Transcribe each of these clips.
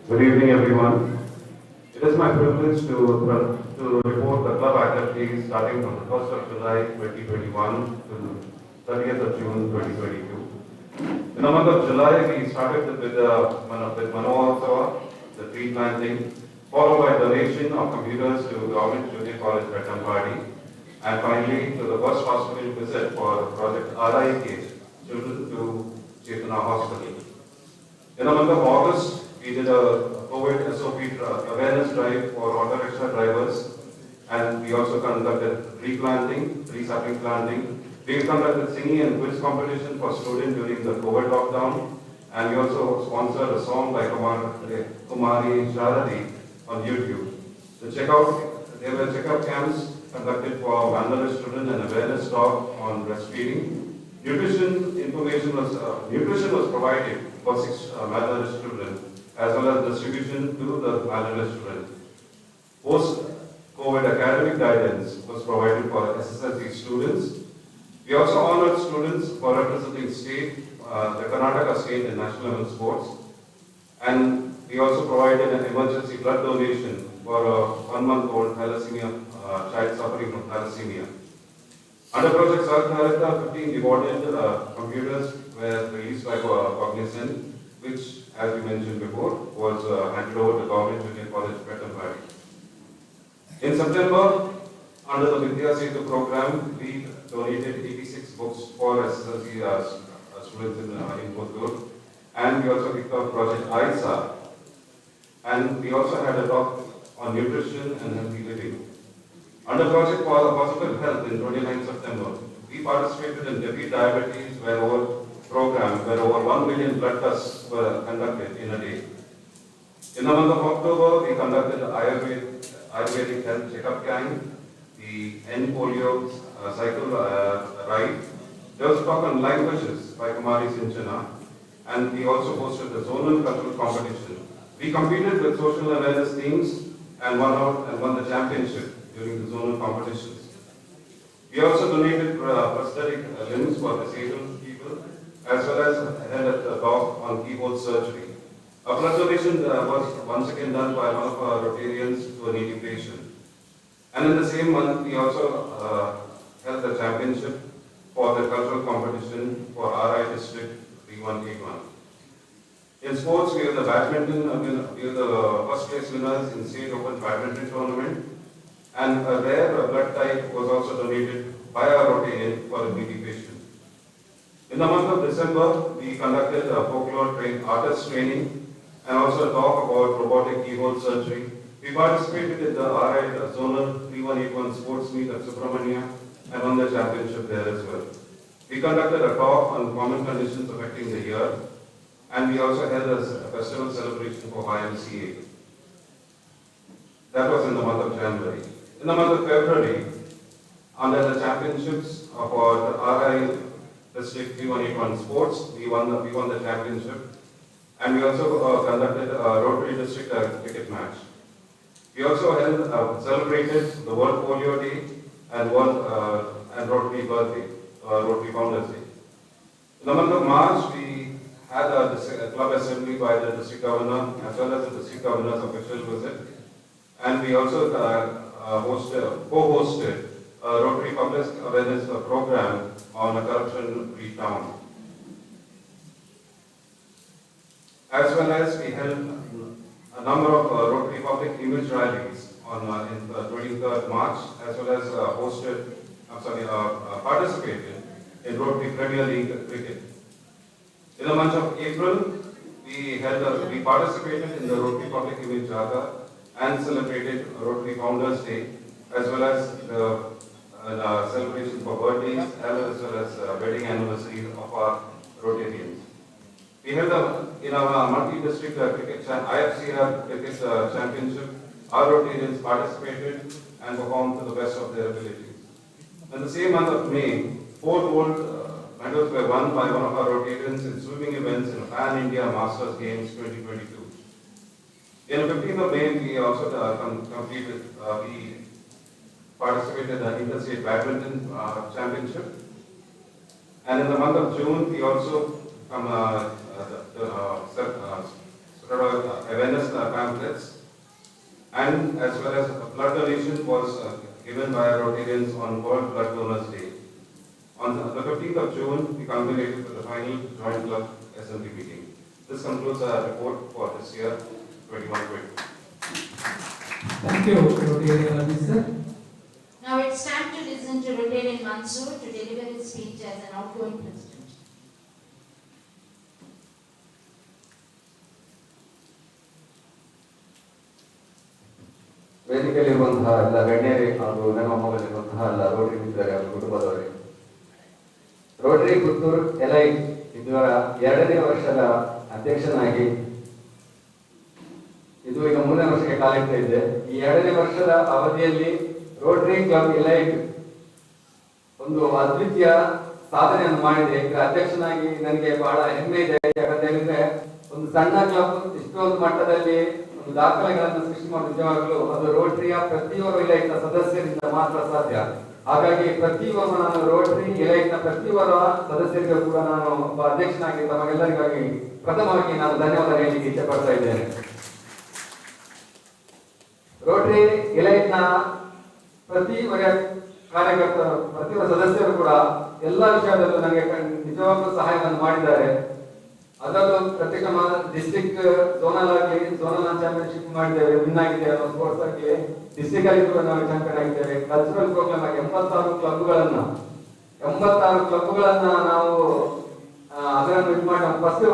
Good evening, everyone. It is my privilege to report the club activities starting from the 1st of July 2021 to 30th of June 2022. In the month of July, we started with Manohotsava, the tree planting, followed by donation of computers to Government Junior College Bettampadi, and finally to the first hospital visit for Project RIK, children to Chetana Hospital. In the month of August, we did a COVID SOP awareness drive for auto rickshaw drivers, and we also conducted tree planting, tree sapling planting. We conducted singing and quiz competition for students during the COVID lockdown, and we also sponsored a song by Kumari Sharadi on YouTube. There were checkup camps conducted for malnourished students and awareness talk on breastfeeding. Nutrition was provided for 6 malnourished children, as well as distribution to the malnourished children. Post-COVID academic guidance was provided for SSLC students. We also honored students for representing the Karnataka state in national level sports. And we also provided an emergency blood donation for a 1-month-old thalassemia child suffering from thalassemia. Under Project Sarkarita, 15 rewarded computers were released by Cognizant, which, as we mentioned before, was handed over to Government Junior College Bettampadi. In September, under the Vidya Setu program, we donated 86 books for SSLC students in Puttur, and we also kicked off Project ISA, and we also had a talk on nutrition and healthy living. Under Project Positive Health in 29 September, we participated in Debbie Diabetes program where over 1 million blood tests were conducted in a day. In the month of October, we conducted the Ayurvedic health checkup camp, the end polio cycle ride. There was a talk on languages by Kumari Sinchana, and we also hosted the zonal cultural competition. We competed with social awareness teams and won the championship during the zonal competitions. We also donated prosthetic limbs for disabled people, as well as held a talk on keyboard surgery. A blood donation was once again done by one of our Rotarians to a needy patient. And in the same month, we also held the championship for the cultural competition for RI District 3181. In sports, we were the first place winners in State Open Badminton Tournament, and a rare blood type was also donated by our Rotarian for a needy patient. In the month of December, we conducted a folklore artist training and also a talk about robotic keyboard surgery. We participated in the RI Zonal 3181 sports meet at Subramania and won the championship there as well. We conducted a talk on common conditions affecting the ear, and we also held a festival celebration for YMCA. That was in the month of January. In the month of February, under the championships of our RI District 3181 sports, we won the championship, and we also conducted a Rotary District cricket match. We also celebrated the World Polio Day and Rotary Birthday, Rotary Founders Day. In the month of March, we had a club assembly by the district governor as well as the district governor's official visit, and we also co-hosted a Rotary Public Awareness program on a corruption-free town. As well as we held a number of Rotary Public Image rallies on in 23rd March, as well as participated in Rotary Premier League cricket. In the month of April, we participated in the Rotary Public Image Jata and celebrated Rotary Founders Day, as well as the celebration for birthdays, as well as wedding anniversaries of our Rotarians. We held in our multi-district cricket IFCR cricket championship. Our Rotarians participated and performed to the best of their abilities. In the same month of May, 4 gold medals were won by one of our Rotarians in swimming events in Pan India Masters Games 2022. In 15th of May, we also we participated in the Interstate Badminton Championship. And in the month of June, we also awareness pamphlets, and as well as a blood donation was given by Rotarians on World Blood Donors Day. On the 15th of June, we culminated with the final Joint Club Assembly meeting. This concludes our report for this year, 21-20. Thank you, Rotarian Officer. Now it's time to listen to Rotarian Mansoor to deliver his speech as an outgoing president. ವೇದಿಕೆಯಲ್ಲಿರುವಂತಹ ಎಲ್ಲ ಗಣ್ಯರೇ ಹಾಗೂ ನನ್ನ ಮೊಮ್ಮಗಲಿರುವಂತಹ ಎಲ್ಲ Rotary ಮಿತ್ರರೇ ಹಾಗೂ ಕುಟುಂಬದವರೇ, Rotary Puttur elite ಇದರ 2ನೇ ವರ್ಷದ ಅಧ್ಯಕ್ಷನಾಗಿ ಇದು ಈಗ 3ನೇ ವರ್ಷಕ್ಕೆ ಕಾಲಿಡ್ತಾ ಇದೆ. ಈ 2ನೇ ವರ್ಷದ ಅವಧಿಯಲ್ಲಿ ರೋಟರಿ ಕ್ಲಬ್ ಎಲೈಟ್ ಒಂದು ಅದ್ವಿತೀಯ ಸಾಧನೆಯನ್ನು ಮಾಡಿದೆ. ಇದರ ಅಧ್ಯಕ್ಷನಾಗಿ ನನಗೆ ಬಹಳ ಹೆಮ್ಮೆ ಇದೆ. ಯಾಕಂತ ಹೇಳಿದ್ರೆ ಒಂದು ಸಣ್ಣ ಕ್ಲಬ್ ಇಷ್ಟೊಂದು ಮಟ್ಟದಲ್ಲಿ ಒಂದು ದಾಖಲೆಗಳನ್ನು ಸೃಷ್ಟಿ ಮಾಡುವ ನಿಜವಾಗಲೂ ಅದು ರೋಟರಿಯ ಪ್ರತಿಯೊಬ್ಬ ಎಲೈಟ್ನ ಸದಸ್ಯರಿಂದ ಮಾತ್ರ ಸಾಧ್ಯ. ಹಾಗಾಗಿ ಪ್ರತಿಯೊಬ್ಬ ನಾನು ರೋಟರಿ ಎಲೈಟ್ನ ಪ್ರತಿಯೊಬ್ಬರ ಸದಸ್ಯರಿಗೂ ಕೂಡ ನಾನು ಒಬ್ಬ ಅಧ್ಯಕ್ಷನಾಗಿ ತಮಗೆಲ್ಲರಿಗಾಗಿ ಪ್ರಥಮವಾಗಿ ನಾನು ಧನ್ಯವಾದ ಹೇಳಲಿಕ್ಕೆ ಇಚ್ಛೆ ಪಡ್ತಾ ಇದ್ದೇನೆ. ರೋಟರಿ ಎಲೈಟ್ನ ಪ್ರತಿಯೊಬ್ಬ ಕಾರ್ಯಕರ್ತರು ಪ್ರತಿಯೊಬ್ಬ ಸದಸ್ಯರು ಕೂಡ ಎಲ್ಲ ವಿಷಯದಲ್ಲೂ ನನಗೆ ನಿಜವಾಗ್ಲೂ ಸಹಾಯವನ್ನು ಮಾಡಿದ್ದಾರೆ. ಅದರಲ್ಲೂ ಪ್ರತ್ಯೇಕ ಡಿಸ್ಟ್ರಿಕ್ಟ್ ಝೋನಲ್ ಆಗಲಿ ಝೋನಲ್ ಚಾಂಪಿಯನ್ಶಿಪ್ ಮಾಡಿದ್ದೇವೆ, ವಿನ್ ಆಗಿದ್ದೇವೆ. ಸ್ಪೋರ್ಟ್ಸ್ ಆಗಲಿ ಡಿಸ್ಟ್ರಿಕ್ಟ್ ಅಲ್ಲಿ ಕೂಡ ನಾವು ಚಾಂಪಿಯನ್ ಆಗಿದ್ದೇವೆ. ಕಲ್ಚರಲ್ ಪ್ರೋಗ್ರಾಮ್ ಆಗಿ 86 ಕ್ಲಬ್ಗಳನ್ನ ನಾವು ಅದನ್ನು ಇದು ಮಾಡಿ ಫಸ್ಟ್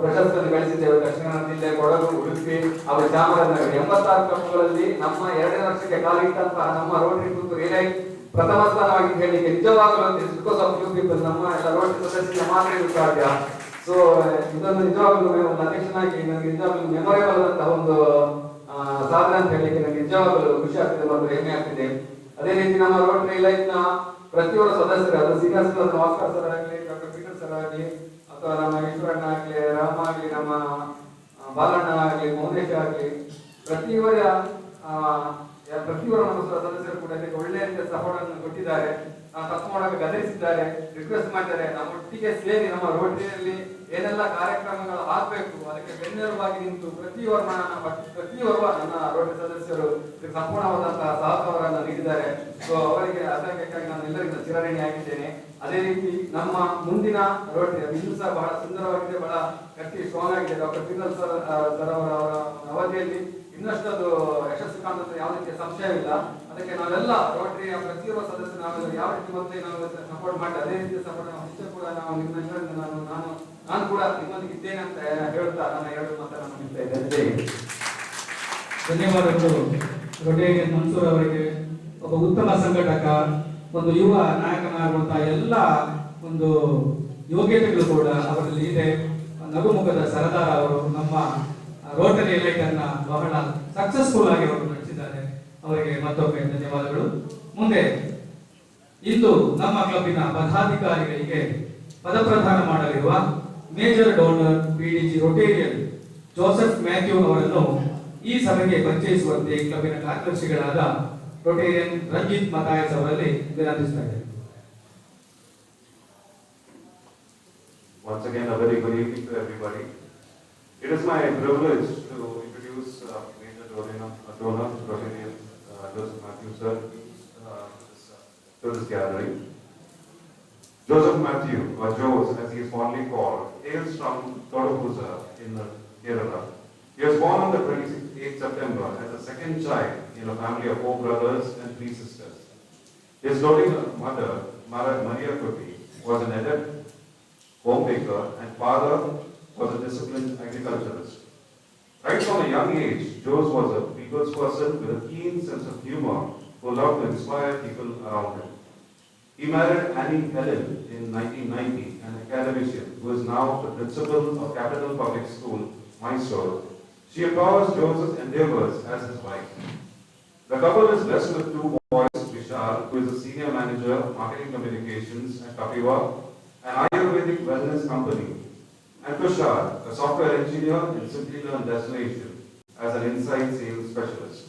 ಪ್ರಶಸ್ತಿಯನ್ನು ಗಳಿಸಿದ್ದೇವೆ. ದಕ್ಷಿಣ ಕನ್ನಡ ಜಿಲ್ಲೆ, ಕೊಡಗು, ಉಡುಪಿ ಹಾಗೂ ಚಾಮರಾಜನಗರ 86 ಕ್ಲಬ್ಗಳಲ್ಲಿ ನಮ್ಮ 2ನೇ ವರ್ಷಕ್ಕೆ ಕಾಲಿಟ್ಟಂತಹ ನಮ್ಮ ರೋಟರಿ ಪುತ್ತೂರು ಎಲೈಟ್ ಪ್ರಥಮ ಸ್ಥಾನವಾಗಿ ಹೇಳಲಿಕ್ಕೆ ನಿಜವಾಗಲೂ ಬಿಕಾಸ್ ಆಫ್ ಯು ಪೀಪಲ್, ನಮ್ಮ ಎಲ್ಲ ರೋಟರಿ ಸದಸ್ಯರಿಗೆ ಮಾತ್ರ ಇದು ಸಾಧ್ಯ. ಸೊ ಇದೊಂದು ನಿಜವಾಗ್ಲೂ ಒಂದು ಅಧ್ಯಕ್ಷನಾಗಿ ನನಗೆ ನಿಜವಾಗ್ಲೂ ಮೆಮೊರೇಬಲ್ ಅಂತ ಒಂದು ಸಾಧನೆ ಅಂತ ಹೇಳಲಿಕ್ಕೆ ನನಗೆ ನಿಜವಾಗ್ಲೂ ಖುಷಿ ಆಗ್ತಿದೆ ಮತ್ತು ಹೆಮ್ಮೆ ಆಗ್ತಿದೆ. ಅದೇ ರೀತಿ ನಮ್ಮ ರೋಟರಿ ಲೈಫ್ ನ ಪ್ರತಿಯೊಬ್ಬರು ಸದಸ್ಯರು, ಅದು ಸೀನಿಯರ್ಸ್ ಭಾಸ್ಕರ್ ಸರ್ ಆಗಲಿ, ಡಾಕ್ಟರ್ ಪೀಟರ್ ಸರ್ ಆಗಲಿ, ಅಥವಾ ನಮ್ಮ ಈಶ್ವರಣ್ಣ ಆಗಲಿ, ರಾಮ ಆಗಲಿ, ನಮ್ಮ ಬಾಲಣ್ಣ ಆಗಲಿ, ಮೌನೇಶ್ ಆಗಲಿ, ಪ್ರತಿಯೊಬ್ಬರ ನಮ್ಮ ಸದಸ್ಯರು ಕೂಡ ಇದಕ್ಕೆ ಒಳ್ಳೆಯ ರೀತಿಯ ಸಪೋರ್ಟ್ ಅನ್ನು ಕೊಟ್ಟಿದ್ದಾರೆ. ತಪ್ಪು ಮಾಡಕ್ಕೆ ಗದರಿಸಿದ್ದಾರೆ, ರಿಕ್ವೆಸ್ಟ್ ಮಾಡಿದ್ದಾರೆ. ನಮ್ಮ ಒಟ್ಟಿಗೆ ಸೇರಿ ನಮ್ಮ ರೋಟರಿಯಲ್ಲಿ ಏನೆಲ್ಲ ಕಾರ್ಯಕ್ರಮಗಳು ಆಗ್ಬೇಕು ಅದಕ್ಕೆ ಬೆನ್ನೆಲುಬಾಗಿ ನಿಂತು ಪ್ರತಿಯೊಬ್ಬ ನನ್ನ ರೋಟರಿ ಸದಸ್ಯರು ಸಂಪೂರ್ಣವಾದಂತಹ ಸಹಕಾರವನ್ನು ನೀಡಿದ್ದಾರೆ. ಸೊ ಅವರಿಗೆ ಅದಕ್ಕಾಗಿ ನಾನು ಎಲ್ಲರಿಗೂ ಚಿರಋಣಿ ಆಗಿದ್ದೇನೆ. ಅದೇ ರೀತಿ ನಮ್ಮ ಮುಂದಿನ ರೋಟರಿ ಇನ್ನೂ ಸಹ ಬಹಳ ಸುಂದರವಾಗಿದೆ, ಬಹಳ ಗಟ್ಟಿ ಸ್ಟ್ರಾಂಗ್ ಆಗಿದೆ. ಡಾಕ್ಟರ್ ಪಿನಲ್ ಸರ್ ಅವರ ಅವಧಿಯಲ್ಲಿ ಇನ್ನಷ್ಟು ಅದು ಯಶಸ್ವಿ ಕಾಣುವಂತ ಯಾವುದೇ ಸಂಶಯವಿಲ್ಲ. ಅದಕ್ಕೆ ನಾವೆಲ್ಲ ರೋಟರಿಯ ಪ್ರತಿಯೊಬ್ಬ ಸದಸ್ಯರು ನಾವೆಲ್ಲ ಯಾವ ರೀತಿ ಮತ್ತೆ ನಾವು ಸಪೋರ್ಟ್ ಮಾಡಿ ಅದೇ ರೀತಿ ಸಪೋರ್ಟ್ ನಾವು ಕೂಡ ನಾವು ನಾನು ಕೂಡ ನಿಮ್ಮೊಂದಿಗೆ ಇದ್ದೇನೆ ಅಂತ ಹೇಳ್ತಾ ನನ್ನ 2 ಮಾತನ್ನು ಮುಗಿಸ್ತಾ ಇದ್ದೇನೆ. ಧನ್ಯವಾದಗಳು ರೋಟೇರಿಯನ್ ಮನ್ಸೂರ್ ಅವರಿಗೆ. ಒಬ್ಬ ಉತ್ತಮ ಸಂಘಟಕ, ಒಂದು ಯುವ ನಾಯಕನಾಗುವಂತಹ ಎಲ್ಲ ಒಂದು ಯೋಗ್ಯತೆಗಳು ಕೂಡ ಅವರಲ್ಲಿ ಇದೆ. ನಗುಮುಖದ ಸರದಾರ ಅವರು ನಮ್ಮ ರೋಟರಿ ಎಲೈಟ್ ಅನ್ನ ಬಹಳ ಸಕ್ಸಸ್ಫುಲ್ ಆಗಿ ಅವರು ನಡೆಸಿದ್ದಾರೆ. ಅವರಿಗೆ ಮತ್ತೊಮ್ಮೆ ಧನ್ಯವಾದಗಳು. ಮುಂದೆ ಇಂದು ನಮ್ಮ ಕ್ಲಬ್ಬಿನ ಪದಾಧಿಕಾರಿಗಳಿಗೆ ಪದಪ್ರದಾನ ಮಾಡಲಿರುವ major donor PDG Rotarian Joseph Mathew ಅವರನ್ನು ಈ ಸಭೆಗೆ ಪರಿಚಯಿಸುವಂತೆ ಕ್ಲಬ್ಬಿನ ಕಾರ್ಯದರ್ಶಿಗಳಾದ ರೋಟೇರಿಯನ್ ರಂಜಿತ್ ಮತಾಯಸ್ ಅವರಲ್ಲಿ ವಿನಂತಿಸ್ತಾ ಇದ್ದೇನೆ. Once again, a very good evening to everybody. It is my privilege to introduce Major Donor Rotarian Joseph Matthew sir to this gathering. Joseph Matthew, or Jose as he is fondly called, hails from Todopuza in Kerala. He was born on the 28th September as the second child in a family of 4 brothers and 3 sisters. His doting mother, Maria Kuti, was an adept homemaker, and father was a disciplined agriculturist. Right from a young age, Jose was a people's person with a keen sense of humor who loved to inspire people around him. He married Annie Helen in 1990, an academician who is now the principal of Capital Public School, Mysore. She empowers Jose's endeavors as his wife. The couple is blessed with 2 boys, Vishal, who is a senior manager, marketing communications at Kapiva, an Ayurvedic wellness company, and Tushar, a software engineer in Simply Learn Destination, as an inside sales specialist.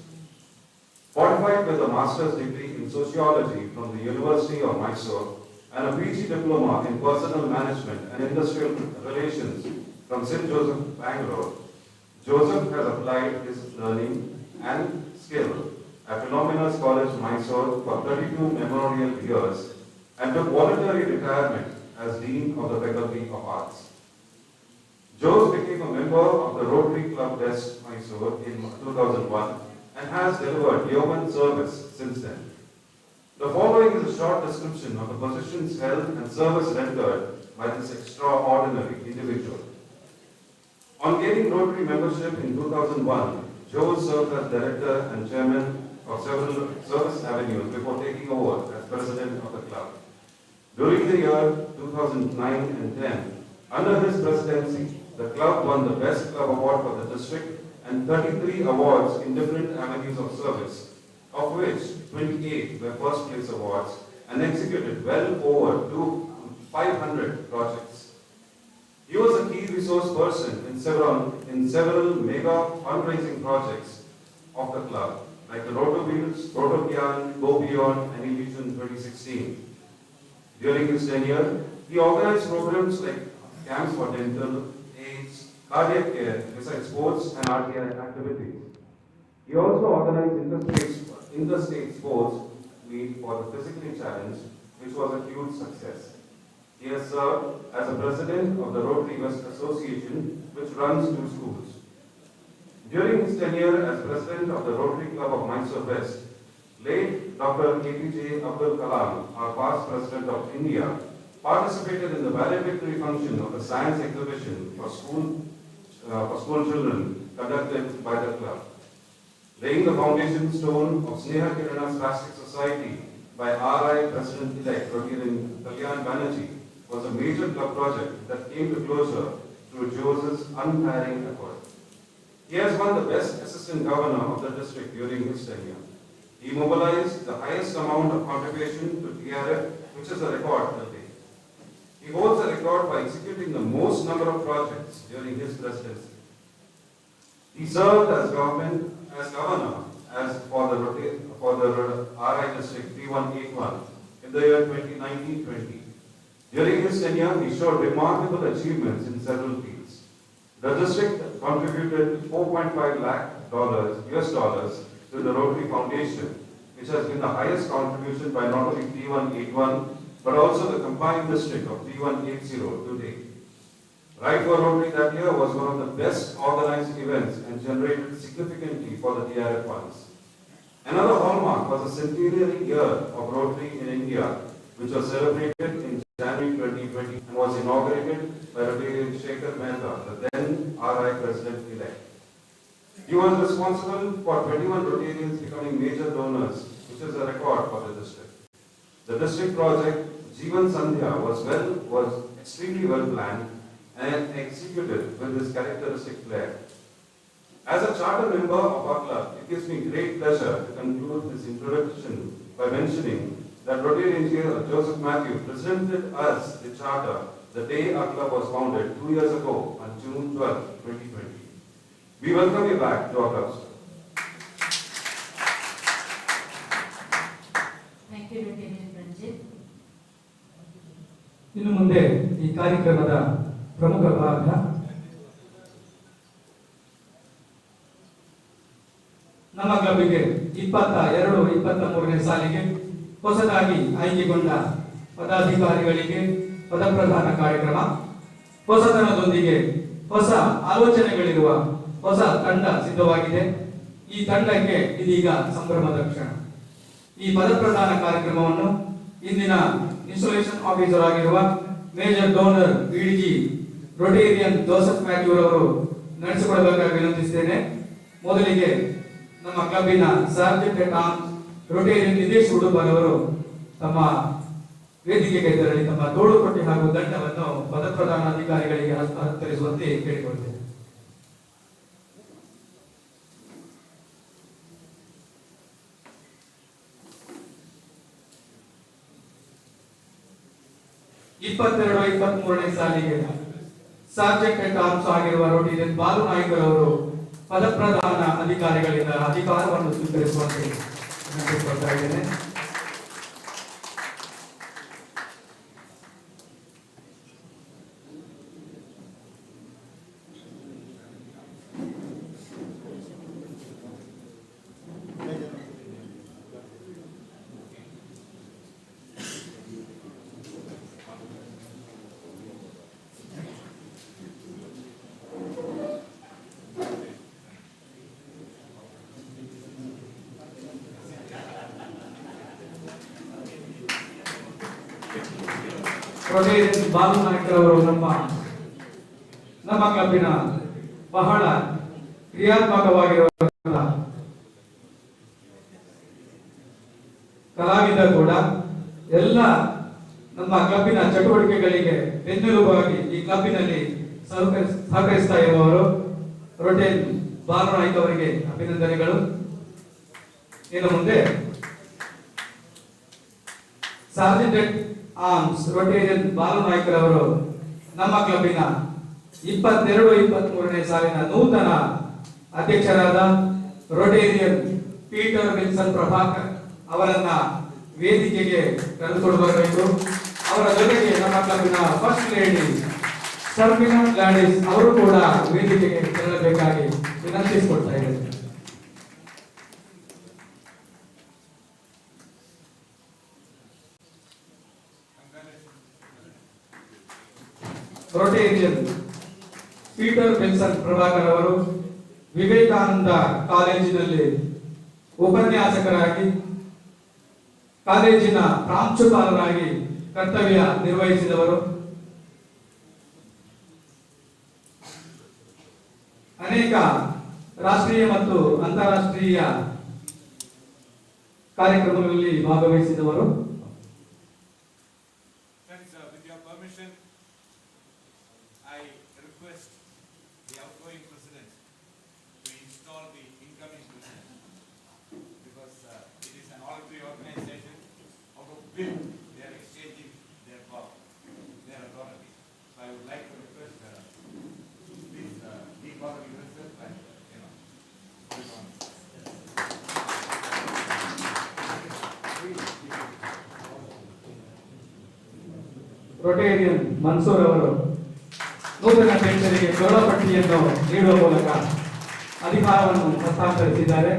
Fortified with a master's degree in sociology from the University of Mysore and a PG diploma in personal management and industrial relations from St. Joseph, Bangalore, Joseph has applied his learning and skill at Philomena College, Mysore for 32 memorial years and took voluntary retirement as Dean of the Faculty of Arts. Jose became a member of the Rotary Club West, Mysore in 2001 and has delivered yeoman service since then. The following is a short description of the positions held and service rendered by this extraordinary individual. On gaining Rotary membership in 2001, Joe served as director and chairman of several service avenues before taking over as president of the club. During the year 2009 and 10, under his presidency, the club won the Best Club Award for the district and 33 awards in different avenues of service, of which 28 were first place awards and executed well over 500 projects. He was a key resource person in several mega fundraising projects of the club, like the Roto Wheels, Roto Gyan, Go Beyond, and Illusion 2016. During his tenure, he organized programs like camps for dental, AIDS, cardiac care, besides sports and RTI activities. He also organized interstate sports meet for the physically challenged, which was a huge success. He has served as a president of the Rotary West Association, which runs 2 schools. During his tenure as president of the Rotary Club of Mysore West, late Dr. APJ Abdul Kalam, our past president of India, participated in the valedictory function of the science exhibition for school children conducted by the club. Laying the foundation stone of Sneha Kirana Spastic Society by RI President-elect Rotarian Kalyan Banerjee was a major club project that came to closure through Joseph's untiring effort. He has won the Best Assistant Governor of the district during his tenure. He mobilized the highest amount of contribution to TRF, which is a record till date. He holds the record by executing the most number of projects during his presidency. He served as governor for the RI District 3181 in the year 2019-20. During his tenure, he showed remarkable achievements in several fields. The district contributed $4.5 lakh US to the Rotary Foundation, which has been the highest contribution by not only 3181 but also the combined district of 3180 to date. Right for Rotary that year was one of the best organized events and generated significantly for the TRF funds. Another hallmark was the centenary year of Rotary in India, which was celebrated in January 2020 and was inaugurated by Rotarian Shekhar Mehta, the then RI President-elect. He was responsible for 21 Rotarians becoming major donors, which is a record for the district. The district project Jeevan Sandhya was extremely well planned and executed with this characteristic flair. As a charter member of our club, it gives me great pleasure to conclude this introduction by mentioning that Rotary engineer Joseph Matthew presented us the charter the day our club was founded 2 years ago on June 12, 2020. We welcome you back to our club. Thank you, Lieutenant Ranjit. ಇನ್ನು ಮುಂದೆ ಈ ಕಾರ್ಯಕ್ರಮದ ಪ್ರಮುಖ ಭಾಗ ನಮ್ಮ ಕ್ಲಬ್ಗೆ 22-23ನೇ ಸಾಲಿಗೆ ಹೊಸದಾಗಿ ಆಯ್ಕೆಗೊಂಡ ಪದಾಧಿಕಾರಿಗಳಿಗೆ ಪದಪ್ರದಾನ ಕಾರ್ಯಕ್ರಮ, ಹೊಸತನದೊಂದಿಗೆ ಹೊಸ ಆಲೋಚನೆಗಳಿರುವ ಹೊಸ ತಂಡ ಸಿದ್ಧವಾಗಿದೆ. ಈ ತಂಡಕ್ಕೆ ಇದೀಗ ಸಂಭ್ರಮದ ಕ್ಷಣ. ಈ ಪದಪ್ರದಾನ ಕಾರ್ಯಕ್ರಮವನ್ನು ಇಂದಿನ ಇನ್ಸ್ಟಾಲೇಷನ್ ಆಫೀಸರ್ ಆಗಿರುವ major donor PDG Rotarian Joseph Mathew ಅವರು ನಡೆಸಿಕೊಡಬೇಕಾಗಿ ವಿನಂತಿಸುತ್ತೇನೆ. ಮೊದಲಿಗೆ ನಮ್ಮ ಕ್ಲಬ್ಬಿನ sergeant at arms Rotarian Nidesh Udupar ಅವರು ತಮ್ಮ ವೇದಿಕೆಗೆ ತೆರಳಿ ತಮ್ಮ ತೋಳು ಕೊಟ್ಟಿ ಹಾಗೂ ದಂಡವನ್ನು ಪದಪ್ರದಾನ ಅಧಿಕಾರಿಗಳಿಗೆ ಹಸ್ತಾಂತರಿಸುವಂತೆ ಕೇಳಿಕೊಳ್ತೇನೆ. ಇಪ್ಪತ್ತೆರಡು 23ನೇ ಸಾಲಿಗೆ ಸಾರ್ಜೆಂಟ್ ಎಟ್ ಆರ್ಮ್ಸ್ ಆಗಿರುವ ರೋಟರಿಯನ್ ಬಾಲು ನಾಯ್ಕರ್ ಅವರು ಪದಪ್ರದಾನ ಅಧಿಕಾರಿಗಳಿಂದ ಅಧಿಕಾರವನ್ನು ಸ್ವೀಕರಿಸುವಂತೆ ವಿನಂತಿಸಿಕೊಳ್ತಾ ಇದ್ದೇನೆ. ರೊಟೇರಿಯನ್ ಬಾಲು ನಾಯಕರವರು ನಮ್ಮ ಕ್ಲಬ್ಬಿನ ಬಹಳ ಕ್ರಿಯಾತ್ಮಕವಾಗಿರುವ ಕಲಾವಿದ ಕೂಡ. ಎಲ್ಲ ನಮ್ಮ ಕ್ಲಬ್ಬಿನ ಚಟುವಟಿಕೆಗಳಿಗೆ ಬೆನ್ನೆಲುಬಾಗಿ ಈ ಕ್ಲಬ್ಬಿನಲ್ಲಿ ಸಹಕರಿಸ್ತಾ ಇರುವವರು ರೊಟೇರಿಯನ್ ಬಾಲು ನಾಯ್ಕ ಅವರಿಗೆ ಅಭಿನಂದನೆಗಳು. ಇನ್ನು ಮುಂದೆ ಸಾರ್ಜೆಂಟ್ ಆರ್ಮ್ಸ್ ರೊಟೇರಿಯನ್ ಬಾಲು ನಾಯ್ಕರವರು ನಮ್ಮ ಕ್ಲಬ್ಬಿನ 22-23ನೇ ಸಾಲಿನ ನೂತನ ಅಧ್ಯಕ್ಷರಾದ ರೊಟೇರಿಯನ್ ಪೀಟರ್ ವಿಲ್ಸನ್ ಪ್ರಭಾಕರ್ ಅವರನ್ನ ವೇದಿಕೆಗೆ ಕರೆದುಕೊಂಡು ಬರಬೇಕು. ಅವರ ಜೊತೆಗೆ ನಮ್ಮ ಕ್ಲಬ್ಬಿನ ಫಸ್ಟ್ ಲೇಡಿ ಶರ್ಮಿನಾ ಗ್ಲಾಡಿಸ್ ಅವರು ಕೂಡ ವೇದಿಕೆಗೆ ತೆರಳಬೇಕಾಗಿ ವಿನಂತಿಸಿಕೊಳ್ತಾ ಇದ್ದಾರೆ. ರೊಟೇರಿಯನ್ ಪೀಟರ್ ವಿಲ್ಸನ್ ಪ್ರಭಾಕರ್ ಅವರು ವಿವೇಕಾನಂದ ಕಾಲೇಜಿನಲ್ಲಿ ಉಪನ್ಯಾಸಕರಾಗಿ ಕಾಲೇಜಿನ ಪ್ರಾಂಶುಪಾಲರಾಗಿ ಕರ್ತವ್ಯ ನಿರ್ವಹಿಸಿದವರು. ಅನೇಕ ರಾಷ್ಟ್ರೀಯ ಮತ್ತು ಅಂತಾರಾಷ್ಟ್ರೀಯ ಕಾರ್ಯಕ್ರಮಗಳಲ್ಲಿ ಭಾಗವಹಿಸಿದವರು. I request the outgoing president to install the incoming president because it is an all-free organization out of will they are exchanging their power, their authority. So I would like to request please be part of yourself and hold on. Rotarian Mansoor ಅವರು ನೂತನ ಅಧ್ಯಕ್ಷರಿಗೆ ಗೌರವಪಟ್ಟಿಯನ್ನು ನೀಡುವ ಮೂಲಕ ಅಧಿಕಾರವನ್ನು ಹಸ್ತಾಂತರಿಸಿದ್ದಾರೆ.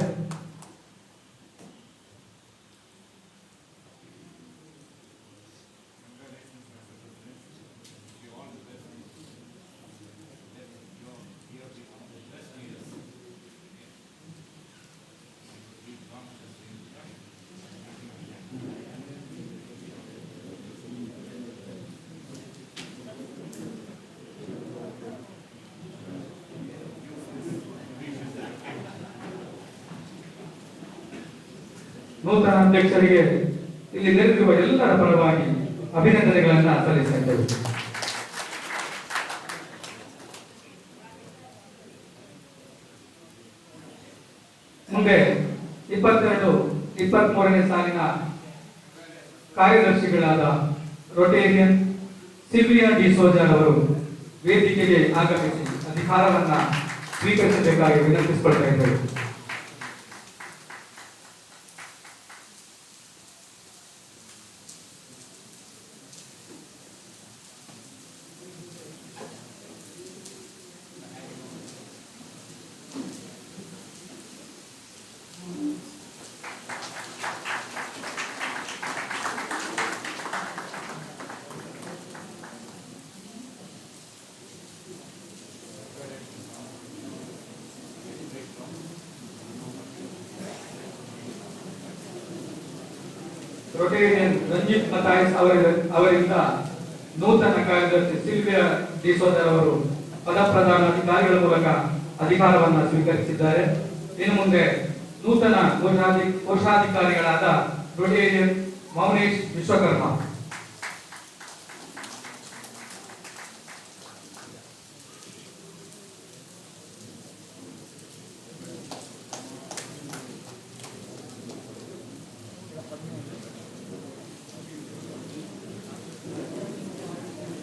ನೂತನ ಅಧ್ಯಕ್ಷರಿಗೆ ಇಲ್ಲಿ ನೆರೆದಿರುವ ಎಲ್ಲರ ಪರವಾಗಿ ಅಭಿನಂದನೆಗಳನ್ನ ಸಲ್ಲಿಸ್ತಾ ಇದ್ದೇವೆ. ಮುಂದೆ 22-23ನೇ ಸಾಲಿನ ಕಾರ್ಯದರ್ಶಿಗಳಾದ ರೊಟೇರಿಯನ್ ಸಿಲ್ವಿಯಾ ಡಿಸೋಜಾ ಅವರು ವೇದಿಕೆಗೆ ಆಗಮಿಸಿ ಅಧಿಕಾರವನ್ನ ಸ್ವೀಕರಿಸಬೇಕಾಗಿ ವಿನಂತಿಸಿಕೊಳ್ತಾ ಇದ್ದೇವೆ. ರೊಟೇರಿಯನ್ ರಂಜಿತ್ ಮತಾಯಿಸ್ ಅವರಿಂದ ನೂತನ ಕಾರ್ಯದರ್ಶಿ ಸಿಲ್ವಿಯಾ ಡಿಸೋಜರ್ ಅವರು ಪದಪ್ರಧಾನ ಅಧಿಕಾರಿಗಳ ಮೂಲಕ ಅಧಿಕಾರವನ್ನು ಸ್ವೀಕರಿಸಿದ್ದಾರೆ. ಇನ್ನು ಮುಂದೆ ನೂತನ ಕೋಶಾಧಿಕಾರಿಗಳಾದ Rotarian Mounesh Vishwakarma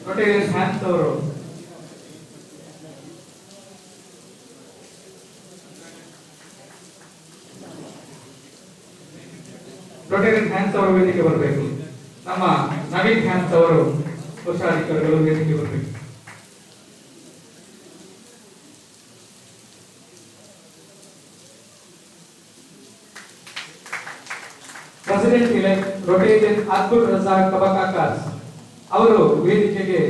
Rotarian Hans ಅವರು ವೇದಿಕೆ ಬರಬೇಕು. ನಮ್ಮ ನವೀನ್ ಹ್ಯಾನ್ಸ್ ಅವರು ಕೋಶಾಧಿಕಾರಿಗಳು ವೇದಿಕೆ ಬರಬೇಕು. President elect Rotarian Abdul Razak ಕಬಕಾಕಾಸ್ ಅವರು ವೇದಿಕೆಗೆ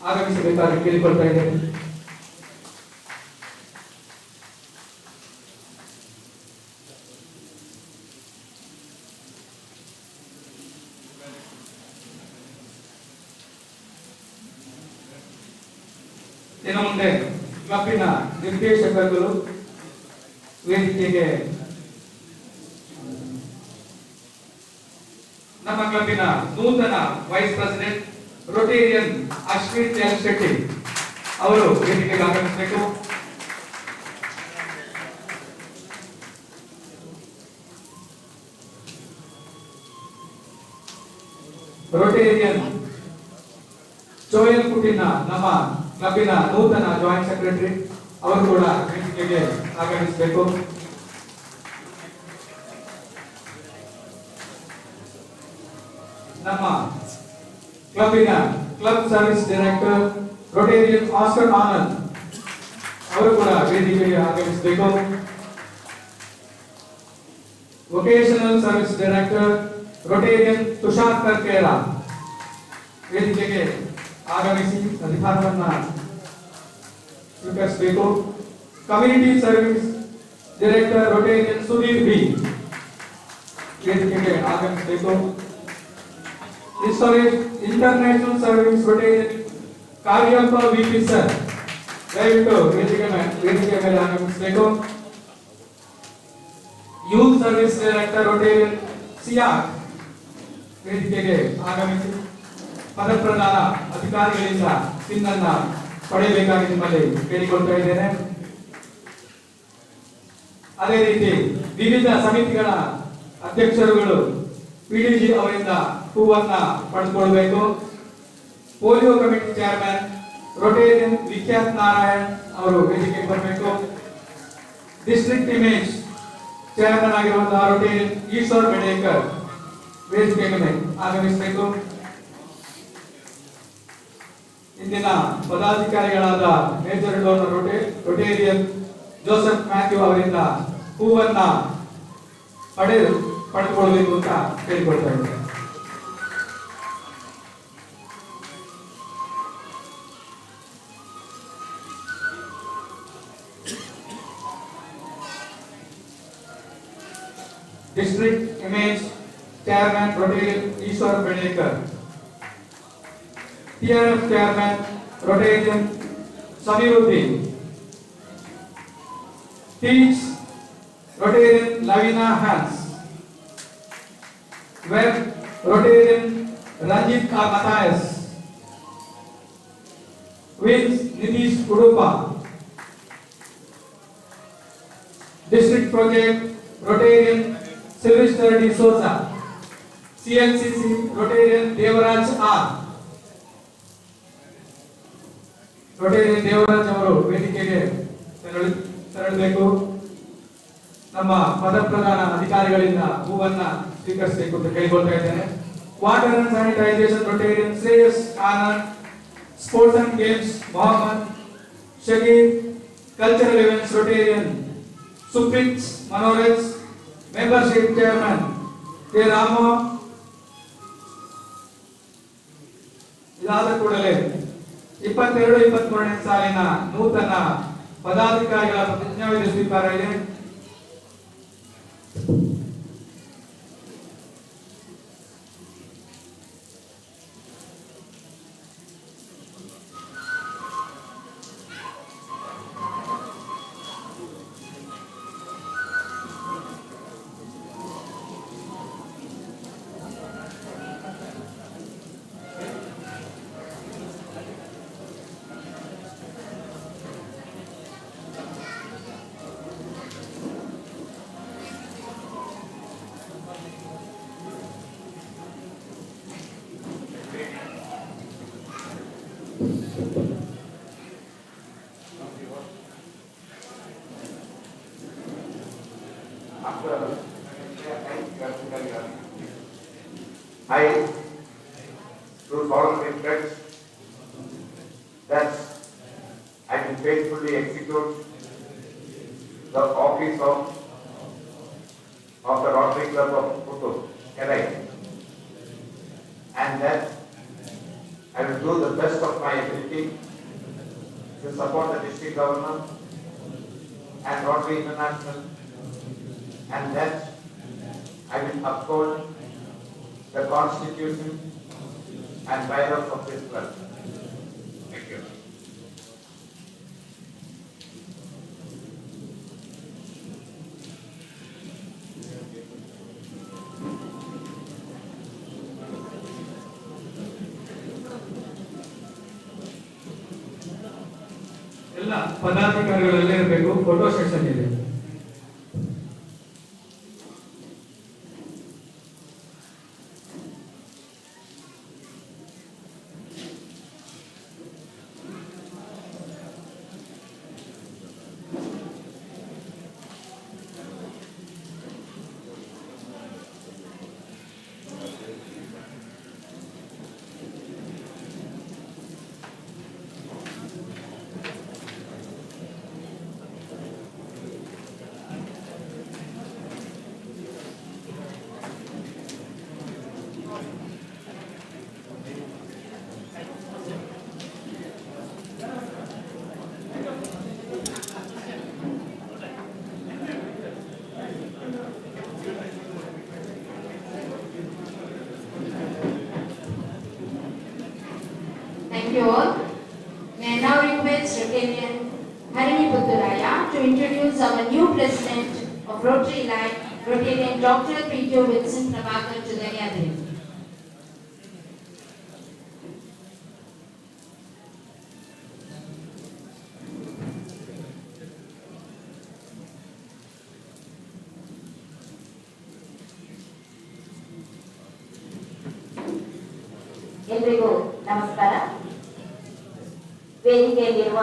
ಆಗಮಿಸಬೇಕಾಗಿ ಕೇಳಿಕೊಳ್ತಾ ಇದ್ದೇನೆ. ಇನ್ನು ಮುಂದೆ ಕ್ಲಬ್ಬಿನ ನಿರ್ದೇಶಕರು ವೇದಿಕೆಗೆ ನಮ್ಮ ಕ್ಲಬ್ಬಿನ ನೂತನ vice president Rotarian Ashwith L Shetty ಅವರು ವೇದಿಕೆಗೆ ಆಗಮಿಸಬೇಕು. ರೊಟೇರಿಯನ್ ಚೋಯಲ್ ಪುಟಿನ ನಮ್ಮ ಕ್ಲಬ್ಬಿನ ನೂತನ ಜಾಯಿಂಟ್ ಸೆಕ್ರೆಟರಿ ಅವರು ಕೂಡ ವೇದಿಕೆಗೆ ಆಗಮಿಸಬೇಕು. ನಮ್ಮ ಕ್ಲಬ್ಬಿನ club service director Rotarian Oscar Anand ಅವರು ಕೂಡ ವೇದಿಕೆಗೆ ಆಗಮಿಸಬೇಕು. Vocational service director Rotarian Tushar Karkera ವೇದಿಕೆಗೆ ಆಗಮಿಸಿ ಅಧಿಕಾರವನ್ನ ಸ್ವೀಕರಿಸಬೇಕು. Community service director Rotarian Sudhir B ವೇದಿಕೆಗೆ ಆಗಮಿಸಬೇಕು. International service Rotarian Kariappa VP sir ದಯವಿಟ್ಟು ವೇದಿಕೆ ಮೇಲೆ ಆಗಮಿಸಬೇಕು. ಯೂತ್ ಸರ್ವಿಸ್ ಡೈರೆಕ್ಟರ್ ರೊಟೇರಿಯನ್ ಸಿಯಾರ್ ವೇದಿಕೆಗೆ ಆಗಮಿಸಿ ಪದಪ್ರಧಾನ ಅಧಿಕಾರಿಗಳಿಂದ ಪಿನ್ನನ್ನ ಪಡೆಯಬೇಕಾಗಿ ನಿಮ್ಮಲ್ಲಿ ಕೇಳಿಕೊಳ್ತಾ ಇದ್ದೇನೆ. ಅದೇ ರೀತಿ ವಿವಿಧ ಸಮಿತಿಗಳ ಅಧ್ಯಕ್ಷರುಗಳು ಪಿಡಿಜಿ ಅವರಿಂದ ಹೂವನ್ನ ಪಡೆದುಕೊಳ್ಳಬೇಕು. Polio committee chairman Rotarian Vikhyath Narayan ಅವರು ವೇದಿಕೆಗೆ ಬರಬೇಕು. ಡಿಸ್ಟ್ರಿಕ್ಟ್ ಇಮೇಜ್ ಚೇರ್ಮನ್ ಆಗಿರುವಂತಹ ರೊಟೇರಿಯನ್ ಈಶ್ವರ್ ಬೆಡೇಕರ್ ವೇದಿಕೆ ಮೇಲೆ ಆಗಮಿಸಬೇಕು. ಇಂದಿನ ಪದಾಧಿಕಾರಿಗಳಾದ major donor Rotarian Joseph Matthew ಅವರಿಂದ ಹೂವನ್ನ ಪಡೆದುಕೊಳ್ಳಬೇಕು ಅಂತ ಕೇಳಿಕೊಳ್ತಾ ಇದ್ದಾರೆ. District image chairman Rotarian Eshwar Bedekar, TRF chairman Rotarian Samiruddin, Teach Rotarian Lavina Hans, Web Rotarian Ranjit R. Matthias, Wins Nitish Udupa, District Project Rotarian Sylvester D. Souza, CLCC Rotarian Devaraj R. Rotarian Devaraj ಅವರು ವೇದಿಕೆಗೆ ತೆರಳಬೇಕು. ನಮ್ಮ ಪದಪ್ರಧಾನ ಅಧಿಕಾರಿಗಳಿಂದ ಹೂವನ್ನ ಸ್ವೀಕರಿಸಬೇಕು ಅಂತ ಕೇಳಿಕೊಳ್ತಾ ಇದ್ದೇನೆ. Water and sanitisation Rotarian Shreyas Anand, sports and games Mohammed Shageer, cultural events Rotarian Supreeth Manoraj, membership chairman K Rama. ಇದಾದ ಕೂಡಲೇ 22-23ನೇ ಸಾಲಿನ ನೂತನ ಪದಾಧಿಕಾರಿಗಳ ಪ್ರತಿಜ್ಞಾವಿಧಿ ಸ್ವೀಕಾರ ಇದೆ. I do solemnly pledge that I will faithfully execute the office of the Rotary Club of Puttur, and that I will do the best of my ability to support the district government and Rotary International, and that I will uphold the Constitution and bylaws of this club. Thank you. ಪದಾಧಿಕಾರಿಗಳಲ್ಲೇ ಇರಬೇಕು. Photo session ಇದೆ. Thank you all. May I now request Rotarian Rotary Puttur to introduce our new president of Rotary Life, Rotarian Dr. P.Q. Wilson Prabhakar to the gathering. ಎಲ್ರಿಗೂ ನಮಸ್ಕಾರ. ವೇದಿಕೆಯಲ್ಲಿರುವ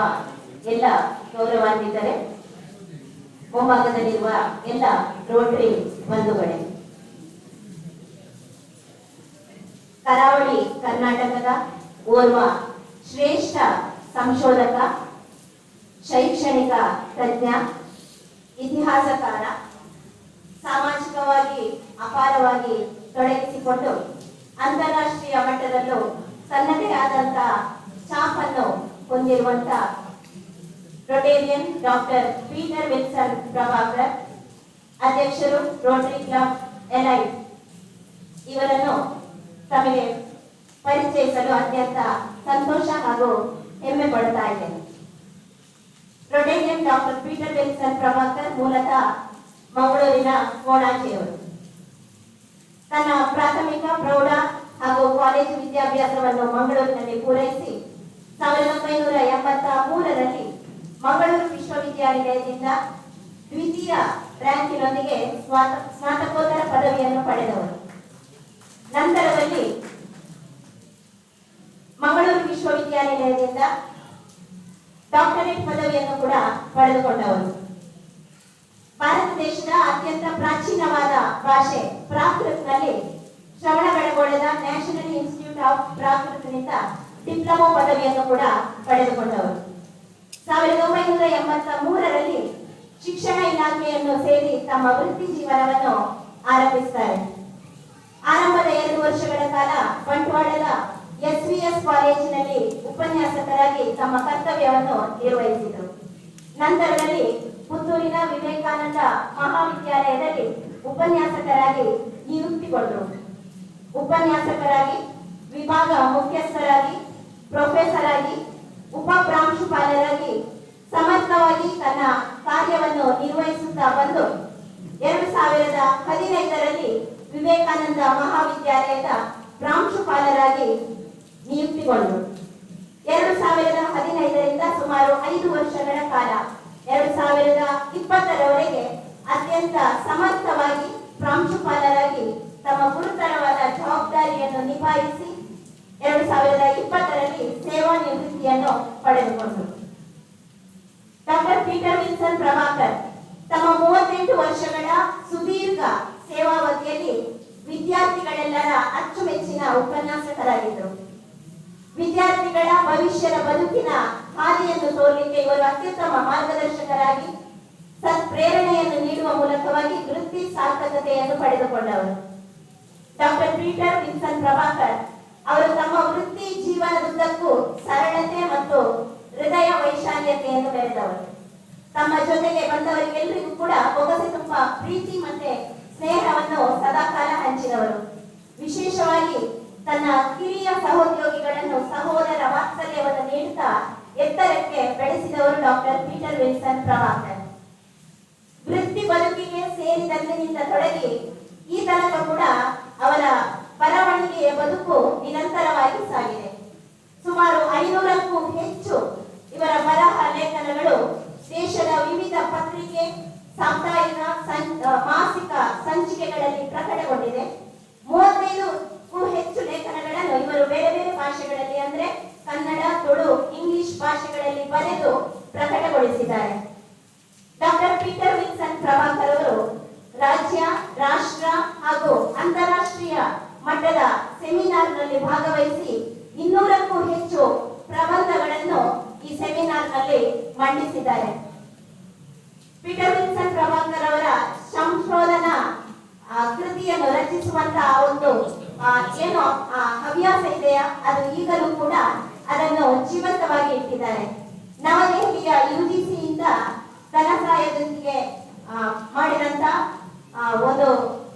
ಎಲ್ಲ ಗೌರವಾನ್ವಿತರೆ, ಮುಂಭಾಗದಲ್ಲಿರುವ ಎಲ್ಲ Rotary ಬಂಧುಗಳೇ, ಕರಾವಳಿ ಕರ್ನಾಟಕದ ಓರ್ವ ಶ್ರೇಷ್ಠ ಸಂಶೋಧಕ, ಶೈಕ್ಷಣಿಕ ತಜ್ಞ, ಇತಿಹಾಸಕಾರ, ಸಾಮಾಜಿಕವಾಗಿ ಅಪಾರವಾಗಿ ತೊಡಗಿಸಿಕೊಂಡು ಅಂತಾರಾಷ್ಟ್ರೀಯ ಮಟ್ಟದಲ್ಲೂ ತನ್ನದೇ ಆದಂತಹ ಛಾಪನ್ನು ಹೊಂದಿರುವಂತ Rotarian doctor Peter Wilson Prabhakar, ಅಧ್ಯಕ್ಷರು ರೋಟರಿ ಕ್ಲಬ್ ಎಲೈಟ್, ಇವರನ್ನು ತಮಗೆ ಪರಿಚಯಿಸಲು ಅತ್ಯಂತ ಸಂತೋಷ ಹಾಗೂ ಹೆಮ್ಮೆ ಪಡ್ತಾ ಇದ್ದೇನೆ. Rotarian doctor Peter Wilson Prabhakar ಮೂಲತಃ ಮಂಗಳೂರಿನ ಕೋಣಾಜಿಯವರು. ತನ್ನ ಪ್ರಾಥಮಿಕ, ಪ್ರೌಢ ಹಾಗೂ ಕಾಲೇಜು ವಿದ್ಯಾಭ್ಯಾಸವನ್ನು ಮಂಗಳೂರಿನಲ್ಲಿ ಪೂರೈಸಿ 1983ರಲ್ಲಿ ಮಂಗಳೂರು ವಿಶ್ವವಿದ್ಯಾನಿಲಯದಿಂದ ದ್ವಿತೀಯ ರ್ಯಾಂಕಿನೊಂದಿಗೆ ಸ್ನಾತಕೋತ್ತರ ಪದವಿಯನ್ನು ಪಡೆದವರು. ನಂತರದಲ್ಲಿ ಮಂಗಳೂರು ವಿಶ್ವವಿದ್ಯಾನಿಲಯದಿಂದ ಡಾಕ್ಟರೇಟ್ ಪದವಿಯನ್ನು ಕೂಡ ಪಡೆದುಕೊಂಡವರು. ಭಾರತ ದೇಶದ ಅತ್ಯಂತ ಪ್ರಾಚೀನವಾದ ಭಾಷೆ ಪ್ರಾಕೃತನಲ್ಲಿ ಶ್ರವಣಬೆಳಗೊಳದ ನ್ಯಾಷನಲ್ ಇನ್ಸ್ಟಿಟ್ಯೂಟ್ ಆಫ್ ಪ್ರಾಕೃತನಿಂದ ಡಿಪ್ಲೊಮಾ ಪದವಿಯನ್ನು ಕೂಡ ಪಡೆದುಕೊಂಡವರು. 1983ರಲ್ಲಿ ಶಿಕ್ಷಣ ಇಲಾಖೆಯನ್ನು ಸೇರಿ ತಮ್ಮ ವೃತ್ತಿ ಜೀವನವನ್ನು ಆರಂಭಿಸುತ್ತಾರೆ. ಆರಂಭದ 2 ವರ್ಷಗಳ ಕಾಲ ಬಂಟ್ವಾಳದ SVS ಕಾಲೇಜಿನಲ್ಲಿ ಉಪನ್ಯಾಸಕರಾಗಿ ತಮ್ಮ ಕರ್ತವ್ಯವನ್ನು ನಿರ್ವಹಿಸಿದರು. ನಂತರದಲ್ಲಿ ಪುತ್ತೂರಿನ ವಿವೇಕಾನಂದ ಮಹಾವಿದ್ಯಾಲಯದಲ್ಲಿ ಉಪನ್ಯಾಸಕರಾಗಿ ನಿಯುಕ್ತಿಗೊಂಡರು. ಉಪನ್ಯಾಸಕರಾಗಿ, ವಿಭಾಗ ಮುಖ್ಯಸ್ಥರಾಗಿ, ಪ್ರೊಫೆಸರ್ ಆಗಿ, ಉಪ ಪ್ರಾಂಶುಪಾಲರಾಗಿ ಸಮರ್ಥವಾಗಿ ತನ್ನ ಕಾರ್ಯವನ್ನು ನಿರ್ವಹಿಸುತ್ತಾ ಬಂದು 2015ರಲ್ಲಿ ವಿವೇಕಾನಂದ ಮಹಾವಿದ್ಯಾಲಯದ ಪ್ರಾಂಶುಪಾಲರಾಗಿ ನಿಯುಕ್ತಿಗೊಂಡರು. 2015ರಿಂದ ಸುಮಾರು 5 ವರ್ಷಗಳ ಕಾಲ 2020ರವರೆಗೆ ಅತ್ಯಂತ ಸಮರ್ಥವಾಗಿ ಪ್ರಾಂಶುಪಾಲರಾಗಿ ತಮ್ಮ ಗುರುತರವಾದ ಜವಾಬ್ದಾರಿಯನ್ನು ನಿಭಾಯಿಸಿ 2020ರಲ್ಲಿ ಸೇವಾ ನಿವೃತ್ತಿಯನ್ನು ಪಡೆದುಕೊಂಡರು. ಡಾಕ್ಟರ್ ಪೀಟರ್ ವಿಲ್ಸನ್ ಪ್ರಭಾಕರ್ ತಮ್ಮ 38 ವರ್ಷಗಳ ಸುದೀರ್ಘ ಸೇವಾವಧಿಯಲ್ಲಿ ವಿದ್ಯಾರ್ಥಿಗಳೆಲ್ಲರ ಅಚ್ಚುಮೆಚ್ಚಿನ ಉಪನ್ಯಾಸಕರಾಗಿದ್ದರು. ವಿದ್ಯಾರ್ಥಿಗಳ ಭವಿಷ್ಯದ ಬದುಕಿನ ಹಾದಿಯನ್ನು ತೋರಲಿಕ್ಕೆ ಇವರು ಅತ್ಯುತ್ತಮ ಮಾರ್ಗದರ್ಶಕರಾಗಿ ಸತ್ಪ್ರೇರಣೆಯನ್ನು ನೀಡುವ ಮೂಲಕವಾಗಿ ವೃತ್ತಿ ಸಾರ್ಥಕತೆಯನ್ನು ಪಡೆದುಕೊಂಡವರು. ಡಾಕ್ಟರ್ ಪೀಟರ್ ವಿಲ್ಸನ್ ಪ್ರಭಾಕರ್ ಅವರು ತಮ್ಮ ವೃತ್ತಿ ಜೀವನದುದ್ದಕ್ಕೂ ಸರಳತೆ ಮತ್ತು ಹೃದಯ ವೈಶಾಲ್ಯತೆಯನ್ನು ಮೆರೆದವರು. ತಮ್ಮ ಜೊತೆಗೆ ಬಂದವರಿಗೆಲ್ಲರಿಗೂ ಕೂಡ ಬೊಗಸೆ ತುಂಬ ಪ್ರೀತಿ ಮತ್ತೆ ಸ್ನೇಹವನ್ನು ಸದಾಕಾಲ ಹಂಚಿದವರು. ವಿಶೇಷವಾಗಿ ತನ್ನ ಕಿರಿಯ ಸಹೋದ್ಯೋಗಿಗಳನ್ನು ಸಹೋದರ ವಾತ್ಸಲ್ಯವನ್ನು ನೀಡುತ್ತಾ ಎತ್ತರಕ್ಕೆ ಬೆಳೆಸಿದವರು ಡಾಕ್ಟರ್ ಪೀಟರ್ ವಿಲ್ಸನ್ ಪ್ರಭಾಕರ್. ವೃತ್ತಿ ಬದುಕಿಗೆ ಸೇರಿದಂದಿನಿಂದ ತೊಡಗಿ ಈ ತನಕ ಕೂಡ ಅವರ ಬರವಣಿಗೆಯ ಬದುಕು ನಿರಂತರವಾಗಿ ಸಾಗಿದೆ. ಸುಮಾರು 500ಕ್ಕೂ ಹೆಚ್ಚು ಇವರ ಬರಹ ಲೇಖನಗಳು ದೇಶದ ವಿವಿಧ ಪತ್ರಿಕೆ, ಸಾಪ್ತಾಹಿಕ, ಮಾಸಿಕ ಸಂಚಿಕೆಗಳಲ್ಲಿ ಪ್ರಕಟಗೊಂಡಿದೆ. 35ಕ್ಕೂ ಹೆಚ್ಚು ಲೇಖನಗಳನ್ನು ಇವರು ಬೇರೆ ಬೇರೆ ಭಾಷೆಗಳಲ್ಲಿ ಅಂದ್ರೆ ಕನ್ನಡ, ತುಳು, ಇಂಗ್ಲಿಷ್ ಭಾಷೆಗಳಲ್ಲಿ ಬರೆದು ಪ್ರಕಟಗೊಳಿಸಿದ್ದಾರೆ. ಡಾಕ್ಟರ್ ಪೀಟರ್ ವಿಲ್ಸನ್ ಪ್ರಭಾಕರ್ ಅವರು ರಾಜ್ಯ, ರಾಷ್ಟ್ರ ಹಾಗೂ ಅಂತಾರಾಷ್ಟ್ರೀಯ ಮಟ್ಟದ ಸೆಮಿನಾರ್ನಲ್ಲಿ ಭಾಗವಹಿಸಿ 200ಕ್ಕೂ ಹೆಚ್ಚು ಪ್ರಬಂಧಗಳನ್ನು ಈ ಸೆಮಿನಾರ್ನಲ್ಲಿ ಮಂಡಿಸಿದ್ದಾರೆ. ಪೀಟರ್ ವಿಲ್ಸನ್ ಪ್ರಭಾಕರ್ ಅವರ ಸಂಶೋಧನಾ ಕೃತಿಯನ್ನು ರಚಿಸುವಂತಹ ಒಂದು ಏನು ಹವ್ಯಾಸ ಇದೆಯಾ ಅದು ಈಗಲೂ ಕೂಡ ಅದನ್ನು ಜೀವಂತವಾಗಿ ಇಟ್ಟಿದ್ದಾರೆ. ನವದೆಹಲಿಯ ಯುಜಿಸಿಯಿಂದ ಧನಸಹಾಯದೊಂದಿಗೆ ಮಾಡಿದಂತ ಒಂದು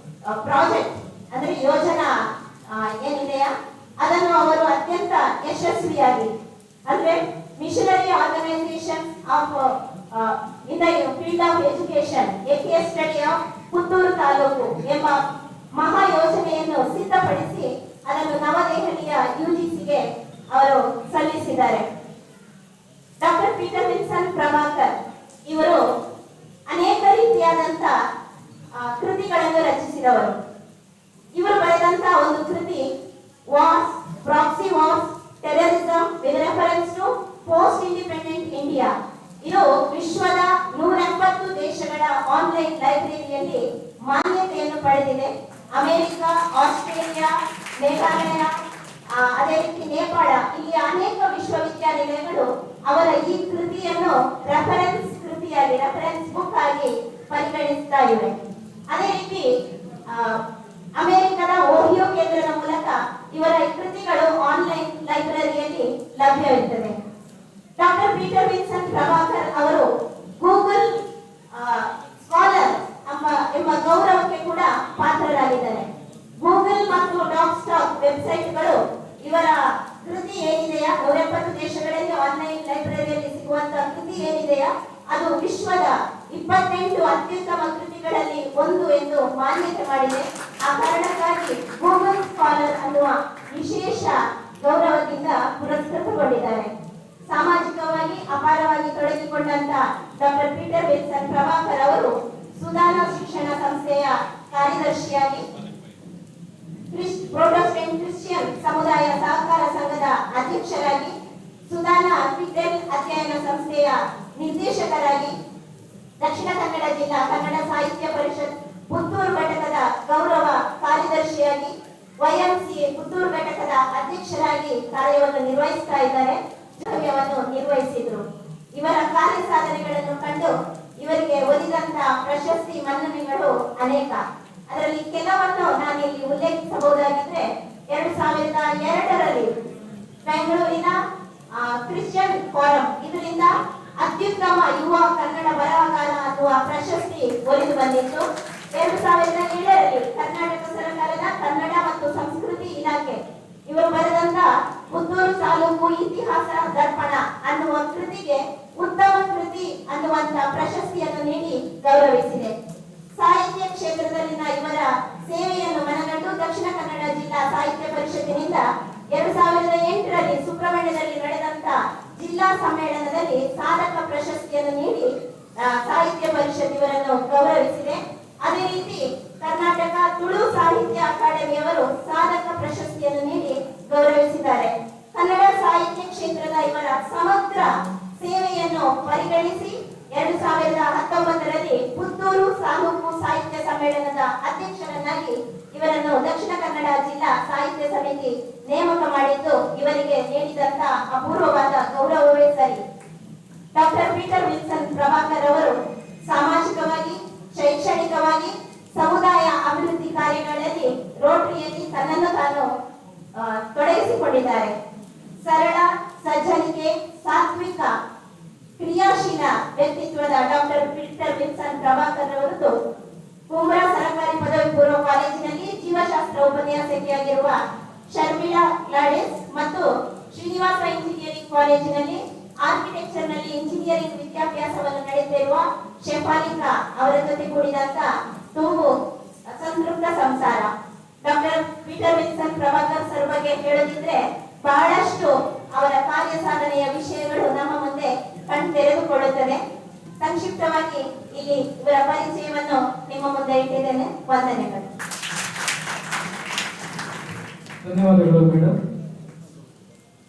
ಪ್ರಾಜೆಕ್ಟ್ ಅಂದ್ರೆ ಯೋಜನಾ ಏನಿದೆಯಾ ಅದನ್ನು ಅವರು ಅತ್ಯಂತ ಯಶಸ್ವಿಯಾಗಿ ಅಂದ್ರೆ missionary organisation of in the field of education APS study of Puttur taluk ಎಂಬ ಮಹಾ ಯೋಜನೆಯನ್ನು ಸಿದ್ಧಪಡಿಸಿ ಅದನ್ನು ನವದೆಹಲಿಯ ಯುಜಿಸಿಗೆ ಅವರು ಸಲ್ಲಿಸಿದ್ದಾರೆ. ಡಾಕ್ಟರ್ ಪೀಟರ್ ವಿಲ್ಸನ್ ಪ್ರಭಾಕರ್ ಇವರು ಅನೇಕ ರೀತಿಯಾದಂತ ಕೃತಿಗಳನ್ನು ರಚಿಸಿದವರು. ಇವರು ಬರೆದಂತ ಒಂದು ಕೃತಿ wars, proxy wars, terrorism with reference to post independent India. ಇದು ವಿಶ್ವದ 170 ದೇಶಗಳ ಆನ್ಲೈನ್ ಲೈಬ್ರರಿಯಲ್ಲಿ ಮಾನ್ಯತೆಯನ್ನು ಪಡೆದಿದೆ. ಅಮೆರಿಕ, ಆಸ್ಟ್ರೇಲಿಯಾ, ಮೇಘಾಲಯ, ಅದೇ ರೀತಿ ನೇಪಾಳ ಇಲ್ಲಿ ಅನೇಕ ವಿಶ್ವವಿದ್ಯಾನಿಲಯಗಳು ಅವರ ಈ ಕೃತಿಯನ್ನು ರೆಫರೆನ್ಸ್ ಕೃತಿಯಾಗಿ, ರೆಫರೆನ್ಸ್ ಬುಕ್ ಆಗಿ ಪರಿಗಣಿಸ್ತಾ ಇವೆ. ಅದೇ ರೀತಿ ಅಮೆರಿಕದ ಓಹಿಯೋ ಕೇಂದ್ರದ ಮೂಲಕ ಇವರ ಕೃತಿಗಳು ಆನ್ಲೈನ್ ಲೈಬ್ರರಿಯಲ್ಲಿ ಲಭ್ಯವಿರುತ್ತವೆ. ಡಾಕ್ಟರ್ ಪೀಟರ್ ವಿಲ್ಸನ್ ಪ್ರಭಾಕರ್ ಅವರು ಗೂಗಲ್ ಸ್ಕಾಲರ್ ಎಂಬ ಗೌರವಕ್ಕೆ ಕೂಡ ಪಾತ್ರರಾಗಿದ್ದಾರೆ. ಗೂಗಲ್ ಮತ್ತು ಡಾಕ್ಸ್ಟಾಕ್ ವೆಬ್ಸೈಟ್ಗಳು ಇವರ ಕೃತಿ ಏನಿದೆಯಾ 170 ದೇಶಗಳಲ್ಲಿ ಆನ್ಲೈನ್ ಲೈಬ್ರರಿಯಲ್ಲಿ ಸಿಗುವಂತಹ ಕೃತಿ ಏನಿದೆಯಾ ಅದು ವಿಶ್ವದ 28 ಅತ್ಯುತ್ತಮ ಕೃತಿಗಳಲ್ಲಿ ಒಂದು ಎಂದು ಮಾನ್ಯತೆ ಮಾಡಿದೆ. ಆ ಕಾರಣಕ್ಕಾಗಿ ಗೂಗಲ್ ಸ್ಕಾಲರ್ ಅನ್ನುವ ವಿಶೇಷ ಗೌರವದಿಂದ ಪುರಸ್ಕೃತಗೊಂಡಿದ್ದಾರೆ. ಸಾಮಾಜಿಕವಾಗಿ ಅಪಾರವಾಗಿ ತೊಡಗಿಕೊಂಡಂತ ಡಾಕ್ಟರ್ ಪೀಟರ್ ವಿಲ್ಸನ್ ಪ್ರಭಾಕರ್ ಅವರು ಸುಧಾನ ಶಿಕ್ಷಣ ಸಂಸ್ಥೆಯ ಕಾರ್ಯದರ್ಶಿಯಾಗಿ, ಪ್ರೊಟೆಸ್ಟೆಂಟ್ ಕ್ರಿಶ್ಚಿಯನ್ ಸಮುದಾಯ ಸಹಕಾರ ಸಂಘದ ಅಧ್ಯಕ್ಷರಾಗಿ, ಸುಧಾನ ಫಿಡೆಲ್ ಅಧ್ಯಯನ ಸಂಸ್ಥೆಯ ನಿರ್ದೇಶಕರಾಗಿ, ದಕ್ಷಿಣ ಕನ್ನಡ ಜಿಲ್ಲಾ ಕನ್ನಡ ಸಾಹಿತ್ಯ ಪರಿಷತ್ ಪುತ್ತೂರು ಘಟಕದ ಗೌರವ ಕಾರ್ಯದರ್ಶಿಯಾಗಿ, YMCA ಪುತ್ತೂರು ಘಟಕದ ಅಧ್ಯಕ್ಷರಾಗಿ ಕಾರ್ಯವನ್ನು ನಿರ್ವಹಿಸ್ತಾ ಇದ್ದಾರೆ. ಕಾರ್ಯವನ್ನು ನಿರ್ವಹಿಸಿದ್ರು. ಇವರ ಕಾರ್ಯ ಸಾಧನೆಗಳನ್ನು ಕಂಡು ಇವರಿಗೆ ಒಲಿದಂತಹ ಪ್ರಶಸ್ತಿ ಮನ್ನಣೆಗಳು ಅನೇಕ. ಅದರಲ್ಲಿ ಕೆಲವನ್ನು ನಾನಿಲ್ಲಿ ಉಲ್ಲೇಖಿಸಬಹುದಾಗಿದ್ರೆ 2002ರಲ್ಲಿ ಬೆಂಗಳೂರಿನ ಕ್ರಿಶ್ಚಿಯನ್ ಫಾರಂ ಇದರಿಂದ ಅತ್ಯುತ್ತಮ ಯುವ ಕನ್ನಡ ಬರಹಗಾರ ಅನ್ನುವ ಪ್ರಶಸ್ತಿ ಒಲಿದು ಬಂದಿತ್ತು. 2007ರಲ್ಲಿ ಕರ್ನಾಟಕ ಸರ್ಕಾರದ ಕನ್ನಡ ಮತ್ತು ಸಂಸ್ಕೃತಿ ಇಲಾಖೆ ಇವರು ಬರೆದಂತ ಪುತ್ತೂರು ತಾಲೂಕು ಇತಿಹಾಸ ದರ್ಪಣ ಅನ್ನುವ ಕೃತಿಗೆ ಉತ್ತಮ ಕೃತಿ ಅನ್ನುವಂತ ಪ್ರಶಸ್ತಿಯನ್ನು ನೀಡಿ ಗೌರವಿಸಿದೆ. ಸಾಹಿತ್ಯ ಕ್ಷೇತ್ರದಲ್ಲಿನ ಇವರ ಸೇವೆಯನ್ನು ಮನಗಂಡು ದಕ್ಷಿಣ ಕನ್ನಡ ಜಿಲ್ಲಾ ಸಾಹಿತ್ಯ ಪರಿಷತ್ತಿನಿಂದ 2008ರಲ್ಲಿ ಸುಬ್ರಹ್ಮಣ್ಯದಲ್ಲಿ ನಡೆದಂತ ಜಿಲ್ಲಾ ಸಮ್ಮೇಳನದಲ್ಲಿ ಸಾಧಕ ಪ್ರಶಸ್ತಿಯನ್ನು ನೀಡಿ ಸಾಹಿತ್ಯ ಪರಿಷತ್ ಇವರನ್ನು ಗೌರವಿಸಿದೆ. ಅದೇ ರೀತಿ ಕರ್ನಾಟಕ ತುಳು ಸಾಹಿತ್ಯ ಅಕಾಡೆಮಿಯವರು ಸಾಧಕ ಪ್ರಶಸ್ತಿಯನ್ನು ನೀಡಿ ಗೌರವಿಸಿದ್ದಾರೆ. ಕನ್ನಡ ಸಾಹಿತ್ಯ ಕ್ಷೇತ್ರದ ಇವರ ಸಮಗ್ರ ಸೇವೆಯನ್ನು ಪರಿಗಣಿಸಿ 2019ರಲ್ಲಿ ಪುತ್ತೂರು ತಾಲೂಕು ಸಾಹಿತ್ಯ ಸಮ್ಮೇಳನದ ಅಧ್ಯಕ್ಷರನ್ನಾಗಿ ಇವರನ್ನು ದಕ್ಷಿಣ ಕನ್ನಡ ಜಿಲ್ಲಾ ಸಾಹಿತ್ಯ ಸಮಿತಿ ನೇಮಕ ಮಾಡಿದ್ದು ಇವರಿಗೆ ನೀಡಿದಂತ ಅಪೂರ್ವವಾದ ಗೌರವವೇ ಸರಿ. ಡಾಕ್ಟರ್ ಪೀಟರ್ ವಿಲ್ಸನ್ ಪ್ರಭಾಕರ್ ಅವರು ಸಾಮಾಜಿಕವಾಗಿ, ಶೈಕ್ಷಣಿಕವಾಗಿ, ಸಮುದಾಯ ಅಭಿವೃದ್ಧಿ ಕಾರ್ಯಗಳಲ್ಲಿ ರೋಟರಿಯಲ್ಲಿ ತನ್ನನ್ನು ತಾನು ತೊಡಗಿಸಿಕೊಂಡಿದ್ದಾರೆ. ಸರಳ, ಸಜ್ಜನಿಕೆ, ಸಾತ್ವಿಕ, ಕ್ರಿಯಾಶೀಲ ವ್ಯಕ್ತಿತ್ವದ ಡಾಕ್ಟರ್ ಪೀಟರ್ ವಿಲ್ಸನ್ ಪ್ರಭಾಕರ್ ಅವರದ್ದು ಕುಂಬ್ರಾ ಸರ್ಕಾರಿ ಪದವಿ ಪೂರ್ವ ಕಾಲೇಜಿನಲ್ಲಿ ಜೀವಶಾಸ್ತ್ರ ಉಪನ್ಯಾಸಕಿಯಾಗಿರುವ ಶರ್ಮಿಳಾ ಲಾಡೆಸ್ ಮತ್ತು ಶ್ರೀನಿವಾಸ ಇಂಜಿನಿಯರಿಂಗ್ ಕಾಲೇಜಿನಲ್ಲಿ ಆರ್ಕಿಟೆಕ್ಚರ್ ನಲ್ಲಿ ಇಂಜಿನಿಯರಿಂಗ್ ವಿದ್ಯಾಭ್ಯಾಸವನ್ನು ನಡೆಸಿರುವ ಶೆಫಾಲಿಕಾ ಅವರ ಜೊತೆ ಕೂಡಿದಂತ ತುಂಬು ಸಂತೃಪ್ತ ಸಂಸಾರ. Doctor Peter Wilson Prabhakar sir ಬಗ್ಗೆ ಹೇಳದಿದ್ರೆ ಬಹಳಷ್ಟು ಅವರ ಕಾರ್ಯ ಸಾಧನೆಯ ವಿಷಯಗಳು ನಮ್ಮ ಮುಂದೆ ಮುಂದೆ ಕಣ್ ತೆರೆದುಕೊಳ್ಳುತ್ತದೆ. ಸಂಕ್ಷಿಪ್ತವಾಗಿ ಇಲ್ಲಿ ಇವರ ಪರಿಚಯವನ್ನು ನಿಮ್ಮ ಮುಂದೆ ಇಟ್ಟಿದ್ದೇನೆ. ವಂದನೆಗಳು. ಧನ್ಯವಾದಗಳು madam.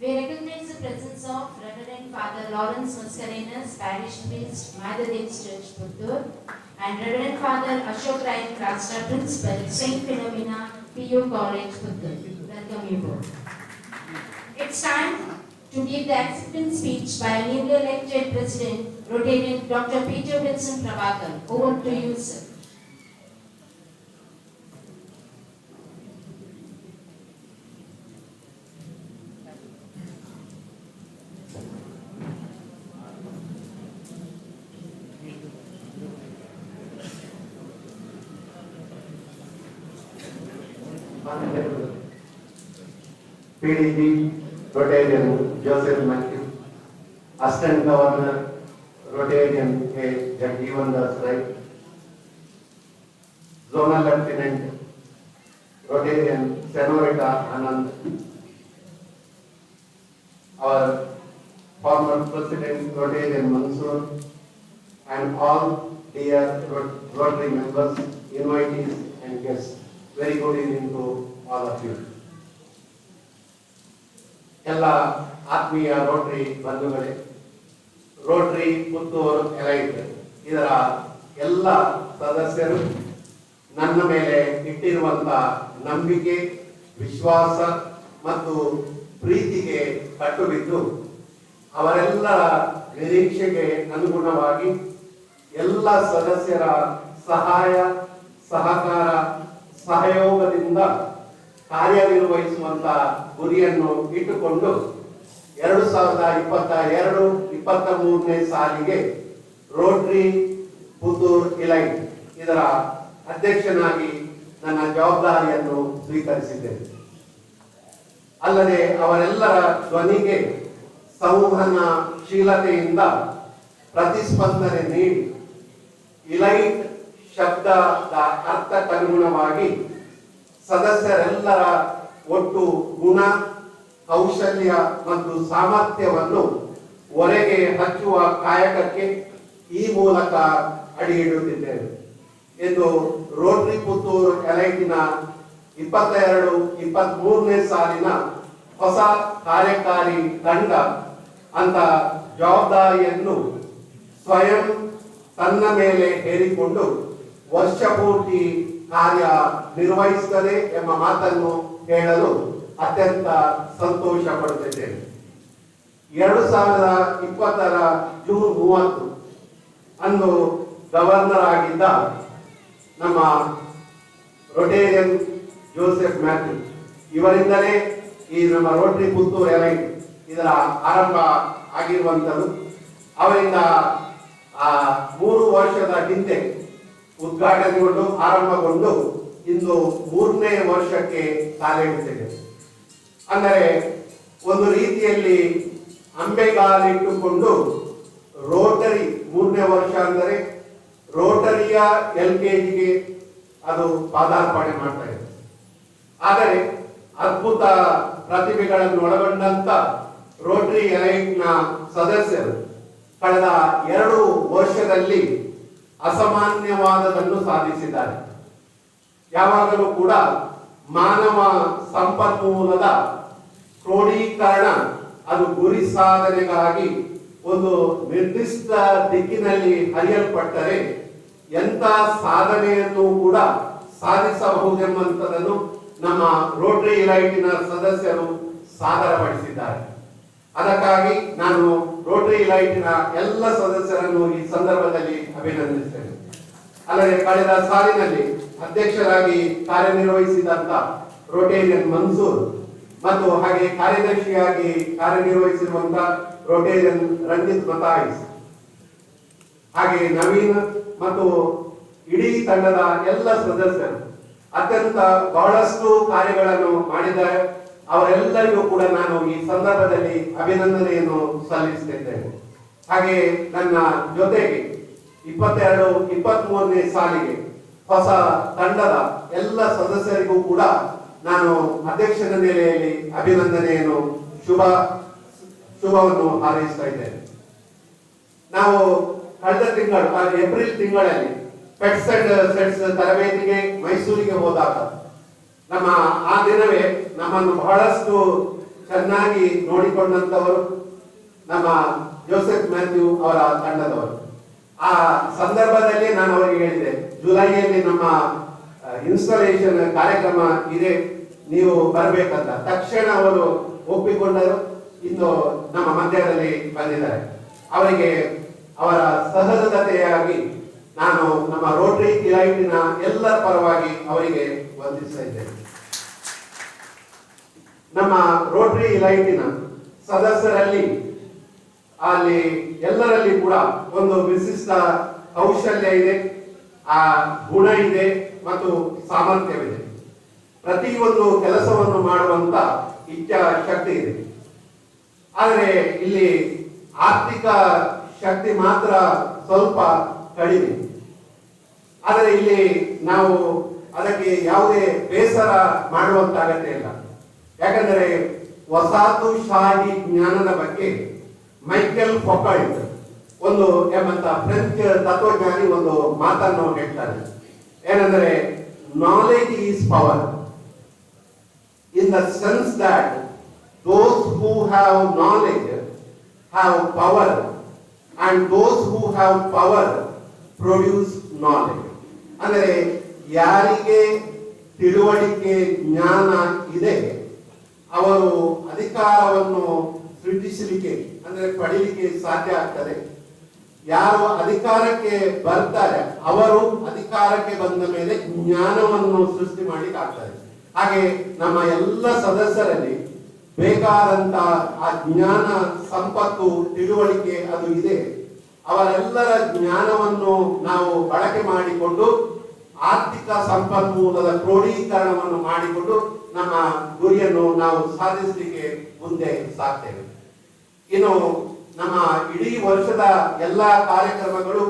We recognize the presence of Reverend Father Lawrence Mascarenas, Parish Priest, Mother David's Church, Puttur, and Reverend Father Ashok Rai Rasta, Principal, Saint Philomena, PU College, Puttur. Welcome you both. It's time to give the acceptance speech by a newly elected President, Rotarian Dr. Peter Vincent Prabhakar. Over to you, sir. PDG Rotarian Joseph Matthew, Assistant Governor Rotarian A. Jagjeevan Das Rai, Zonal Lieutenant Rotarian Senorita Anand, our former President Rotarian Mansoor, and all dear Rotary members, invitees and guests. Very good evening to all of you. ಎಲ್ಲ ಆತ್ಮೀಯ Rotary ಬಂಧುಗಳೇ, Rotary Puttur elite ಇದರ ಎಲ್ಲ ಸದಸ್ಯರು ನನ್ನ ಮೇಲೆ ಇಟ್ಟಿರುವಂತ ನಂಬಿಕೆ, ವಿಶ್ವಾಸ ಮತ್ತು ಪ್ರೀತಿಗೆ ಕಟ್ಟುಬಿದ್ದು ಅವರೆಲ್ಲರ ನಿರೀಕ್ಷೆಗೆ ಅನುಗುಣವಾಗಿ ಎಲ್ಲ ಸದಸ್ಯರ ಸಹಾಯ, ಸಹಕಾರ, ಸಹಯೋಗದಿಂದ ಕಾರ್ಯನಿರ್ವಹಿಸುವಂತ ಗುರಿಯನ್ನು ಇಟ್ಟುಕೊಂಡು 2022-23ನೇ ಸಾಲಿಗೆ ರೋಟರಿ ಪುತ್ತೂರ್ ಎಲೈಟ್ ಇದರ ಅಧ್ಯಕ್ಷನಾಗಿ ನನ್ನ ಜವಾಬ್ದಾರಿಯನ್ನು ಸ್ವೀಕರಿಸಿದ್ದೇನೆ. ಅಲ್ಲದೆ ಅವರೆಲ್ಲರ ಧ್ವನಿಗೆ ಸಂವಹನಶೀಲತೆಯಿಂದ ಪ್ರತಿಸ್ಪಂದನೆ ನೀಡಿ ಇಲೈಟ್ ಶಬ್ದದ ಅರ್ಥಕ್ಕನುಗುಣವಾಗಿ ಸದಸ್ಯರೆಲ್ಲರ ಒಟ್ಟು ಗುಣ, ಕೌಶಲ್ಯ ಮತ್ತು ಸಾಮರ್ಥ್ಯವನ್ನು ಹೊರಗೆ ಹಚ್ಚುವ ಕಾಯಕಕ್ಕೆ ಈ ಮೂಲಕ ಅಡಿಯಿಡುತ್ತಿದ್ದೇವೆ ಎಂದು ರೋಟರಿ ಪುತ್ತೂರು ಎಲೈಟಿನ 22-23ನೇ ಸಾಲಿನ ಹೊಸ ಕಾರ್ಯಕಾರಿ ತಂಡ ಅಂತ ಜವಾಬ್ದಾರಿಯನ್ನು ಸ್ವಯಂ ತನ್ನ ಮೇಲೆ ಹೇರಿಕೊಂಡು ವರ್ಷಪೂರ್ತಿ ಕಾರ್ಯ ನಿರ್ವಹಿಸುತ್ತದೆ ಎಂಬ ಮಾತನ್ನು ಹೇಳಲು ಅತ್ಯಂತ ಸಂತೋಷ ಪಡುತ್ತಿದ್ದೇನೆ. 2020ರ ಜೂನ್ 30 ಅಂದು ಗವರ್ನರ್ ಆಗಿದ್ದ ನಮ್ಮ ರೊಟೇರಿಯನ್ ಜೋಸೆಫ್ ಮ್ಯಾಥ್ಯೂ ಇವರಿಂದಲೇ ಈ ನಮ್ಮ ರೋಟರಿ ಪುತ್ತೂರು ಎಲೈಟ್ ಇದರ ಆರಂಭ ಆಗಿರುವಂಥದ್ದು. ಅವರಿಂದ 3 ವರ್ಷದ ಹಿಂದೆ ಉದ್ಘಾಟನೆಗೊಂಡು ಆರಂಭಗೊಂಡು ಇಂದು 3ನೇ ವರ್ಷಕ್ಕೆ ಕಾಲಿಡುತ್ತಿದೆ. ಅಂದರೆ ಒಂದು ರೀತಿಯಲ್ಲಿ ಅಂಬೆಗಾಲಿಟ್ಟುಕೊಂಡು ರೋಟರಿ 3ನೇ ವರ್ಷ ಅಂದರೆ ರೋಟರಿಯ LKGಗೆ ಅದು ಪಾದಾರ್ಪಣೆ ಮಾಡ್ತಾ ಇದೆ. ಆದರೆ ಅದ್ಭುತ ಪ್ರತಿಭೆಗಳನ್ನು ಒಳಗೊಂಡಂತ ರೋಟರಿ ಎಲೈಟ್ನ ಸದಸ್ಯರು ಕಳೆದ 2 ವರ್ಷದಲ್ಲಿ ಅಸಾಮಾನ್ಯವಾದದನ್ನು ಸಾಧಿಸಿದ್ದಾರೆ. ಯಾವಾಗಲೂ ಕೂಡ ಮಾನವ ಸಂಪನ್ಮೂಲದ ಕ್ರೋಢೀಕರಣ ಅದು ಗುರಿ ಸಾಧನೆಗಾಗಿ ಒಂದು ನಿರ್ದಿಷ್ಟ ದಿಕ್ಕಿನಲ್ಲಿ ಹರಿಯಲ್ಪಟ್ಟರೆ ಎಂತ ಸಾಧನೆಯನ್ನು ಕೂಡ ಸಾಧಿಸಬಹುದೆಂಬಂತದನ್ನು ನಮ್ಮ ರೋಟರಿ ಎಲೈಟಿನ ಸದಸ್ಯರು ಸಾದರಪಡಿಸಿದ್ದಾರೆ. ಅದಕ್ಕಾಗಿ ನಾನು ರೋಟರಿ ಎಲೈಟಿನ ಎಲ್ಲ ಸದಸ್ಯರನ್ನು ಈ ಸಂದರ್ಭದಲ್ಲಿ ಅಭಿನಂದಿಸುತ್ತೇನೆ. ಅಲ್ಲದೆ ಕಳೆದ ಸಾಲಿನಲ್ಲಿ ಅಧ್ಯಕ್ಷರಾಗಿ ಕಾರ್ಯನಿರ್ವಹಿಸಿದಂತ ರೋಟೇರಿಯನ್ ಮನ್ಸೂರ್ ಮತ್ತು ಹಾಗೆ ಕಾರ್ಯದರ್ಶಿಯಾಗಿ ಕಾರ್ಯನಿರ್ವಹಿಸಿರುವಂತಹ ರೋಟೇರಿಯನ್ ರಂಜಿತ್ ಮತಾಯಿಸ್, ಹಾಗೆ ನವೀನ್ ಮತ್ತು ಇಡೀ ತಂಡದ ಎಲ್ಲ ಸದಸ್ಯರು ಅತ್ಯಂತ ಬಹಳಷ್ಟು ಕಾರ್ಯಗಳನ್ನು ಮಾಡಿದ್ದಾರೆ. ಅವರೆಲ್ಲರಿಗೂ ಕೂಡ ನಾನು ಈ ಸಂದರ್ಭದಲ್ಲಿ ಅಭಿನಂದನೆಯನ್ನು ಸಲ್ಲಿಸುತ್ತಿದ್ದೇನೆ. ಹಾಗೆ ನನ್ನ ಜೊತೆಗೆ 22-23ನೇ ಸಾಲಿಗೆ ಹೊಸ ತಂಡದ ಎಲ್ಲ ಸದಸ್ಯರಿಗೂ ಕೂಡ ನಾನು ಅಧ್ಯಕ್ಷನ ನೆಲೆಯಲ್ಲಿ ಅಭಿನಂದನೆಯನ್ನು ಶುಭವನ್ನು ಹಾರೈಸ್ತಾ ಇದ್ದೇನೆ. ನಾವು ಕಳೆದ ತಿಂಗಳು ಏಪ್ರಿಲ್ ತಿಂಗಳಲ್ಲಿ ಪೆಟ್ಸ್ ಅಂಡ್ ಸೆಟ್ಸ್ ತರಬೇತಿಗೆ ಮೈಸೂರಿಗೆ ಹೋದಾಗ ಆ ದಿನವೇ ನಮ್ಮನ್ನು ಬಹಳಷ್ಟು ಚೆನ್ನಾಗಿ ನೋಡಿಕೊಂಡಂತವರು ನಮ್ಮ ಜೋಸೆಫ್ ಮ್ಯಾಥ್ಯೂ ಅವರ ತಂಡದವರು. ಆ ಸಂದರ್ಭದಲ್ಲಿ ನಾನು ಅವರಿಗೆ ಹೇಳಿದೆ, ಜುಲೈಯಲ್ಲಿ ನಮ್ಮ ಇನ್ಸ್ಟಾಲೇಷನ್ ಕಾರ್ಯಕ್ರಮ ಇದೆ, ನೀವು ಬರಬೇಕಂತ. ತಕ್ಷಣ ಅವರು ಒಪ್ಪಿಕೊಂಡರು. ಇನ್ನು ನಮ್ಮ ಮಧ್ಯದಲ್ಲಿ ಬಂದಿದ್ದಾರೆ. ಅವರಿಗೆ ಅವರ ಸಹಜತೆಯಾಗಿ ನಾನು ನಮ್ಮ ರೋಟರಿ ಇಲೈಟಿನ ಎಲ್ಲರ ಪರವಾಗಿ ಅವರಿಗೆ ವಂದಿಸ್ತಾ ಇದ್ದೇನೆ. ನಮ್ಮ ರೋಟರಿ ಇಲೈಟಿನ ಸದಸ್ಯರಲ್ಲಿ ಅಲ್ಲಿ ಎಲ್ಲರಲ್ಲಿ ಕೂಡ ಒಂದು ವಿಶಿಷ್ಟ ಕೌಶಲ್ಯ ಇದೆ, ಆ ಗುಣ ಇದೆ ಮತ್ತು ಸಾಮರ್ಥ್ಯವಿದೆ. ಪ್ರತಿಯೊಂದು ಕೆಲಸವನ್ನು ಮಾಡುವಂತ ಇಚ್ಛಾ ಶಕ್ತಿ ಇದೆ. ಆದರೆ ಇಲ್ಲಿ ಆರ್ಥಿಕ ಶಕ್ತಿ ಮಾತ್ರ ಸ್ವಲ್ಪ ಕಡಿಮೆ. ಆದರೆ ಇಲ್ಲಿ ನಾವು ಅದಕ್ಕೆ ಯಾವುದೇ ಬೇಸರ ಮಾಡುವಂತ ಅಗತ್ಯ ಇಲ್ಲ. ಯಾಕಂದರೆ ವಸಾಹತುಶಾಹಿ ಜ್ಞಾನದ ಬಗ್ಗೆ ಮೈಕೆಲ್ ಫೊಕಾಲ್ಟ್ ಒಂದು ಎಂಬಂತ ಫ್ರೆಂಚ್ ತತ್ವಜ್ಞಾನಿ ಒಂದು ಮಾತನ್ನು ಹೇಳ್ತಾರೆ. ಏನಂದರೆ, knowledge is power in the sense that those who have knowledge have power and those who have power produce knowledge. ಅಂದರೆ ಯಾರಿಗೆ ತಿಳುವಳಿಕೆ ಜ್ಞಾನ ಇದೆ ಅವರು ಅಧಿಕಾರವನ್ನು ಸೃಷ್ಟಿಸಲಿಕ್ಕೆ ಅಂದರೆ ಪಡೀಲಿಕ್ಕೆ ಸಾಧ್ಯ ಆಗ್ತದೆ. ಯಾರು ಅಧಿಕಾರಕ್ಕೆ ಬರ್ತಾರೆ ಅವರು ಅಧಿಕಾರಕ್ಕೆ ಬಂದ ಮೇಲೆ ಜ್ಞಾನವನ್ನು ಸೃಷ್ಟಿ ಮಾಡಲಿಕ್ಕೆ ಆಗ್ತದೆ. ಹಾಗೆ ನಮ್ಮ ಎಲ್ಲ ಸದಸ್ಯರಲ್ಲಿ ಬೇಕಾದಂತ ಆ ಜ್ಞಾನ ಸಂಪತ್ತು ತಿಳುವಳಿಕೆ ಅದು ಇದೆ. ಅವರೆಲ್ಲರ ಜ್ಞಾನವನ್ನು ನಾವು ಬಳಕೆ ಮಾಡಿಕೊಂಡು ಆರ್ಥಿಕ ಸಂಪನ್ಮೂಲದ ಕ್ರೋಢೀಕರಣವನ್ನು ಮಾಡಿಕೊಂಡು ನಮ್ಮ ಗುರಿಯನ್ನು ನಾವು ಸಾಧಿಸಲಿಕ್ಕೆ ಮುಂದೆ ಸಾಗ್ತೇವೆ. ಇನ್ನು ನಮ್ಮ ಇಡೀ ವರ್ಷದ ಎಲ್ಲಾ ಕಾರ್ಯಕ್ರಮಗಳು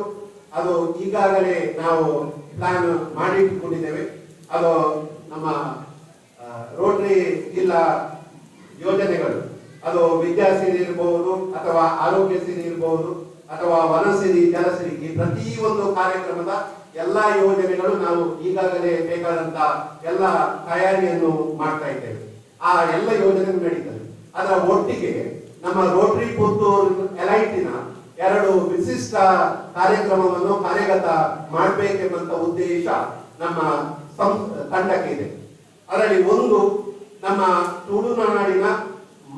ಅದು ಈಗಾಗಲೇ ನಾವು ಪ್ಲಾನ್ ಮಾಡಿಟ್ಟುಕೊಂಡಿದ್ದೇವೆ. ಅದು ನಮ್ಮ ರೋಟರಿ ಜಿಲ್ಲಾ ಯೋಜನೆಗಳು, ಅದು ವಿದ್ಯಾಸಿರಿ ಇರಬಹುದು ಅಥವಾ ಆರೋಗ್ಯ ಸಿರಿ ಇರಬಹುದು ಅಥವಾ ವನಸಿರಿ ಜಲಸಿರಿ, ಈ ಪ್ರತಿಯೊಂದು ಕಾರ್ಯಕ್ರಮದ ಎಲ್ಲಾ ಯೋಜನೆಗಳು ನಾವು ಈಗಾಗಲೇ ಬೇಕಾದಂತ ಎಲ್ಲ ತಯಾರಿಯನ್ನು ಮಾಡ್ತಾ ಇದ್ದೇವೆ. ಆ ಎಲ್ಲ ಯೋಜನೆ ನಡೀತದೆ. ಅದರ ಒಟ್ಟಿಗೆ ನಮ್ಮ ರೋಟರಿ ಪುತ್ತೂರು ಎಲೈಟಿನ 2 ವಿಶಿಷ್ಟ ಕಾರ್ಯಕ್ರಮವನ್ನು ಕಾರ್ಯಗತ ಮಾಡಬೇಕೆಂಬಂತ ಉದ್ದೇಶ ನಮ್ಮ ತಂಡಕ್ಕೆ ಇದೆ. ಅದರಲ್ಲಿ ಒಂದು ನಮ್ಮ ತುಳುನಾಡಿನ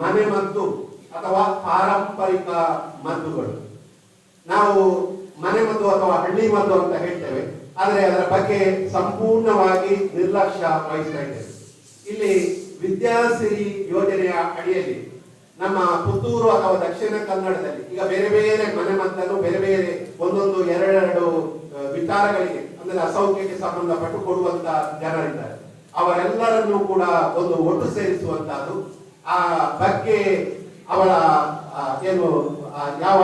ಮನೆ ಮದ್ದು ಅಥವಾ ಪಾರಂಪರಿಕ ಮದ್ದುಗಳು. ನಾವು ಮನೆ ಮದ್ದು ಅಥವಾ ಹಳ್ಳಿ ಮದ್ದು ಅಂತ ಹೇಳ್ತೇವೆ, ಆದರೆ ಅದರ ಬಗ್ಗೆ ಸಂಪೂರ್ಣವಾಗಿ ನಿರ್ಲಕ್ಷ್ಯ ವಹಿಸ್ತಾ ಇದ್ದೇವೆ. ಇಲ್ಲಿ ವಿದ್ಯಾಸಿರಿ ಯೋಜನೆಯ ಅಡಿಯಲ್ಲಿ ನಮ್ಮ ಪುತ್ತೂರು ಅಥವಾ ದಕ್ಷಿಣ ಕನ್ನಡದಲ್ಲಿ ಈಗ ಬೇರೆ ಬೇರೆ ಮನೆ ಮದ್ದನ್ನು ಬೇರೆ ಬೇರೆ ಒಂದೊಂದು 2 ವಿಚಾರಗಳಿಗೆ ಅಂದರೆ ಅಸೌಖ್ಯಕ್ಕೆ ಸಂಬಂಧಪಟ್ಟು ಕೊಡುವಂತ ಜನರಿದ್ದಾರೆ. ಅವರೆಲ್ಲರನ್ನು ಕೂಡ ಒಂದು ಒಟ್ಟು ಸೇರಿಸುವಂತಹದ್ದು, ಆ ಬಗ್ಗೆ ಅವರ ಏನು ಯಾವ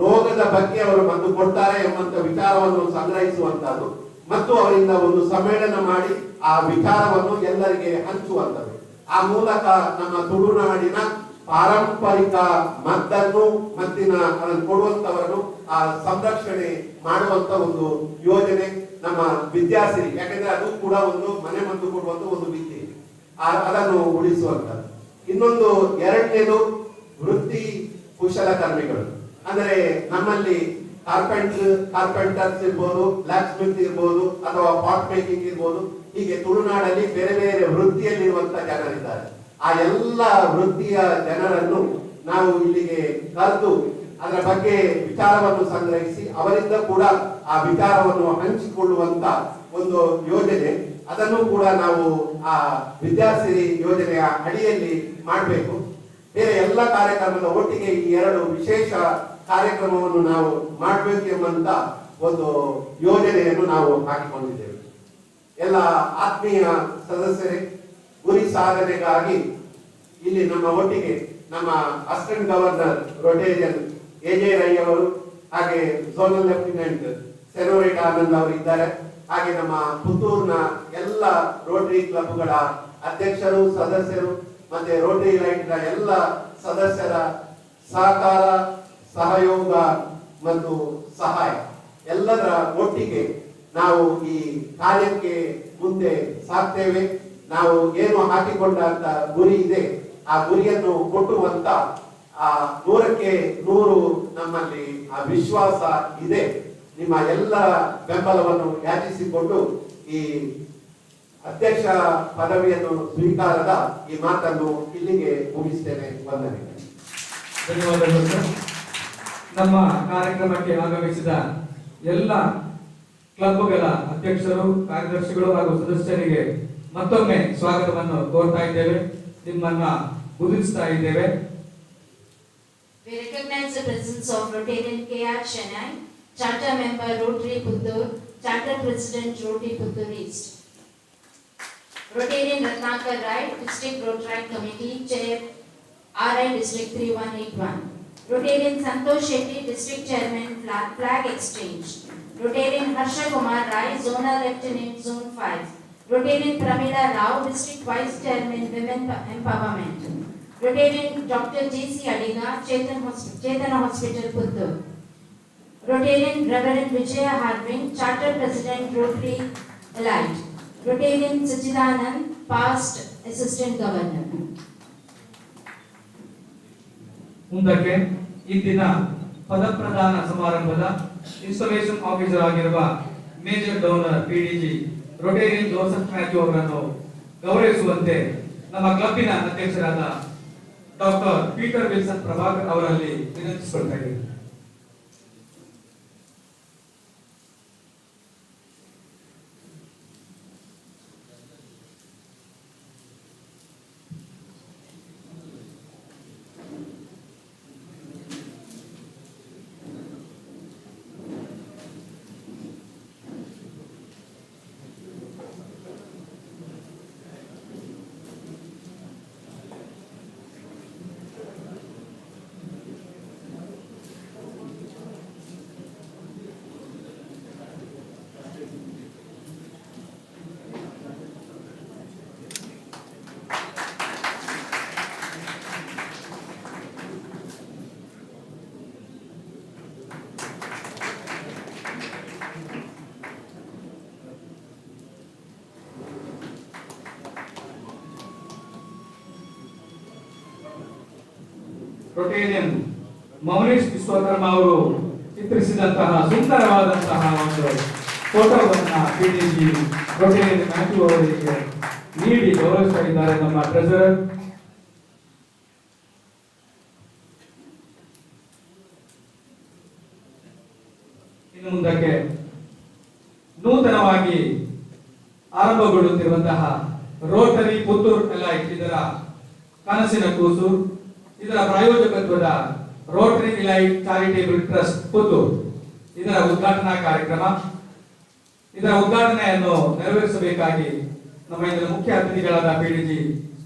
ರೋಗದ ಬಗ್ಗೆ ಅವರು ಮದ್ದು ಕೊಡ್ತಾರೆ ಎಂಬಂತ ವಿಚಾರವನ್ನು ಸಂಗ್ರಹಿಸುವಂತಹದ್ದು ಮತ್ತು ಅವರಿಂದ ಒಂದು ಸಮ್ಮೇಳನ ಮಾಡಿ ಆ ವಿಚಾರವನ್ನು ಎಲ್ಲರಿಗೆ ಹಂಚುವಂಥದ್ದು. ಆ ಮೂಲಕ ನಮ್ಮ ತುಳುನಾಡಿನ ಪಾರಂಪರಿಕ ಮದ್ದನ್ನು ಅದನ್ನು ಕೊಡುವಂತವರನ್ನು ಆ ಸಂರಕ್ಷಣೆ ಮಾಡುವಂತ ಒಂದು ಯೋಜನೆ ನಮ್ಮ ವಿದ್ಯಾಸಿರಿ. ಯಾಕಂದ್ರೆ ಅದು ಕೂಡ ಒಂದು ಮನೆ ಮದ್ದು ಕೊಡುವಂತ ಒಂದು ವಿದ್ಯೆ, ಅದನ್ನು ಉಳಿಸುವಂತದ್ದು. ಇನ್ನೊಂದು 2ನೇದು ವೃತ್ತಿ ಕುಶಲಕರ್ಮಿಗಳು. ಅಂದರೆ ನಮ್ಮಲ್ಲಿ ಕಾರ್ಪೆಂಟರ್ಸ್ ಇರ್ಬೋದು, ಬ್ಲಾಕ್ ಸ್ಮಿತ್ ಇರ್ಬೋದು ಅಥವಾ ಪಾಟ್ ಮೇಕಿಂಗ್ ಇರ್ಬೋದು, ಹೀಗೆ ತುಳುನಾಡಲ್ಲಿ ಬೇರೆ ಬೇರೆ ವೃತ್ತಿಯಲ್ಲಿರುವಂತ ಜನರಿದ್ದಾರೆ. ಆ ಎಲ್ಲ ವೃತ್ತಿಯ ಜನರನ್ನು ನಾವು ಇಲ್ಲಿಗೆ ಕರೆದು ಅದರ ಬಗ್ಗೆ ವಿಚಾರವನ್ನು ಸಂಗ್ರಹಿಸಿ ಅವರಿಂದ ಕೂಡ ಆ ವಿಚಾರವನ್ನು ಹಂಚಿಕೊಳ್ಳುವಂತ ಒಂದು ಯೋಜನೆ, ಅದನ್ನು ಕೂಡ ನಾವು ಆ ವಿದ್ಯಾಸಿರಿ ಯೋಜನೆಯ ಅಡಿಯಲ್ಲಿ ಮಾಡಬೇಕು. ಬೇರೆ ಎಲ್ಲ ಕಾರ್ಯಕ್ರಮದ ಒಟ್ಟಿಗೆ ಈ 2 ವಿಶೇಷ ಕಾರ್ಯಕ್ರಮವನ್ನು ನಾವು ಮಾಡಬೇಕು ಎಂಬಂತ ಒಂದು ಯೋಜನೆಯನ್ನು ನಾವು ಹಾಕಿಕೊಂಡಿದ್ದೇವೆ. ಎಲ್ಲ ಆತ್ಮೀಯ ಸದಸ್ಯರೇ, ಗುರಿ ಸಾಧನೆಗಾಗಿ ಇಲ್ಲಿ ನಮ್ಮ ಒಟ್ಟಿಗೆ ನಮ್ಮ assistant governor Rotarian AJ Rai ಅವರು, ಹಾಗೆ ಝೋನಲ್ ಲೆಫ್ಟಿನೆಂಟ್ ಸೆನೋರಿಟಾ ಆನಂದ್ ಅವರು ಇದ್ದಾರೆ. ಹಾಗೆ ನಮ್ಮ ಪುತ್ತೂರಿನ ಎಲ್ಲ ರೋಟರಿ ಕ್ಲಬ್ಗಳ ಅಧ್ಯಕ್ಷರು, ಸದಸ್ಯರು ಮತ್ತೆ ರೋಟರಿ ಲೈಟ್ನ ಎಲ್ಲ ಸದಸ್ಯರ ಸಹಕಾರ, ಸಹಯೋಗ ಮತ್ತು ಸಹಾಯ ಎಲ್ಲದರ ಒಟ್ಟಿಗೆ ನಾವು ಈ ಕಾರ್ಯಕ್ಕೆ ಮುಂದೆ ಸಾಗ್ತೇವೆ. ನಾವು ಏನು ಹಾಕಿಕೊಂಡಂತ ಗುರಿ ಇದೆ ಆ ಗುರಿಯನ್ನು ಕೊಟ್ಟುವಂತ ಆ 100ಕ್ಕೆ 100 ನಮ್ಮಲ್ಲಿ ಆ ವಿಶ್ವಾಸ ಇದೆ. ನಿಮ್ಮ ಎಲ್ಲ ಬೆಂಬಲವನ್ನು ಯಾಚಿಸಿಕೊಂಡು ಈ ಅಧ್ಯಕ್ಷ ಪದವಿಯನ್ನು ಸ್ವೀಕಾರದ ಈ ಮಾತನ್ನು ಇಲ್ಲಿಗೆ ಮುಗಿಸ್ತೇನೆ. ವಂದನೆಗಳು. ಧನ್ಯವಾದಗಳು ಸರ್. ನಮ್ಮ ಕಾರ್ಯಕ್ರಮಕ್ಕೆ ಆಗಮಿಸಿದ ಎಲ್ಲ ಕ್ಲಬ್ಗಳ ಅಧ್ಯಕ್ಷರು, ಕಾರ್ಯದರ್ಶಿಗಳು ಹಾಗೂ ಸದಸ್ಯರಿಗೆ ಮತ್ತೊಮ್ಮೆ ಸ್ವಾಗತವನ್ನು ಕೋರ್ತಾ ಇದ್ದೇವೆ. ನಿಮ್ಮನ್ನ ಗುರುತಿಸ್ತಾ ಇದ್ದೇವೆ. We recognize the presence of Rotarian K.R. Chennai, Charter Member Rotary Puttur, Charter President Rotary Puttur East. Rotarian Ratnakar Rai, District Rotary Committee, Chair RI District 3181. Rotarian Santosh Shetty, District Chairman, Flag Exchange. Rotarian Harsha Kumar Rai, Zonal Lieutenant, Zone 5. Rotarian Pramila Rao, District Vice Chairman, Women Empowerment. Rotarian Dr. J.C. Adiga, Chetana Hospital, Puttur. Rotarian Reverend Vijaya Harvin, Charter President, Rotary Elite. Rotarian Sachidanand, Past Assistant Governor. ಮುಂದಕ್ಕೆ ಇಂದಿನ ಪದಪ್ರದಾನ ಸಮಾರಂಭದ installation officer ಆಗಿರುವ major donor PDG Rotarian Joseph Mathew ಅವರನ್ನು ಗೌರವಿಸುವಂತೆ ನಮ್ಮ ಕ್ಲಬ್ಬಿನ ಅಧ್ಯಕ್ಷರಾದ doctor Peter Wilson Prabhakar ಅವರಲ್ಲಿ ವಿನಂತಿಸಿಕೊಳ್ತಾ ಇದ್ದೇವೆ. ರೊಟೇರಿಯನ್ ಮೌನೇಶ್ ವಿಶ್ವಕರ್ಮ ಅವರು ಚಿತ್ರಿಸಿದಂತಹ ಸುಂದರವಾದಂತಹ ಒಂದು ಫೋಟೋವನ್ನು ಪಿಡಿಜಿ ರೊಟೇರಿಯನ್ ಮ್ಯಾಥ್ಯೂ ಅವರಿಗೆ ನೀಡಿ ಗೌರವಿಸ್ತಾ ಇದ್ದಾರೆ ನಮ್ಮ ಟ್ರೆಜರರ್. ಇನ್ನು ಮುಂದಕ್ಕೆ ನೂತನವಾಗಿ ಆರಂಭಗೊಳ್ಳುತ್ತಿರುವಂತಹ ರೋಟರಿ ಪುತ್ತೂರ್ ಎಲೈಟ್ ಇದರ ಕನಸಿನ ಕೂಸು, ಇದರ ಪ್ರಾಯೋಜಕತ್ವದ Rotary elite charitable trust Puttur ಇದರ ಉದ್ಘಾಟನಾ ಕಾರ್ಯಕ್ರಮ. ಇದರ ಉದ್ಘಾಟನೆಯನ್ನು ನೆರವೇರಿಸಬೇಕಾಗಿ ನಮ್ಮ ಇದರ ಮುಖ್ಯ ಅತಿಥಿಗಳಾದ ಪಿಡಿಜಿ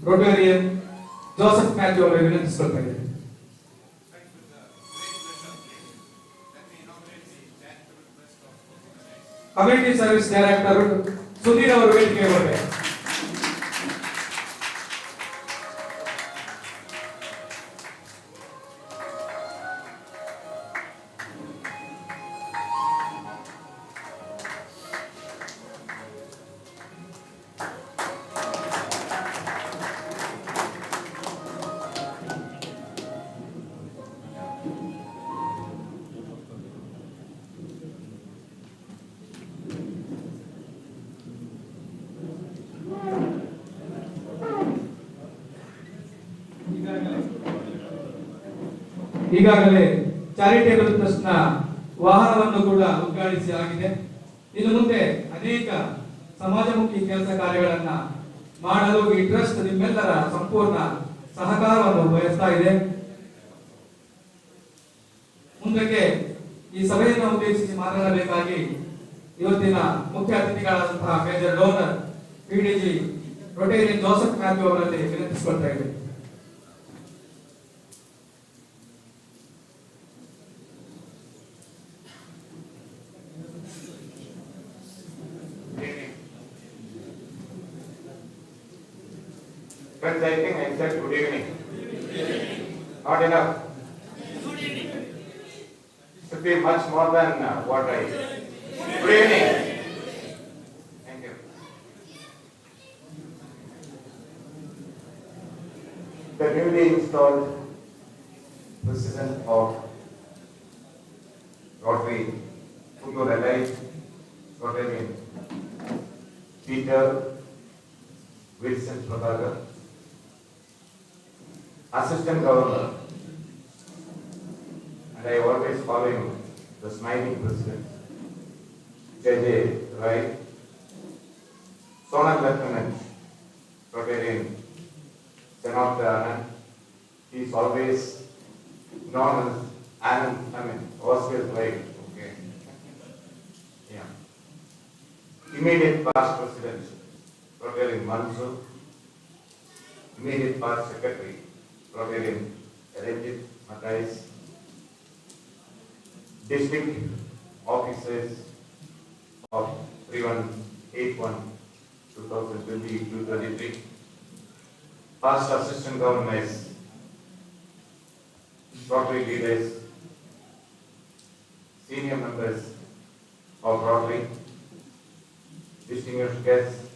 ರೋಟೇರಿಯನ್ ಜೋಸೆಫ್ ಮ್ಯಾಥ್ಯೂ ಅವರಿಗೆ ವಿನಂತಿಸಿಕೊಳ್ತಾ ಇದ್ದೇವೆ. ಕಮ್ಯುನಿಟಿ ಸರ್ವಿಸ್ ಡೈರೆಕ್ಟರ್ ಸುಧೀರ್ ಅವರು ವೇದಿಕೆ ಬರಬೇಕು. ಈಗಾಗಲೇ ಚಾರಿಟೇಬಲ್ ಟ್ರಸ್ಟ್ ನ ವಾಹನವನ್ನು ಕೂಡ ಉದ್ಘಾಟಿಸಿ ಆಗಿದೆ. ಇನ್ನು ಮುಂದೆ ಅನೇಕ ಸಮಾಜಮುಖಿ ಕೆಲಸ ಕಾರ್ಯಗಳನ್ನ ಮಾಡಲು ಈ ಟ್ರಸ್ಟ್ ನಿಮ್ಮೆಲ್ಲರ ಸಂಪೂರ್ಣ ಸಹಕಾರವನ್ನು ಬಯಸ್ತಾ ಇದೆ. ಮುಂದಕ್ಕೆ ಈ ಸಭೆಯನ್ನು ಉದ್ದೇಶಿಸಿ ಮಾತನಾಡಬೇಕಾಗಿ ಇವತ್ತಿನ ಮುಖ್ಯ ಅತಿಥಿಗಳಾದಂತಹ major donor PDG Rotarian Joseph Mathew ಅವರಲ್ಲಿ ವಿನಂತಿಸಿಕೊಳ್ತಾ ಇದ್ದೇವೆ. Friends, I think I said good evening. Not enough. should be much more than what I did. Good evening. Thank you. The newly installed President of Rotary Puttur Allied Rotarian Peter Wilson Prabhakar, Assistant Governor, and I always follow him, the smiling President, J.J. Rai, Sonal Lieutenant, Rotarian, Senat Anand. He is always known as Anand, Oscar's wife. Okay. Yeah. Immediate past President, Rotarian Mansoor. Immediate past Secretary, Rotarian Ranjit Matais. District officers of 3181-2022-23. Past assistant governors, Rotary leaders, senior members of Rotary, distinguished guests,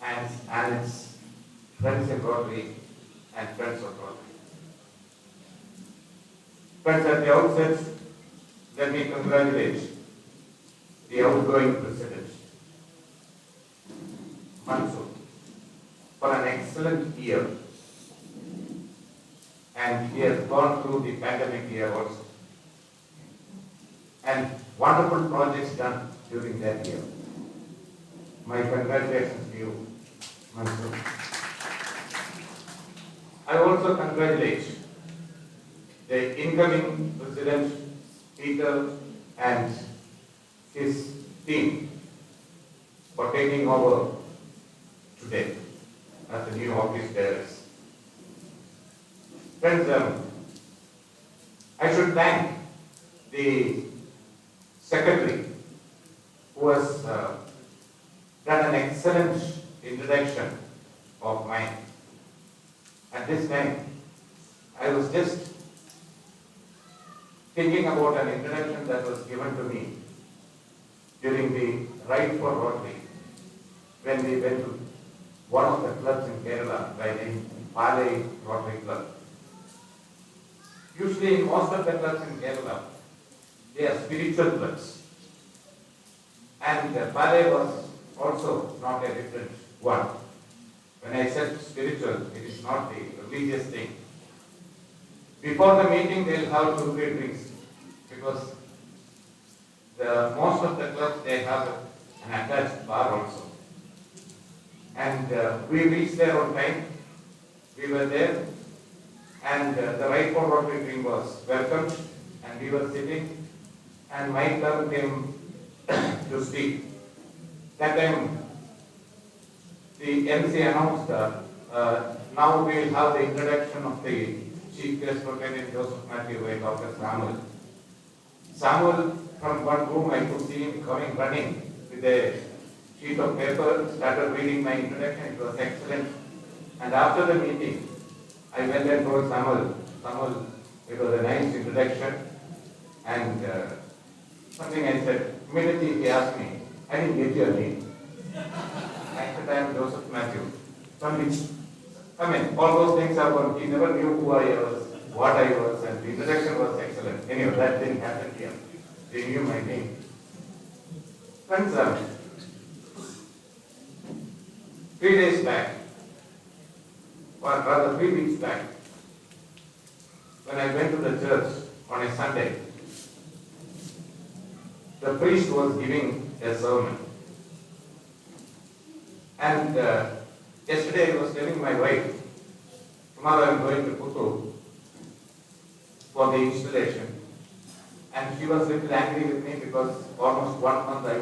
and its friends in Rotary and friends of Rotary. Friends, at the outset, let me congratulate the outgoing President, Mansoor, for an excellent year. And he has gone through the pandemic year also. And wonderful projects done during that year. My congratulations to you, Mansoor. I also congratulate the incoming President, Peter, and his team for taking over today as the new office bearers. Friends, I should thank the secretary who has done an excellent introduction of mine. At this time, I was just thinking about an introduction that was given to me during the Ride for Rotary when we went to one of the clubs in Kerala by the name Palay Rotary Club. Usually in most of the clubs in Kerala, they are spiritual clubs. And Palay was also not a different one. When I said spiritual, it is not the religious thing. Before the meeting, they will have 2-3 drinks because most of the clubs, they have an attached bar also. And we reached there on time. We were there, and the Ride for Rotary team was welcomed, and we were sitting, and my turn came to speak. That time, the MC announced now we will have the introduction of the Chief Guest Rotarian Joseph Matthew by Dr. Samuel. Samuel, from one room, I could see him coming running with a sheet of paper, started reading my introduction. It was excellent. And after the meeting, I went and told Samuel, it was a nice introduction. And something I said, immediately he asked me, I didn't get your name. I said, I am Joseph Matthew. All those things are one. He never knew who I was, what I was, and the introduction was excellent. Anyway, that didn't happen here. They knew my name. Friends, 3 days back, or rather 3 weeks back, when I went to the church on a Sunday, the priest was giving a sermon. And yesterday I was telling my wife, tomorrow I am going to Puttur for the installation. And she was a little angry with me because almost 1 month I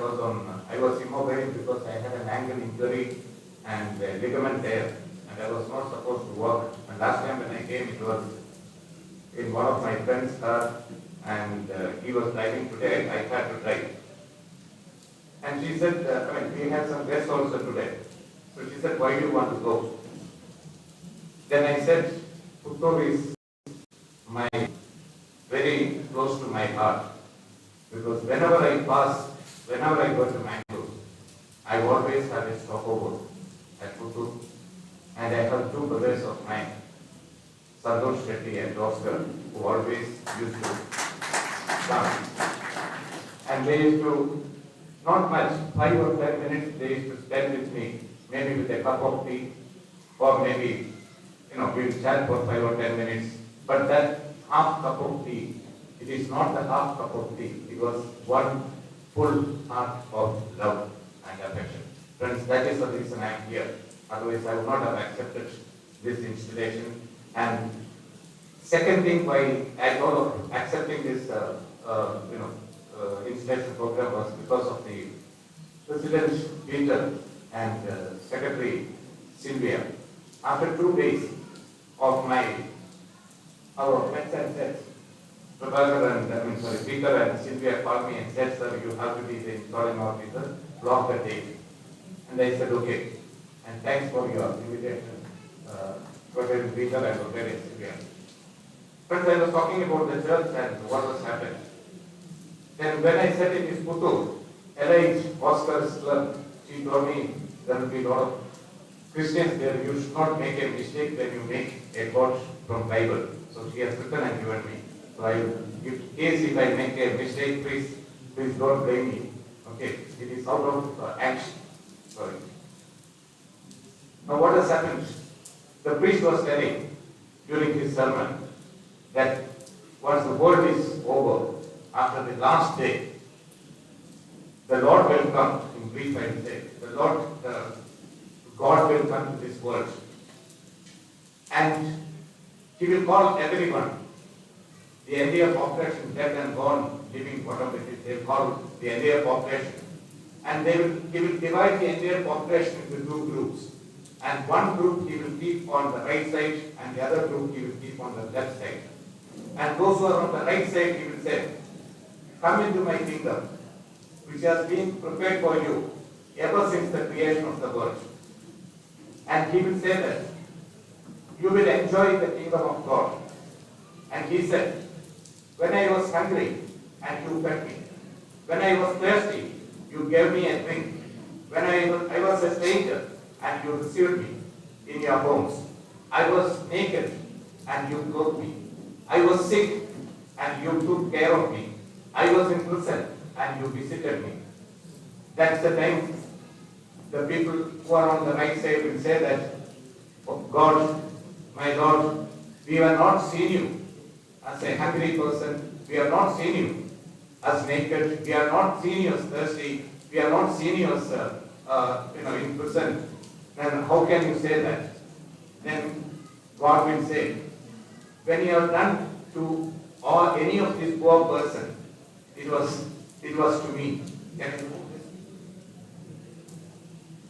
was immobile because I had an ankle injury and a ligament tear, and I was not supposed to walk. And last time when I came, it was in one of my friend's car, and he was driving. Today I had to drive. And she said, we had some guests also today. So she said, why do you want to go? Then I said, Puttur is my very close to my heart because whenever I go to Mangalore, I always have a stopover at Puttur, and I have two brothers of mine, Santosh Shetty and Oscar, who always used to come. And they used to, not much, 5 or 10 minutes they used to spend with me, maybe with a cup of tea, or maybe, we'll chat for 5 or 10 minutes. But that half cup of tea, it is not the half cup of tea, it was one full heart of love and affection. Friends, that is the reason I am here. Otherwise, I would not have accepted this installation. And second thing why I thought of accepting this, installation program was because of the President Peter and Secretary Sylvia. After 2 days of our pets and sets, Peter and Sylvia called me and said, sir, you have to be the installing officer, block the date. And I said, okay. And thanks for your invitation, Rotary Peter and Rotary Sylvia. Friends, I was talking about the church and what was happening. Then when I said it is Puttur, Elijah Oscar's club, she told me there will be a lot of Christians there. You should not make a mistake when you make a quote from Bible. So she has written and given me. So in case if I make a mistake, please don't blame me. Okay, it is out of action. Sorry. Now what has happened? The priest was telling during his sermon that once the world is over, after the last day, the Lord will come. In brief, I will say, God will come to this world, and He will call everyone. The entire population, dead and gone, living, whatever it is, they will call the entire population, and He will divide the entire population into 2 groups. And one group He will keep on the right side, and the other group He will keep on the left side. And those who are on the right side, He will say, come into my kingdom, which has been prepared for you ever since the creation of the world. And He will say that you will enjoy the kingdom of God. And He said, when I was hungry and you fed me, when I was thirsty, you gave me a drink, when I was a stranger and you received me in your homes, I was naked and you clothed me, I was sick and you took care of me, I was in prison and you visited me. That's the time the people who are on the right side will say that, oh God, my Lord, we have not seen you as a hungry person, we have not seen you as naked, we have not seen you as thirsty, we have not seen you as in prison. Then how can you say that? Then God will say, when you have done to any of this poor person, it was to me. Can you move this?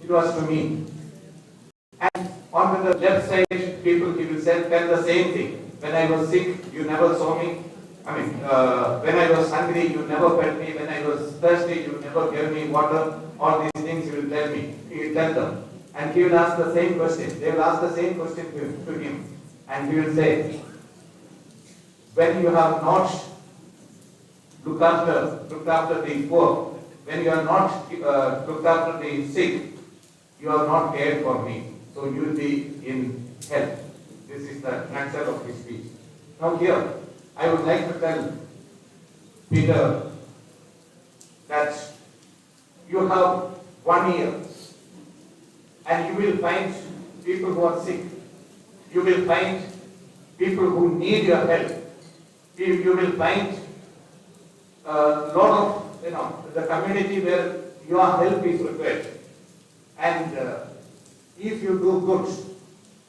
It was to me. And on the left side, people He will say, tell the same thing. When I was sick, you never saw me. When I was hungry, you never fed me. When I was thirsty, you never gave me water. All these things He will tell me. He will tell them. And He will ask the same question. They will ask the same question to Him. And He will say, when you have not looked after the poor, when you are not looked after the sick, you are not cared for me. So you will be in hell. This is the nutshell of his speech. Now here, I would like to tell Peter that you have 1 year and you will find people who are sick. You will find people who need your help. You will find a lot of, the community where your help is required. And if you do good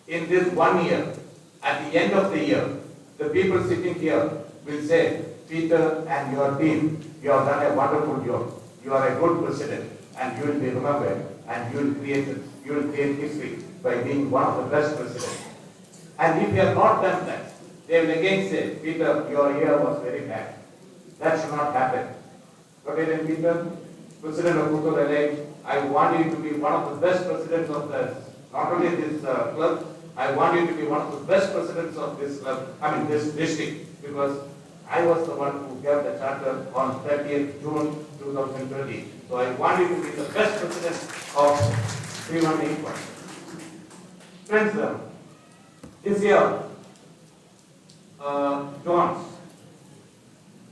in this 1 year, at the end of the year, the people sitting here will say, Peter and your team, you have done a wonderful job. You are a good president and you will be remembered and you will create history by being one of the best presidents. And if you have not done that, they will again say, Peter, your year was very bad. That should not happen. But then Peter, President of Puttur, I want you to be one of the best presidents of not only this club, I want you to be one of the best presidents of this club, this district, because I was the one who gave the charter on 30th June 2020. So I want you to be the best president of 3181. Friends, this year, Jones,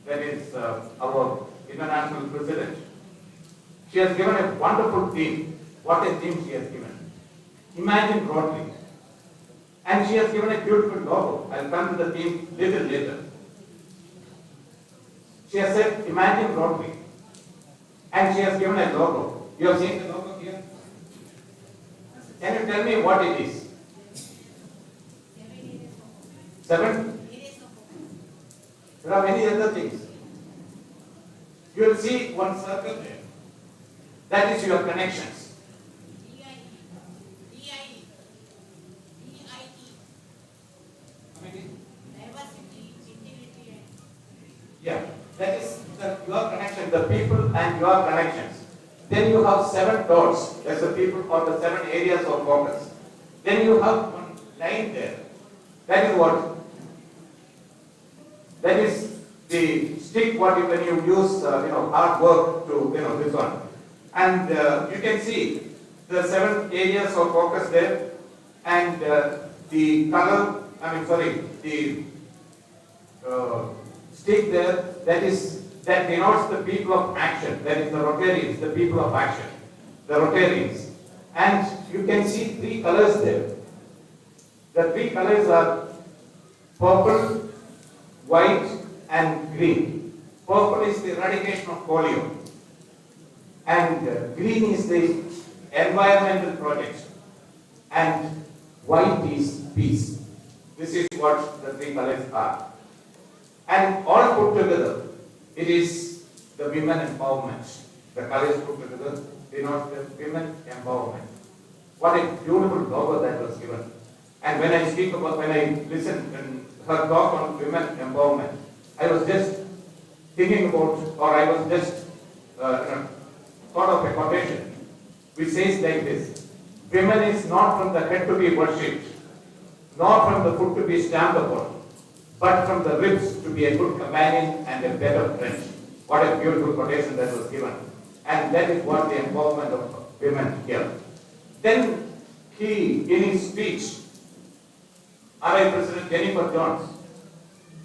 that is our international president, she has given a wonderful theme. What a theme she has given. Imagine Rotary. And she has given a beautiful logo. I'll come to the theme little later. She has said, imagine Rotary. And she has given a logo. You have seen the logo here? Can you tell me what it is? 7? There are many other things. You will see one circle there. That is your connections. Yeah, that is your connection, the people and your connections. Then you have 7 dots, that's the people or the 7 areas of focus. Then you have one line there. That is what? That is the stick what you, when you use hard work to this one. And you can see the 7 areas of focus there, and the color, the stick there, that denotes the people of action. That is the Rotarians, the people of action, the Rotarians. And you can see 3 colors there. The 3 colors are purple, white, and green. Purple is the eradication of polio, and green is the environmental project, and white is peace. This is what the 3 colors are. And all put together, it is the women empowerment. The colors put together denote the women empowerment. What a beautiful logo that was given. And when I listened and her talk on women empowerment, I was just thinking about, or I was just thought of a quotation which says like this: women is not from the head to be worshipped, nor from the foot to be stamped upon, but from the ribs to be a good companion and a better friend. What a beautiful quotation that was given. And that is what the empowerment of women here. Then he, in his speech, RI President Jennifer Jones,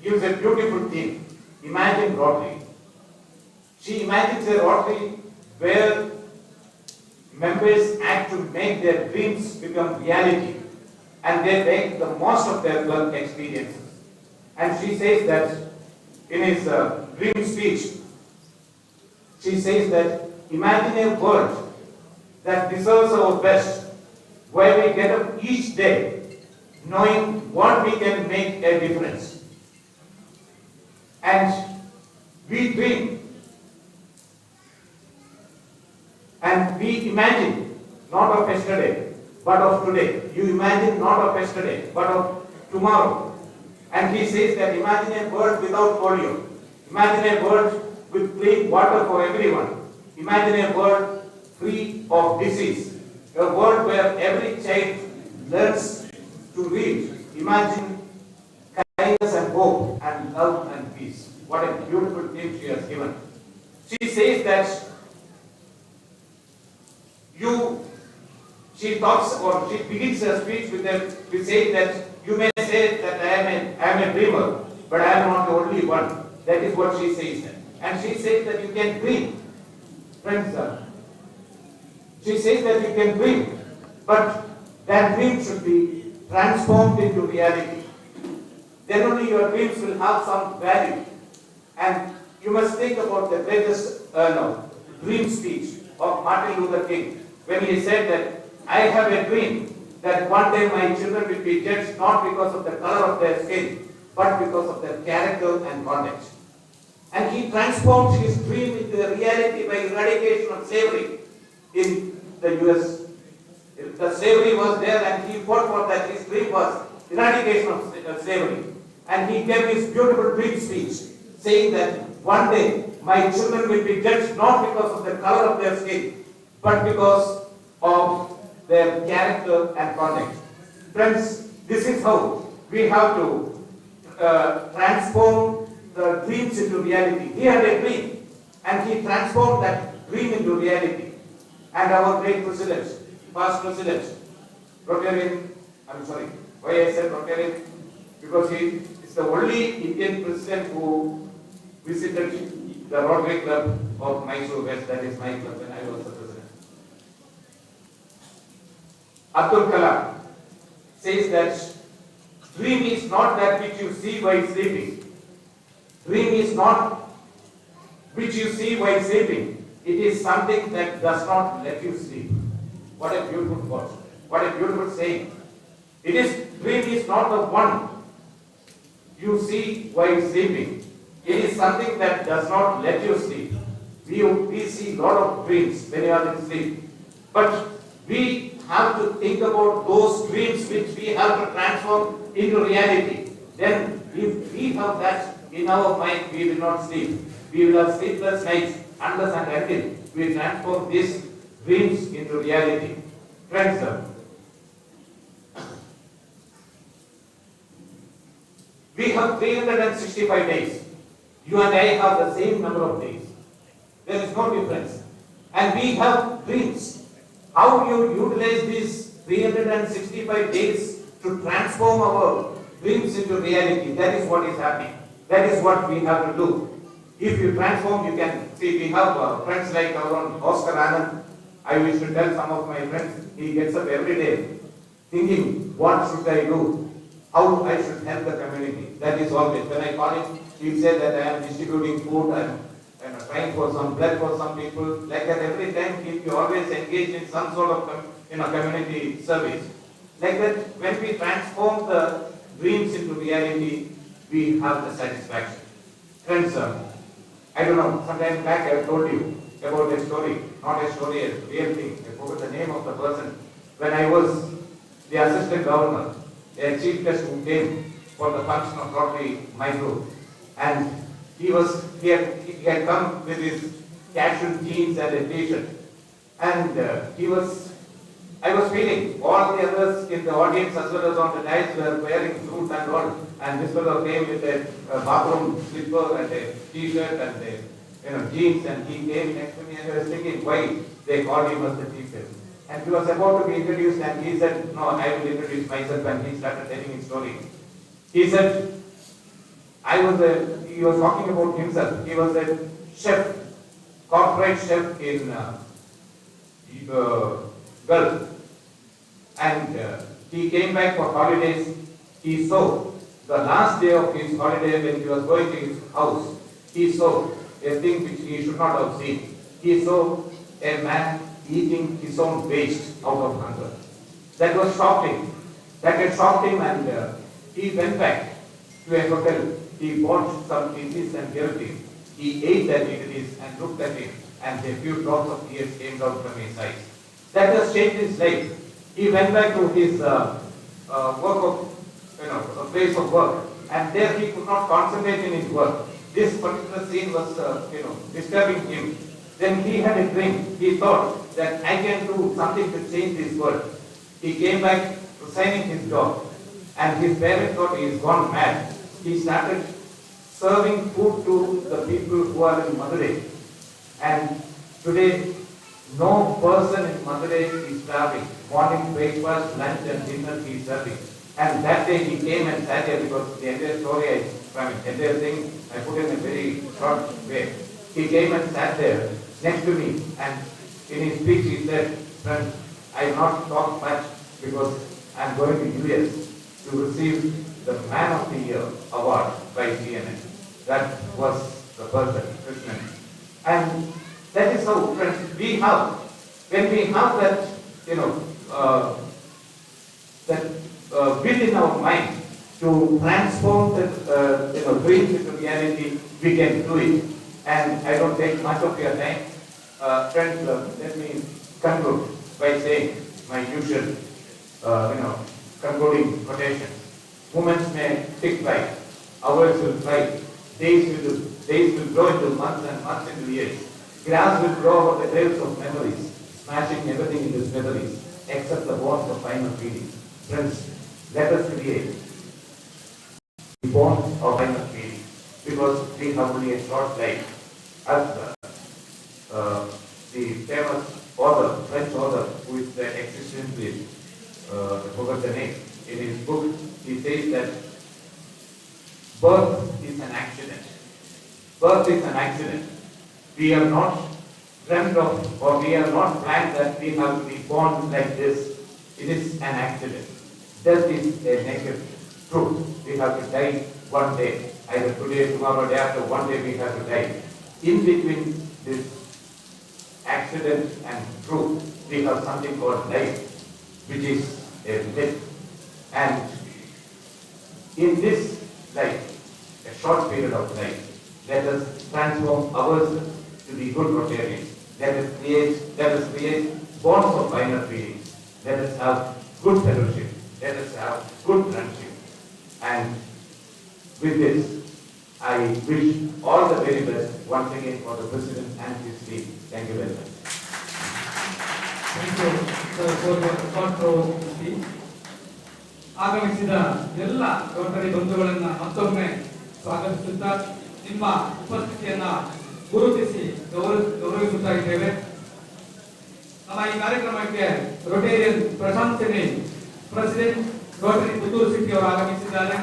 gives a beautiful theme. Imagine Rotary. She imagines a Rotary where members act to make their dreams become reality, and they make the most of their work experiences. And she says that in his dream speech, she says that imagine a world that deserves our best, where we get up each day knowing what we can make a difference. And we dream and we imagine not of yesterday but of today. You imagine not of yesterday but of tomorrow. And he says that imagine a world without polio. Imagine a world with clean water for everyone. Imagine a world free of disease. A world where every child learns to read. Imagine kindness and hope and love and peace. What a beautiful theme she has given. She says that she begins her speech with saying that you may say that I am a dreamer, but I am not the only one. That is what she says. And she says that you can dream. Friends, she says that you can dream, but that dream should be transformed into reality. Then only your dreams will have some value. And you must think about the greatest dream speech of Martin Luther King, when he said that I have a dream that one day my children will be judged not because of the color of their skin, but because of their character and conduct. And he transformed his dream into a reality by eradication of slavery in the US. The slavery was there and he fought for that. His dream was eradication of slavery. And he gave his beautiful dream speech saying that one day my children will be judged not because of the color of their skin, but because of their character and conduct. Friends, this is how we have to transform the dreams into reality. He had a dream and he transformed that dream into reality. And our great president, past president, Rotarian, why I said Rotarian? Because he is the only Indian president who visited the Rotary Club of Mysore West, that is my club when I was the president. Abdul Kalam says that dream is not that which you see while sleeping. Dream is not which you see while sleeping. It is something that does not let you sleep. What a beautiful word. What a beautiful saying. Dream is not the one you see while sleeping. It is something that does not let you sleep. We see a lot of dreams when you are in sleep. But we have to think about those dreams which we have to transform into reality. Then if we have that in our mind, we will not sleep. We will have sleepless nights unless and until we transform these dreams into reality. Friends, we have 365 days. You and I have the same number of days. There is no difference. And we have dreams. How you utilize these 365 days to transform our dreams into reality, that is what is happening. That is what we have to do. If you transform, you can see we have friends like our own Oscar Anand. I used to tell some of my friends, he gets up every day thinking, what should I do? How I should help the community. That is always. When I call him, he said that I am distributing food and trying for some blood for some people. Like that every time he always engaged in some sort of community service. Like that when we transform the dreams into reality, we have the satisfaction. Friends, I don't know, sometime back I told you about a story, not a story, a real thing. I forgot the name of the person. When I was the assistant governor, a chief guest who came for the function of Rotary Mysore, and he had come with his casual jeans and a t-shirt, and I was feeling all the others in the audience as well as on the dais were wearing suits and all, and this fellow came with a bathroom slipper and a t-shirt and a jeans, and he came next to me and I was thinking why they called him as the chief guest. And he was about to be introduced and he said, no, I will introduce myself, and he started telling his story. He said, he was talking about himself. He was a chef, corporate chef in Gulf. And he came back for holidays. He saw the last day of his holiday when he was going to his house. He saw a thing which he should not have seen. He saw a man eating his own waste out of hunger. That was shocking. That had shocked him, and he went back to a hotel. He bought some idlis and gave it him. He ate that idlis and looked at it, and a few drops of tears came down from his eyes. That has changed his life. He went back to his place of work, and there he could not concentrate in his work. This particular scene was, disturbing him. Then he had a dream. He thought that I can do something to change this world. He came back, resigning his job, and his parents thought he is gone mad. He started serving food to the people who are in Madurai. And today, no person in Madurai is starving. Morning breakfast, lunch and dinner he is serving. And that day he came and sat here, because the entire story, entire thing, I put in a very short way. He came and sat there next to me, and in his speech he said, friend, I will not talk much because I am going to US to receive the Man of the Year award by CNN. That was the person, Krishnan. And that is how, friends, we have, when we have that, will in our mind to transform the dreams into reality, we can do it. And I don't take much of your time. Friends, let me conclude by saying my usual, concluding quotation. Moments may tick by, hours will fly, days will grow into months and months into years. Grass will grow over the trails of memories, smashing everything into memories, except the bonds of final feelings. Friends, let us create the bonds of final feelings. because we have only a short life. As the famous author, French author, who is an existentialist, I forgot the name, in his book, he says that birth is an accident. Birth is an accident. We are not dreamt of, or we are not planned that we have to be born like this. It is an accident. Death is a naked truth. We have to die one day. Either today, tomorrow, day after, one day we have to die. In between this accident and truth, we have something called life, which is a myth. And in this life, a short period of life, let us transform ourselves to be good Rotarians. Let us create bonds of finer feelings. Let us have good fellowship. Let us have good friendship. And with this, I wish all the very best once again for the President and his team. Thank you very much. Thank you for your thought-provoking speech. ಆಗಮಿಸಿದ ಎಲ್ಲ Rotary ಬಂಧುಗಳನ್ನ ಮತ್ತೊಮ್ಮೆ ಸ್ವಾಗತಿಸುತ್ತಾ ನಿಮ್ಮ ಉಪಸ್ಥಿತಿಯನ್ನ ಗುರುತಿಸಿ ಗೌರವಿಸುತ್ತಾ ಇದ್ದೇವೆ. ನಮ್ಮ ಈ ಕಾರ್ಯಕ್ರಮಕ್ಕೆ Rotarian ಪ್ರಶಂಸನೆ ಪ್ರೆಸಿಡೆಂಟ್ ರೋಟರಿ ಪುತ್ತೂರು ಸಿಟಿ ಅವರು ಆಗಮಿಸಿದ್ದಾರೆ.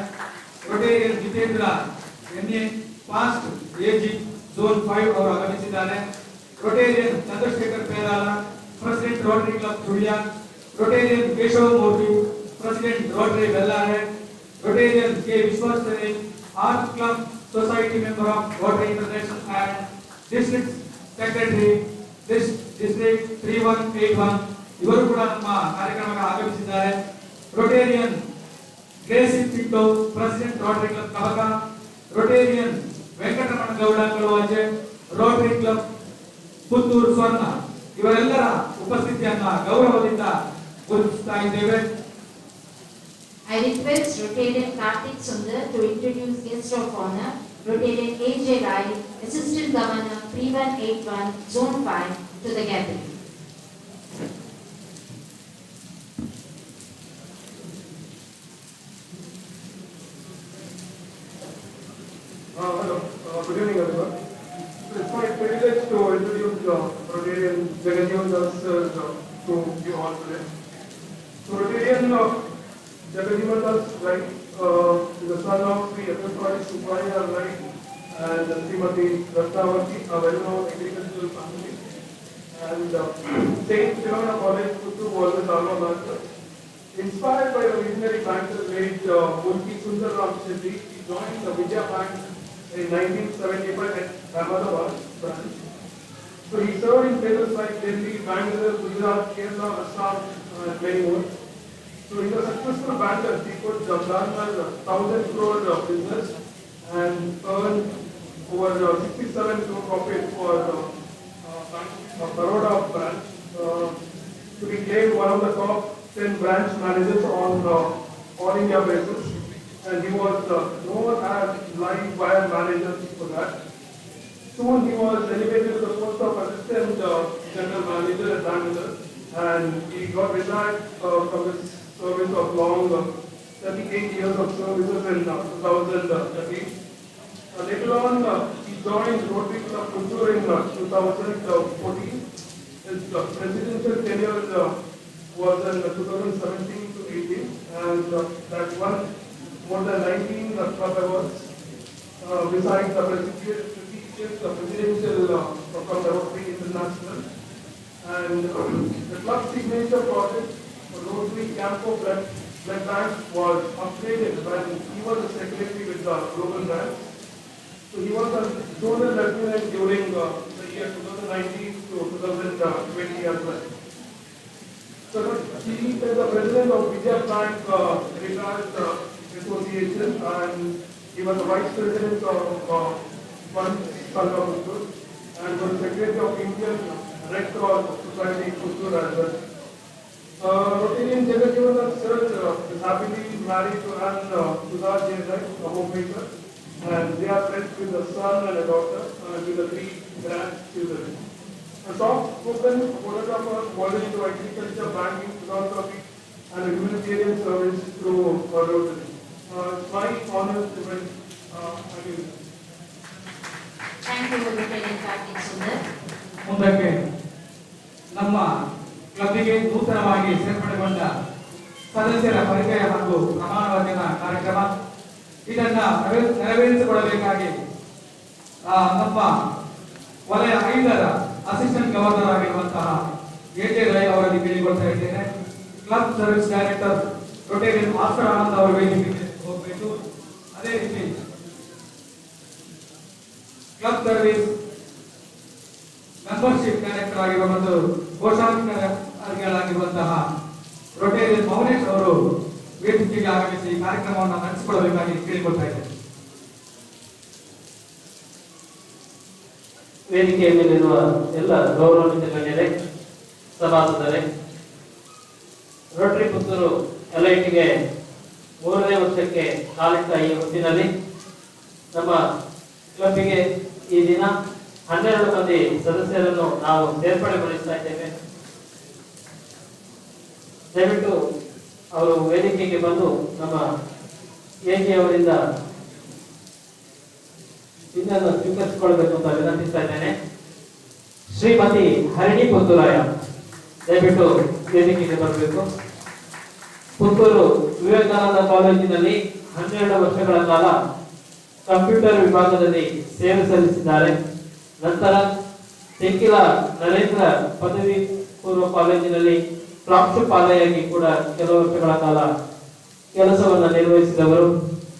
Rotarian Jitendra N A past AG zone 5 ಅವರು ಆಗಮಿಸಿದ್ದಾರೆ. Rotarian Chandrashekar Perala president Rotary club Sullia, Rotarian Keshava Murthy president Rotary Bellare, Rotarian K ವಿಶ್ವಾಸನೆ art club society member of Rotary International and district secretary district 3181 ಇವರು ಕೂಡ ನಮ್ಮ ಕಾರ್ಯಕ್ರಮಕ್ಕೆ ಆಗಮಿಸಿದ್ದಾರೆ. Rotarian Gracy Pinto president Rotary club Kabaka, Rotarian Venkataramana Gowda Kaluvaje Rotary club Puttur Swarna ಇವರೆಲ್ಲರ ಉಪಸ್ಥಿತಿಯನ್ನ ಗೌರವದಿಂದ ಗುರುತಿಸ್ತಾ ಇದ್ದೇವೆ. I request Rotarian Karthik Sundar to introduce guest of honor, Rotarian A.J. Rai, Assistant Governor 3181 Zone 5 to the gathering. Hello, good evening everyone. It's my privilege to introduce Rotarian Jagajeevan Das to you all today. So Rotarian Jagajeevan Das Rai is the son of Sri F.S. Subramanya Rai and Srimati Ratnavati, a well-known agricultural family. And Saint Philomena College, Puttur was his alma mater. Inspired by the visionary banker late Mulki Sundar Ram Shetty, he joined the Vijaya Bank in 1975 at Ahmedabad branch. So he served in places like Delhi, Bangalore, Gujarat, Kerala, Assam, and many more. So in the successful banker, he could garner 1,000 crore business and earn over 67 crore profit for Baroda branch. To be claimed one of the top 10 branch managers on all India basis, and he was known as live wire manager for that. Soon he was elevated to the post of assistant general manager at Bangalore, and he got retired from his service of long 38 years of services in 2013. Later on, he joined Rotary Club Puttur in 2014. His presidential tenure was in 2017 to 18, and that won more than 19 club awards. Besides the presidential from the Rotary International, and the club signature project for Rotary Campo Blood Bank was upgraded when he was a secretary with the Global Bank. So he was a zonal lieutenant during the year 2019 to 2020 as well. So he is the president of Vijaya Bank Regards Association, and he was the vice president of Fund Puttur and was secretary of Indian Red Cross Society Puttur as well. Rotarian Jagajeevan Das is happily married to Ann Sudhar J. Rai, a homemaker, and they are blessed with a son and a daughter and with the 3 grandchildren. A soft-spoken photographer volunteered to agriculture, banking, philanthropy, and humanitarian service through Rotary. It's my honor to Thank you, Rotarian Patrick Sundar. ಮುಂದಕ್ಕೆ ನಮ್ಮ ಕ್ಲಬ್ಗೆ ನೂತನವಾಗಿ ಸೇರ್ಪಡೆಗೊಂಡ ಸದಸ್ಯರ ಪರಿಚಯ ಹಾಗೂ ಪ್ರಮಾಣ ವಚನ ಕಾರ್ಯಕ್ರಮ ಇದನ್ನ ನೆರವೇರಿಸಿಕೊಳ್ಳಬೇಕಾಗಿ ನಮ್ಮ ವಲಯ 5ರ ಅಸಿಸ್ಟೆಂಟ್ ಗವರ್ನರ್ ಆಗಿರುವಂತಹ ಎ.ಜೆ. ರೈ ಅವರಲ್ಲಿ ಕೇಳಿಕೊಳ್ತಾ ಇದ್ದೇನೆ. Club service director Rotarian master Anand ಅವರ ವೇದಿಕೆಗೆ ಹೋಗಬೇಕು. ಅದೇ ರೀತಿ ಕ್ಲಬ್ ಸರ್ವಿಸ್ ಮೆಂಬರ್ಶಿಪ್ ಡೈರೆಕ್ಟರ್ ಆಗಿರುವ ಮತ್ತು ಘೋಷಾಧಿಕಾರಿಗಳಾಗಿರುವಂತಹ ರೊಟೇರಿಯನ್ ಮೌನೇಶ್ ಅವರು ವೇದಿಕೆಗೆ ಆಗಮಿಸಿ ಕಾರ್ಯಕ್ರಮವನ್ನು ನಡೆಸಿಕೊಳ್ಳಬೇಕಾಗಿ ಕೇಳಿಕೊಳ್ತಾ ಇದ್ದೇನೆ. ವೇದಿಕೆಯ ಮೇಲಿರುವ ಎಲ್ಲ ಗೌರವಾನ್ವಿತ ಗಣ್ಯರೇ, ಸಭಾಸದರೇ, ರೋಟರಿ ಪುತ್ತೂರು LITಗೆ 3ನೇ ವರ್ಷಕ್ಕೆ ಕಾಲಿಟ್ಟ ಈ ಹೊತ್ತಿನಲ್ಲಿ ನಮ್ಮ ಕ್ಲಬ್ಗೆ ಈ ದಿನ 12 ಮಂದಿ ಸದಸ್ಯರನ್ನು ನಾವು ಸೇರ್ಪಡೆಗೊಳಿಸ್ತಾ ಇದ್ದೇವೆ. ದಯವಿಟ್ಟು ಅವರು ವೇದಿಕೆಗೆ ಬಂದು ನಮ್ಮ ಎ.ಜೆ. ಅವರಿಂದ ಇದನ್ನು ಸ್ವೀಕರಿಸಿಕೊಳ್ಳಬೇಕು ಅಂತ ವಿನಂತಿಸ್ತಾ ಇದ್ದೇನೆ. ಶ್ರೀಮತಿ ಹರಿಣಿ ಪುತ್ತೂರಾಯ ದಯವಿಟ್ಟು ವೇದಿಕೆಗೆ ಬರಬೇಕು. ಪುತ್ತೂರು ವಿವೇಕಾನಂದ ಕಾಲೇಜಿನಲ್ಲಿ 12 ವರ್ಷಗಳ ಕಾಲ ಕಂಪ್ಯೂಟರ್ ವಿಭಾಗದಲ್ಲಿ ಸೇವೆ ಸಲ್ಲಿಸಿದ್ದಾರೆ. ನಂತರ ತೆಕ್ಕಿಲ ನರೇಂದ್ರ ಪದವಿ ಪೂರ್ವ ಕಾಲೇಜಿನಲ್ಲಿ ಪ್ರಾಂಶುಪಾಲೆಯಾಗಿ ಕೂಡ ಕೆಲವು ವರ್ಷಗಳ ಕಾಲ ಕೆಲಸವನ್ನು ನಿರ್ವಹಿಸಿದವರು.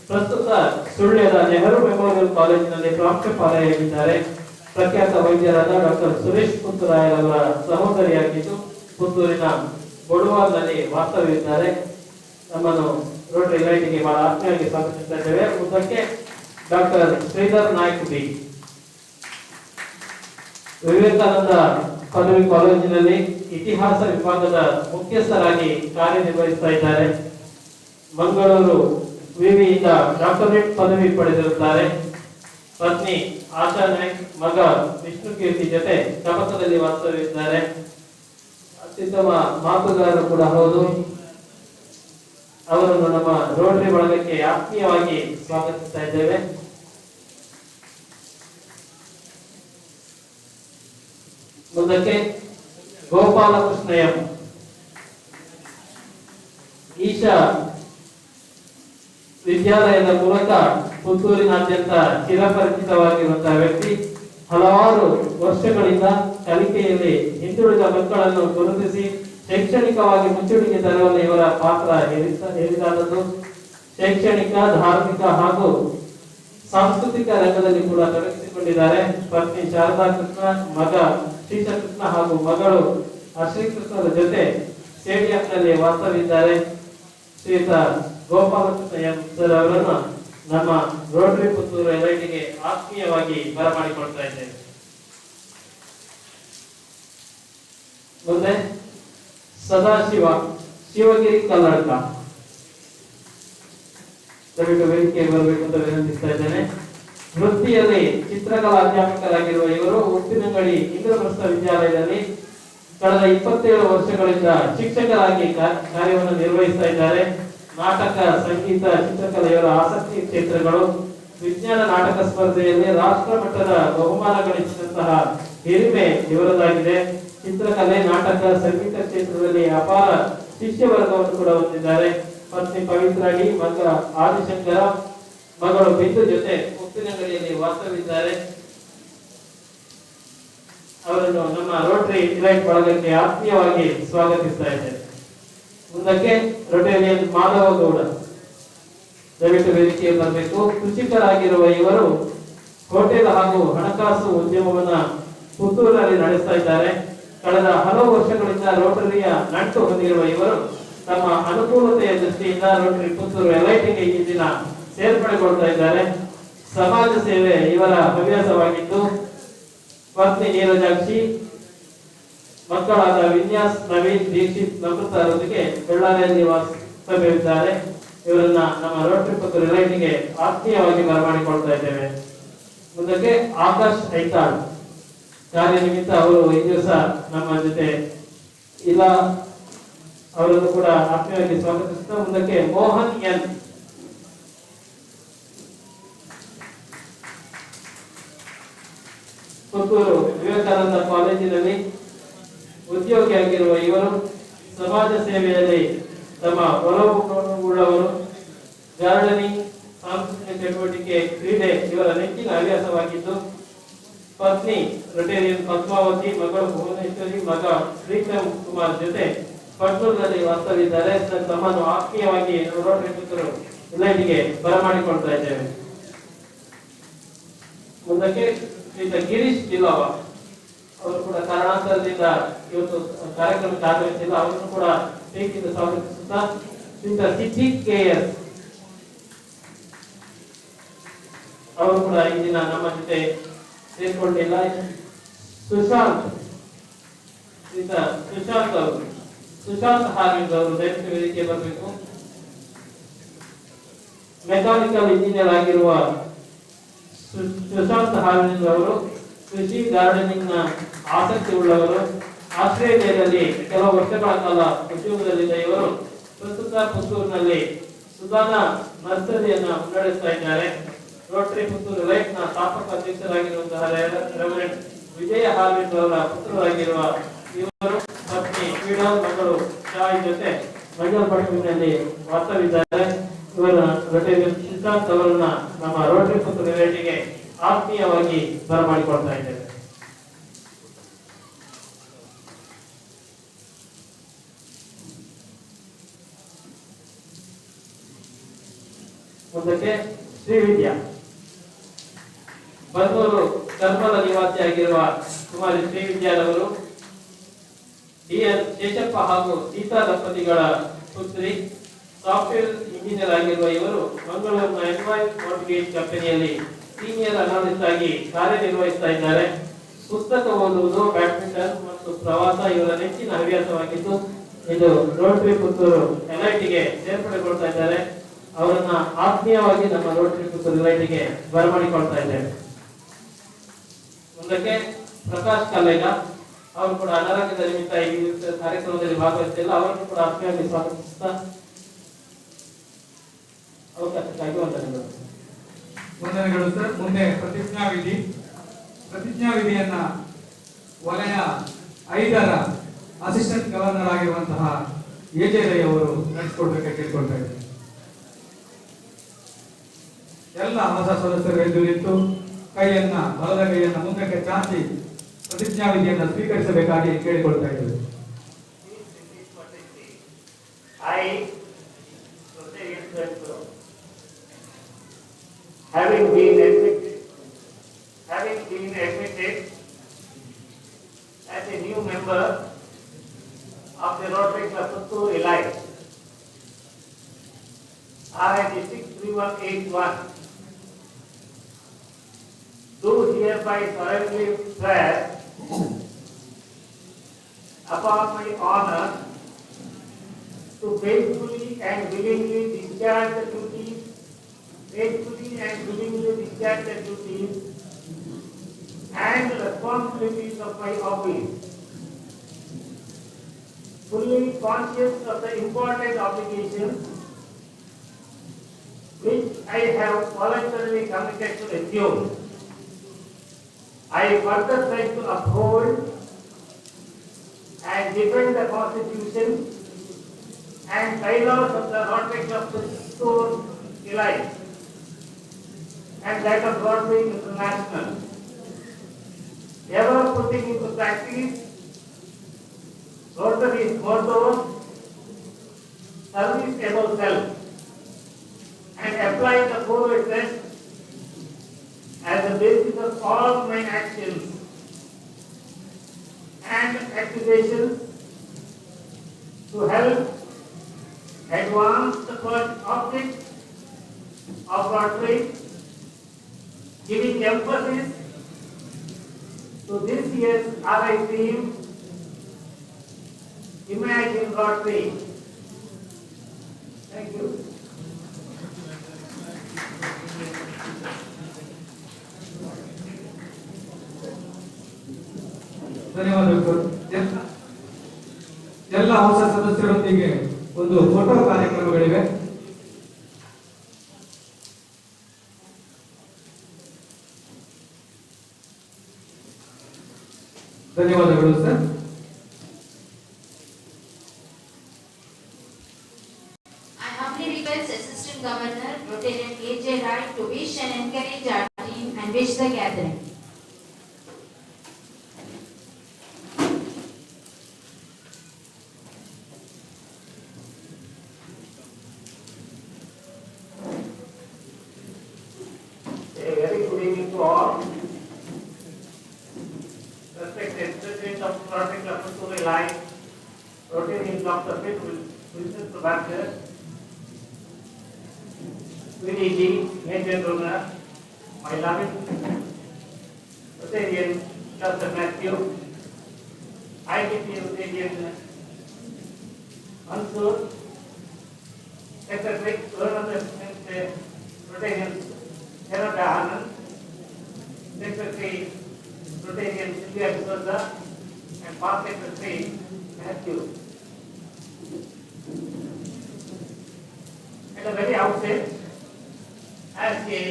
ಪ್ರಸ್ತುತ ಸುಳ್ಯದ ನೆಹರು ಮೆಮೋರಿಯಲ್ ಕಾಲೇಜಿನಲ್ಲಿ ಪ್ರಾಂಶುಪಾಲೆಯಾಗಿದ್ದಾರೆ. ಪ್ರಖ್ಯಾತ ವೈದ್ಯರಾದ ಡಾಕ್ಟರ್ ಸುರೇಶ್ ಪುತ್ತೂರಾಯರ್ ಅವರ ಸಹೋದರಿಯಾಗಿದ್ದು ಪುತ್ತೂರಿನ ಬೊಡುವಾಲ್ನಲ್ಲಿ ವಾಸ್ತವ್ಯವಿದ್ದಾರೆ. ನಮ್ಮನ್ನು ರೋಟರಿ ಲೈಟ್ಗೆ ಬಹಳ ಆತ್ಮೀಯವಾಗಿ ಸ್ವಾಗತಿಸ್ತಾ ಇದ್ದೇವೆ. ಮುಂದಕ್ಕೆ ಡಾಕ್ಟರ್ ಶ್ರೀಧರ್ ನಾಯ್ಕ್ ಬಿ ವಿವೇಕಾನಂದ ಪದವಿ ಕಾಲೇಜಿನಲ್ಲಿ ಇತಿಹಾಸ ವಿಭಾಗದ ಮುಖ್ಯಸ್ಥರಾಗಿ ಕಾರ್ಯನಿರ್ವಹಿಸ್ತಾ ಇದ್ದಾರೆ. ಮಂಗಳೂರು ವಿವಿಯಿಂದ ಡಾಕ್ಟರೇಟ್ ಪದವಿ ಪಡೆದಿರುತ್ತಾರೆ. ಪತ್ನಿ ಆಶಾ ನಾಯ್ಕ್, ಮಗ ವಿಷ್ಣು ಕೀರ್ತಿ ಜೊತೆ ಕಮಕದಲ್ಲಿ ವಾಸ್ತವ್ಯವಿದ್ದಾರೆ. ಅತ್ಯುತ್ತಮ ಮಾತುಗಾರರು ಕೂಡ ಹೌದು. ಅವರನ್ನು ನಮ್ಮ ರೋಟರಿ ಬಳಗಕ್ಕೆ ಆತ್ಮೀಯವಾಗಿ ಸ್ವಾಗತಿಸ್ತಾ ಇದ್ದೇವೆ. ಮುಂದಕ್ಕೆ ಗೋಪಾಲಕೃಷ್ಣ ಎಂ ಈಶಾ ವಿದ್ಯಾಲಯದ ಮೂಲಕ ಪುತ್ತೂರಿನಾದ್ಯಂತ ಚಿರಪರಿಚಿತವಾಗಿರುವಂತಹ ವ್ಯಕ್ತಿ. ಹಲವಾರು ವರ್ಷಗಳಿಂದ ಕಲಿಕೆಯಲ್ಲಿ ಹಿಂದುಳಿದ ಮಕ್ಕಳನ್ನು ಗುರುತಿಸಿ ಶೈಕ್ಷಣಿಕವಾಗಿ ಮುಂಚೂಣಿಗೆ ತರುವಲ್ಲಿ ಇವರ ಪಾತ್ರ ಹೇರಿದಾದದ್ದು. ಶೈಕ್ಷಣಿಕ, ಧಾರ್ಮಿಕ ಹಾಗೂ ಸಾಂಸ್ಕೃತಿಕ ರಂಗದಲ್ಲಿ ಕೂಡ ತೊಡಗಿಸಿಕೊಂಡಿದ್ದಾರೆ. ಪತ್ನಿ ಶಾರದಾ ಕೃಷ್ಣ, ಮಗ ಶ್ರೀಕೃಷ್ಣ ಹಾಗೂ ಮಗಳು ಶ್ರೀಕೃಷ್ಣರ ಜೊತೆ ಸ್ಟೇಡಿಯಂನಲ್ಲಿ ವಾಸ್ತವಿದ್ದಾರೆ. ಶ್ರೀಯುತ ಗೋಪಾಲಕೃಷ್ಣ ಎಂ ಸರ್ ಅವರನ್ನು ನಮ್ಮ ರೋಟರಿ ಪುತ್ತೂರು LITಗೆ ಆತ್ಮೀಯವಾಗಿ ಬರಮಾಡಿಕೊಳ್ತಾ ಇದ್ದೇವೆ. ಮುಂದೆ ಸದಾಶಿವ ಶಿವಗಿರಿ ಕಲ್ಲಡ್ಕ ದಯವಿಟ್ಟು ವೇದಿಕೆಗೆ ಬರಬೇಕು ಅಂತ ವಿನಂತಿಸ್ತಾ ಇದ್ದೇನೆ. ವೃತ್ತಿಯಲ್ಲಿ ಚಿತ್ರಕಲಾ ಅಧ್ಯಾಪಕರಾಗಿರುವ ಇವರು ಉಪ್ಪಿನಂಗಡಿ ಇಂದ್ರಪ್ರಸ್ಥ ವಿದ್ಯಾಲಯದಲ್ಲಿ ಕಳೆದ 27 ವರ್ಷಗಳಿಂದ ಶಿಕ್ಷಕರಾಗಿ ಕಾರ್ಯವನ್ನು ನಿರ್ವಹಿಸ್ತಾ ಇದ್ದಾರೆ. ನಾಟಕ, ಸಂಗೀತ, ಚಿತ್ರಕಲೆ ಇವರ ಆಸಕ್ತಿ ಕ್ಷೇತ್ರಗಳು. ವಿಜ್ಞಾನ ನಾಟಕ ಸ್ಪರ್ಧೆಯಲ್ಲಿ ರಾಷ್ಟ್ರ ಮಟ್ಟದ ಬಹುಮಾನ ಗಳಿಸಿದಂತಹ ಹಿರಿಮೆ ಇವರದಾಗಿದೆ. ಚಿತ್ರಕಲೆ, ನಾಟಕ, ಸಂಗೀತ ಕ್ಷೇತ್ರದಲ್ಲಿ ಅಪಾರ ಶಿಷ್ಯ ವರ್ಗವನ್ನು ಕೂಡ ಹೊಂದಿದ್ದಾರೆ. ಪತ್ನಿ ಪವಿತ್ರಾಡಿ, ಮಗ ಆದಿಶಂಕರ, ಮಗಳು ಬಿಂದು ಜೊತೆ ಉಪ್ಪಿನಂಗಡಿಯಲ್ಲಿ ವಾಸವಿದ್ದಾರೆ. ಅವರನ್ನು ನಮ್ಮ ರೋಟರಿ ಲೈಟ್ ಬಳಗಕ್ಕೆ ಆತ್ಮೀಯವಾಗಿ ಸ್ವಾಗತಿಸ್ತಾ ಇದ್ದೇವೆ. ಮುಂದಕ್ಕೆ ರೊಟೇರಿಯನ್ ಮಾಧವ ಗೌಡ ದಯವಿಟ್ಟು ವೇದಿಕೆಗೆ ಬರಬೇಕು. ಕೃಷಿಕರಾಗಿರುವ ಇವರು ಹೋಟೆಲ್ ಹಾಗೂ ಹಣಕಾಸು ಉದ್ಯಮವನ್ನ ಪುತ್ತೂರಿನಲ್ಲಿ ನಡೆಸ್ತಾ ಇದ್ದಾರೆ. ಕಳೆದ ಹಲವು ವರ್ಷಗಳಿಂದ ರೋಟರಿಯ ನಂಟು ಹೊಂದಿರುವ ಇವರು ತಮ್ಮ ಅನುಕೂಲತೆಯ ದೃಷ್ಟಿಯಿಂದ ರೋಟರಿ ಪುತ್ತೂರು LITಗೆ ಈ ದಿನ ಸೇರ್ಪಡೆಗೊಳ್ತಾ ಇದ್ದಾರೆ. ಸಮಾಜ ಸೇವೆ ಇವರ ಹವ್ಯಾಸವಾಗಿದ್ದು ಪತ್ನಿ ನೀರಜಾಕ್ಷಿ, ಮಕ್ಕಳಾದ ವಿನ್ಯಾಸ್, ನವೀನ್, ದೀಕ್ಷಿತ್, ನಮೃತರೊಂದಿಗೆ ಬೆಳ್ಳಾರಿಯಲ್ಲಿ ವಾಸವಿದ್ದಾರೆ. ಇವರನ್ನ ನಮ್ಮ ರೋಟರಿ ಪುತ್ತೂರು LITಗೆ ಆತ್ಮೀಯವಾಗಿ ಬರಮಾಡಿಕೊಳ್ತಾ ಇದ್ದೇವೆ. ಮುಂದಕ್ಕೆ ಆಕಾಶ್ ಐತಾಳ್ ಕಾರ್ಯನಿಮಿತ್ತ ಅವರು ಈ ದಿವಸ ನಮ್ಮ ಜೊತೆ ಇಲ್ಲ, ಅವರನ್ನು ಕೂಡ ಆತ್ಮೀಯವಾಗಿ ಸ್ವಾಗತಿಸುತ್ತಾ ಮುಂದಕ್ಕೆ ಮೋಹನ್ ಎನ್ ಪುತ್ತೂರು ವಿವೇಕಾನಂದ ಕಾಲೇಜಿನಲ್ಲಿ ಉದ್ಯೋಗಿಯಾಗಿರುವ ಇವರು ಸಮಾಜ ಸೇವೆಯಲ್ಲಿ ತಮ್ಮ ಒಲವು ಉಳ್ಳವರು. ಗಾರ್ಡನಿಂಗ್, ಸಾಂಸ್ಕೃತಿಕ ಚಟುವಟಿಕೆ, ಕ್ರೀಡೆ ಇವರ ನೆಚ್ಚಿನ ಹವ್ಯಾಸವಾಗಿದ್ದು ಪತ್ನಿ ರೊಟೇರಿಯನ್ ಪದ್ಮಾವತಿ, ಮಗಳು ಭುವನೇಶ್ವರಿ, ಮಗ ಶ್ರೀಕಮ್ ಕುಮಾರ್ ಜೊತೆ ಪಟ್ಟಣದಲ್ಲಿ ವಾಸವಿದ್ದಾರೆ. ತಮ್ಮನ್ನು ಆತ್ಮೀಯವಾಗಿ ರೋಟರಿ ಪುತ್ತೂರು ಇಲಾಖೆಗೆ ಬರಮಾಡಿಕೊಳ್ತಾ ಇದ್ದೇವೆ. ಮುಂದಕ್ಕೆ ಶ್ರೀಯುತ ಗಿರೀಶ್ ಜಿಲ್ಲಾವ ಅವರು ಕೂಡ ಕಾರಣಾಂತರದಿಂದ ಇವತ್ತು ಕಾರ್ಯಕ್ರಮಕ್ಕೆ ಆಗಮಿಸಿಲ್ಲ. ಅವರನ್ನು ಕೂಡ ಪ್ರೀತಿಯಿಂದ ಸ್ವಾಗತಿಸುತ್ತಾ ಶ್ರೀಯುತ ಸಿದ್ದಿ KS ಅವರು ಕೂಡ ಈ ದಿನ ನಮ್ಮ ಜೊತೆ ಸೇರ್ಕೊಂಡಿಲ್ಲ. ಸುಶಾಂತ್ ಅವರು, ಸುಶಾಂತ್ ಹಾರ್ವಿಂಗ್ ಅವರು ದಯವಿಟ್ಟು ವೇದಿಕೆ ಬರಬೇಕು. ಮೆಕ್ಯಾನಿಕಲ್ ಇಂಜಿನಿಯರ್ ಆಗಿರುವ ಸುಶಾಂತ್ ಹಾರ್ವಿಂಗ್ ಅವರು ಕೃಷಿ, ಗಾರ್ಡನಿಂಗ್ ನ ಆಸಕ್ತಿ ಉಳ್ಳವರು. ಆಸ್ಟ್ರೇಲಿಯಾದಲ್ಲಿ ಕೆಲವು ವರ್ಷಗಳ ಕಾಲ ಉದ್ಯೋಗದಲ್ಲಿದ್ದ ಇವರು ಪ್ರಸ್ತುತ ಪುತ್ತೂರಿನಲ್ಲಿ ಸುಧಾನಾ ನರ್ಸರಿಯನ್ನು ಮುನ್ನಡೆಸ್ತಾ ಇದ್ದಾರೆ. ರೋಟರಿ ಪುತ್ತೂರು ಲೈಫ್ ನ ಸ್ಥಾಪಕ ಅಧ್ಯಕ್ಷರಾಗಿರುವಂತಹ ರೆವರೆಂಡ್ ವಿಜಯ ಹಾರ್ವಿಂಗ್ ಅವರ ಪುತ್ರರಾಗಿರುವ ಇವರು ಪತ್ನಿ ಕ್ರೀಡಾ, ಮಗಳು ಶಾಯಿ ಜೊತೆ ಮಂಜಲ್ಪಟ್ಟಣದಲ್ಲಿ ವಾಸವಿದ್ದಾರೆ. ಇವರ ರೋಟರಿ ಸಿದ್ಧಾಂತ್ ಅವರನ್ನ ನಮ್ಮ ರೋಟರಿ ಪುತ್ತೂರು ಯುನಿಟಿಗೆ ಆತ್ಮೀಯವಾಗಿ ಬರಮಾಡಿಕೊಳ್ತಾ ಇದ್ದೇವೆ. ಮುಂದಕ್ಕೆ ಶ್ರೀವಿದ್ಯಾ, ಬನ್ನೂರು ಕರ್ಮಲ ನಿವಾಸಿಯಾಗಿರುವ ಕುಮಾರಿ ಶ್ರೀವಿದ್ಯಾರವರು DN ಶೇಷಪ್ಪ ಹಾಗೂ ಸೀತಾ ದಂಪತಿಗಳ ಪುತ್ರಿ. ಸಾಫ್ಟ್ವೇರ್ ಇಂಜಿನಿಯರ್ ಆಗಿರುವ ಇವರು ಮಂಗಳೂರಿನ ಎನ್ವೈರ್ ಮಾರ್ಟ್ಗೇಜ್ ಕಂಪನಿಯಲ್ಲಿ ಸೀನಿಯರ್ ಅನಾಲಿಸ್ಟ್ ಆಗಿ ಕಾರ್ಯನಿರ್ವಹಿಸ್ತಾ ಇದ್ದಾರೆ. ಪುಸ್ತಕ ಓದುವುದು, ಬ್ಯಾಡ್ಮಿಂಟನ್ ಮತ್ತು ಪ್ರವಾಸ ಇವರ ನೆಚ್ಚಿನ ಹವ್ಯಾಸವಾಗಿದ್ದು ಇದು ರೋಟರಿ ಪುತ್ತೂರು LITಗೆ ಸೇರ್ಪಡೆಗೊಳ್ತಾ ಇದ್ದಾರೆ. ಅವರನ್ನ ಆತ್ಮೀಯವಾಗಿ ನಮ್ಮ ರೋಟರಿ ಪುತ್ತೂರು LITಗೆ ಬರಮಾಡಿಕೊಳ್ತಾ ಇದ್ದೇವೆ. ಮುಂದಕ್ಕೆ ಪ್ರಕಾಶ್ ಕಲ್ಲೇಗ ಅವರು ಕೂಡ ಅನಾರೋಗ್ಯದ ನಿಮಿತ್ತ ಈ ಕಾರ್ಯಕ್ರಮದಲ್ಲಿ ಭಾಗವಹಿಸಿಲ್ಲ. ಅವರನ್ನು ಕೂಡ ಆತ್ಮೀಯವಾಗಿ ಸ್ವಾಗತಿಸುತ್ತಾ ಅವಕಾಶಕ್ಕಾಗಿ ವಂದನೆಗಳು. ವಂದನೆಗಳು ಸರ್. ಮುಂದೆ ಪ್ರತಿಜ್ಞಾವಿಧಿಯನ್ನ ವಲಯ 5ರ ಅಸಿಸ್ಟೆಂಟ್ ಗವರ್ನರ್ ಆಗಿರುವಂತಹ AJ ರೈ ಅವರು ನಡೆಸಿಕೊಡ್ಬೇಕಾಗಿ ಕೇಳ್ಕೊಳ್ತಾ ಇದ್ದಾರೆ. ಎಲ್ಲ ಹೊಸ ಸದಸ್ಯರು ಎದ್ದು ನಿಂತು ಬಲದ ಕೈಯನ್ನ ಮುಂದಕ್ಕೆ ಚಾಚಿ ಪ್ರತಿಜ್ಞಾವಿಧಿಯನ್ನು ಸ್ವೀಕರಿಸಬೇಕಾಗಿ ಕೇಳಿಕೊಳ್ತಾ ಇದ್ದೇವೆ. Having been admitted as a new member of the Rotary Club Puttur Elite, RI District 3181, do hereby solemnly swear upon my honor to faithfully and willingly discharge the duties and responsibilities of my office, fully conscious of the important obligations which I have voluntarily committed to assume. I further pledge to uphold and defend the Constitution and bylaws of the Rotary Club Puttur Elite and that of Rotary International, ever putting into practice Rotary's motto, service above self, and applying the forward test as the basis of all my actions and accusations to help advance the first object of Rotary, giving emphasis to this year's RI theme, Imagine Rotary. Thank you. ಧನ್ಯವಾದಗಳು. ಎಲ್ಲ ಹೊಸ ಸದಸ್ಯರೊಂದಿಗೆ ಒಂದು photo ಕಾರ್ಯಕ್ರಮಗಳಿವೆ. ಧನ್ಯವಾದಗಳು sir. I humbly request Assistant Governor Rotarian A.J. Wright to wish and encourage our team and wish the gathering. A very good evening to all. Respected President of Rotary Puttur Line, Rotarian Dr. Vincent Prabhakar, VDG, Major Donor, my loving Rotarian Dr. Matthew, IDP Rotarian Mansoor, Secretary Rotarian Canada Anand, Secretary Rotarian Sylvia D'Souza, and Past Secretary Matthew. At the very outset, as a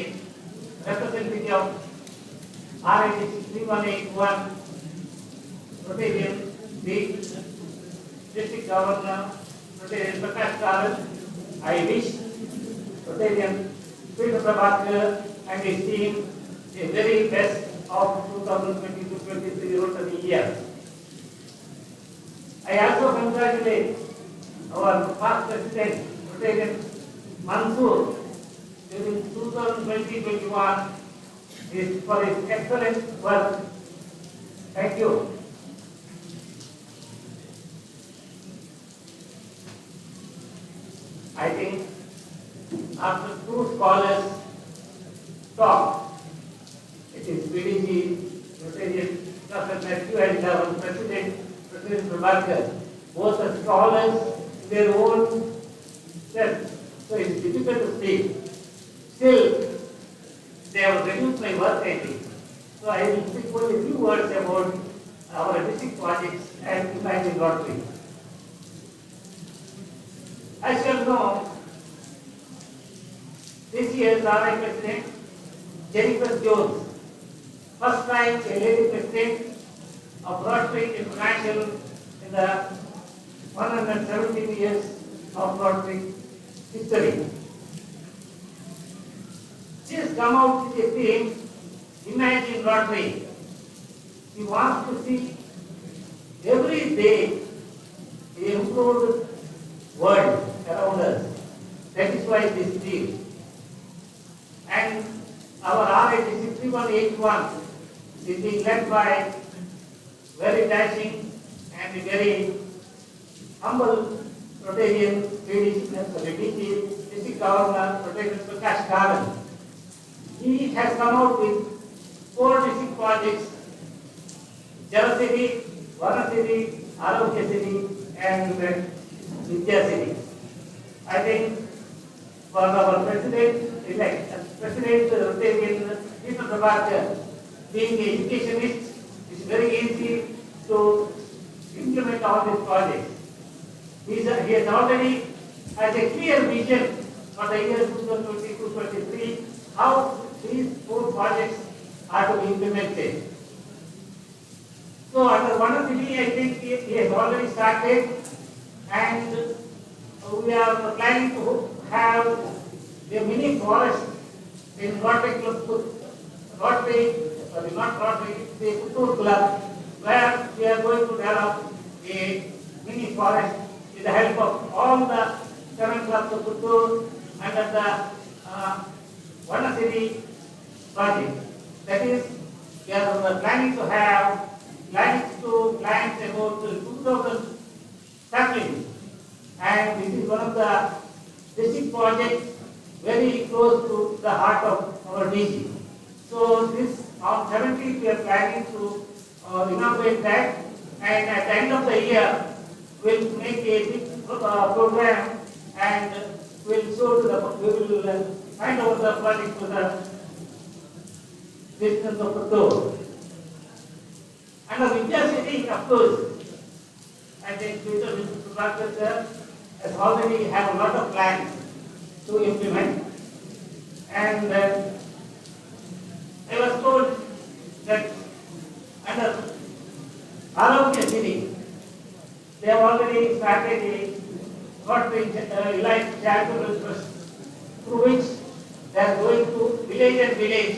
representative of RIDC 3181 Rotarian, the District Governor Rotarian Prakash Karan, I wish Rotarian Peter Prabhakar and his team the very best of 2022-23 Rotary year. I also congratulate our past President Rotarian Mansoor during 2020-21 for his excellent work. Thank you. I think after two scholars talk, it is VDG, Rotarian Dr. Matthew and our President Prabhakar, both are scholars in their own sense, so it is difficult to speak. Still, they have reduced my work ethic. So I will speak only a few words about our district projects and United Rotary. As you all know, this year's RI President, Jennifer Jones, first time a lady President of Rotary International in the 117 years of Rotary history. She has come out with a theme, Imagine Rotary. She wants to see every day the improved world around us. That is why this theme. And our RIDC 3181 is being led by very dashing and very humble Rotarian VDG, District Governor Rotarian Prakash Karan. He has come out with 4 district projects: Jal City, Vana City, Arogya City, and Vidya City. I think for our President-elect, President Rotarian Peter Prabhakar, being an educationist, it's very easy to implement all these projects. He has already has a clear vision for the year 2022-23 how these 4 projects are to be implemented. So under one of the I think he has already started, and we are planning to have a mini forest in Rotary Puttur Club, where we are going to develop a mini forest with the help of all the 7 clubs of Puttur under the Vana City project. That is, we are planning to have plans about 2,000 saplings, and this is one of the district projects very close to the heart of our DG. So this on 17th we are planning to inaugurate that, and at the end of the year we'll make a big program and we'll hand over the project to the citizens of Puttur. And the Vidya City, of course, I think Mr. Prabhakar sir has already have a lot of plans to implement, and I was told that under Arogya City. They have already started a Rotary Life Charitable Trust, through which they are going to village and village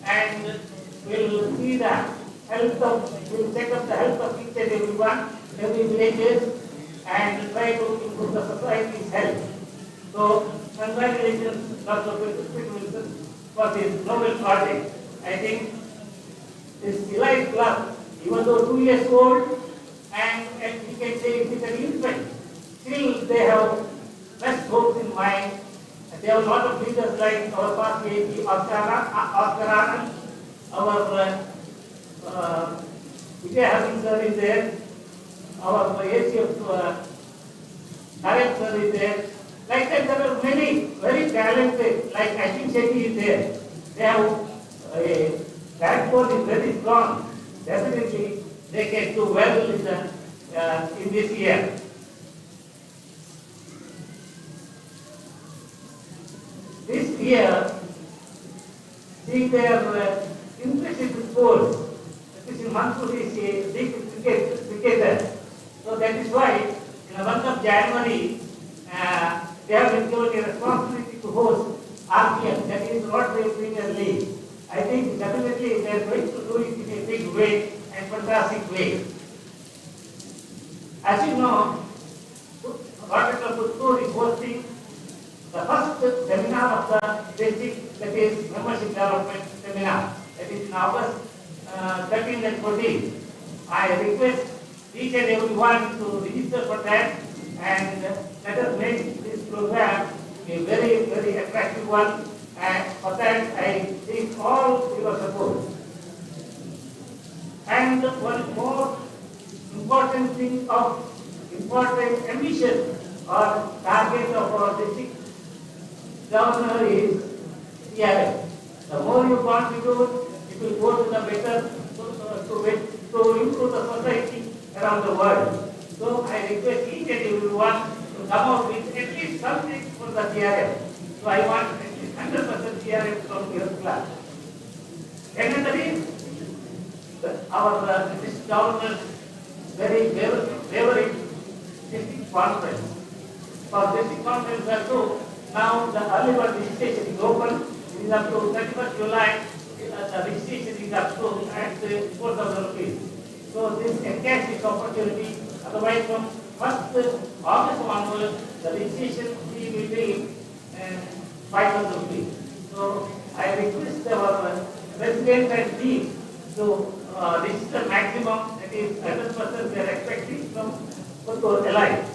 and will see the health of, will check up the health of each and everyone, every villages, and try to improve the society's health. So, congratulations, Dr. Wilson, for this noble project. I think this Elite Club, even though 2 years old, and we can say it is an infant, still they have best hopes in mind. They have a lot of leaders like our past AG, Oscar Anand, our Vijay Having sir is there, our ACF Tarek sir is there. Like that, there are many very talented, like Ashwin Shetty is there. They have a backbone is very strong. Definitely, they can do well in this year. This year, seeing their interest in sports, especially Mansur is a big cricketer. So that is why in the month of January, they have been given a responsibility to host RPM, that is Rotary Premier League. I think definitely they are going to do it in a big way and fantastic way. As you know, Rotary Puttur is hosting the first seminar of the district, that is membership development seminar. That is in August 13 and 14. I request each and everyone to register for that, and let us make this program a very, very attractive one. And for that, I seek all your support. And one more important thing of important ambition or target of our district governor is CRM. The more you contribute, it will go to the better to improve the society around the world. So I request each and everyone to come out with at least something for the CRM. So I want at least 100% CRM from your class. Another is our district governor's very favorite district conference. For district conference also, now the early bird registration is open. It is up to 31st July. The registration is up to at 4,000 rupees. So this enhances opportunity. Otherwise, from 1st August onwards, the registration fee will be 5,000 rupees. So I request our president and team to register maximum, that is 100% they are expecting from Puttur Elite.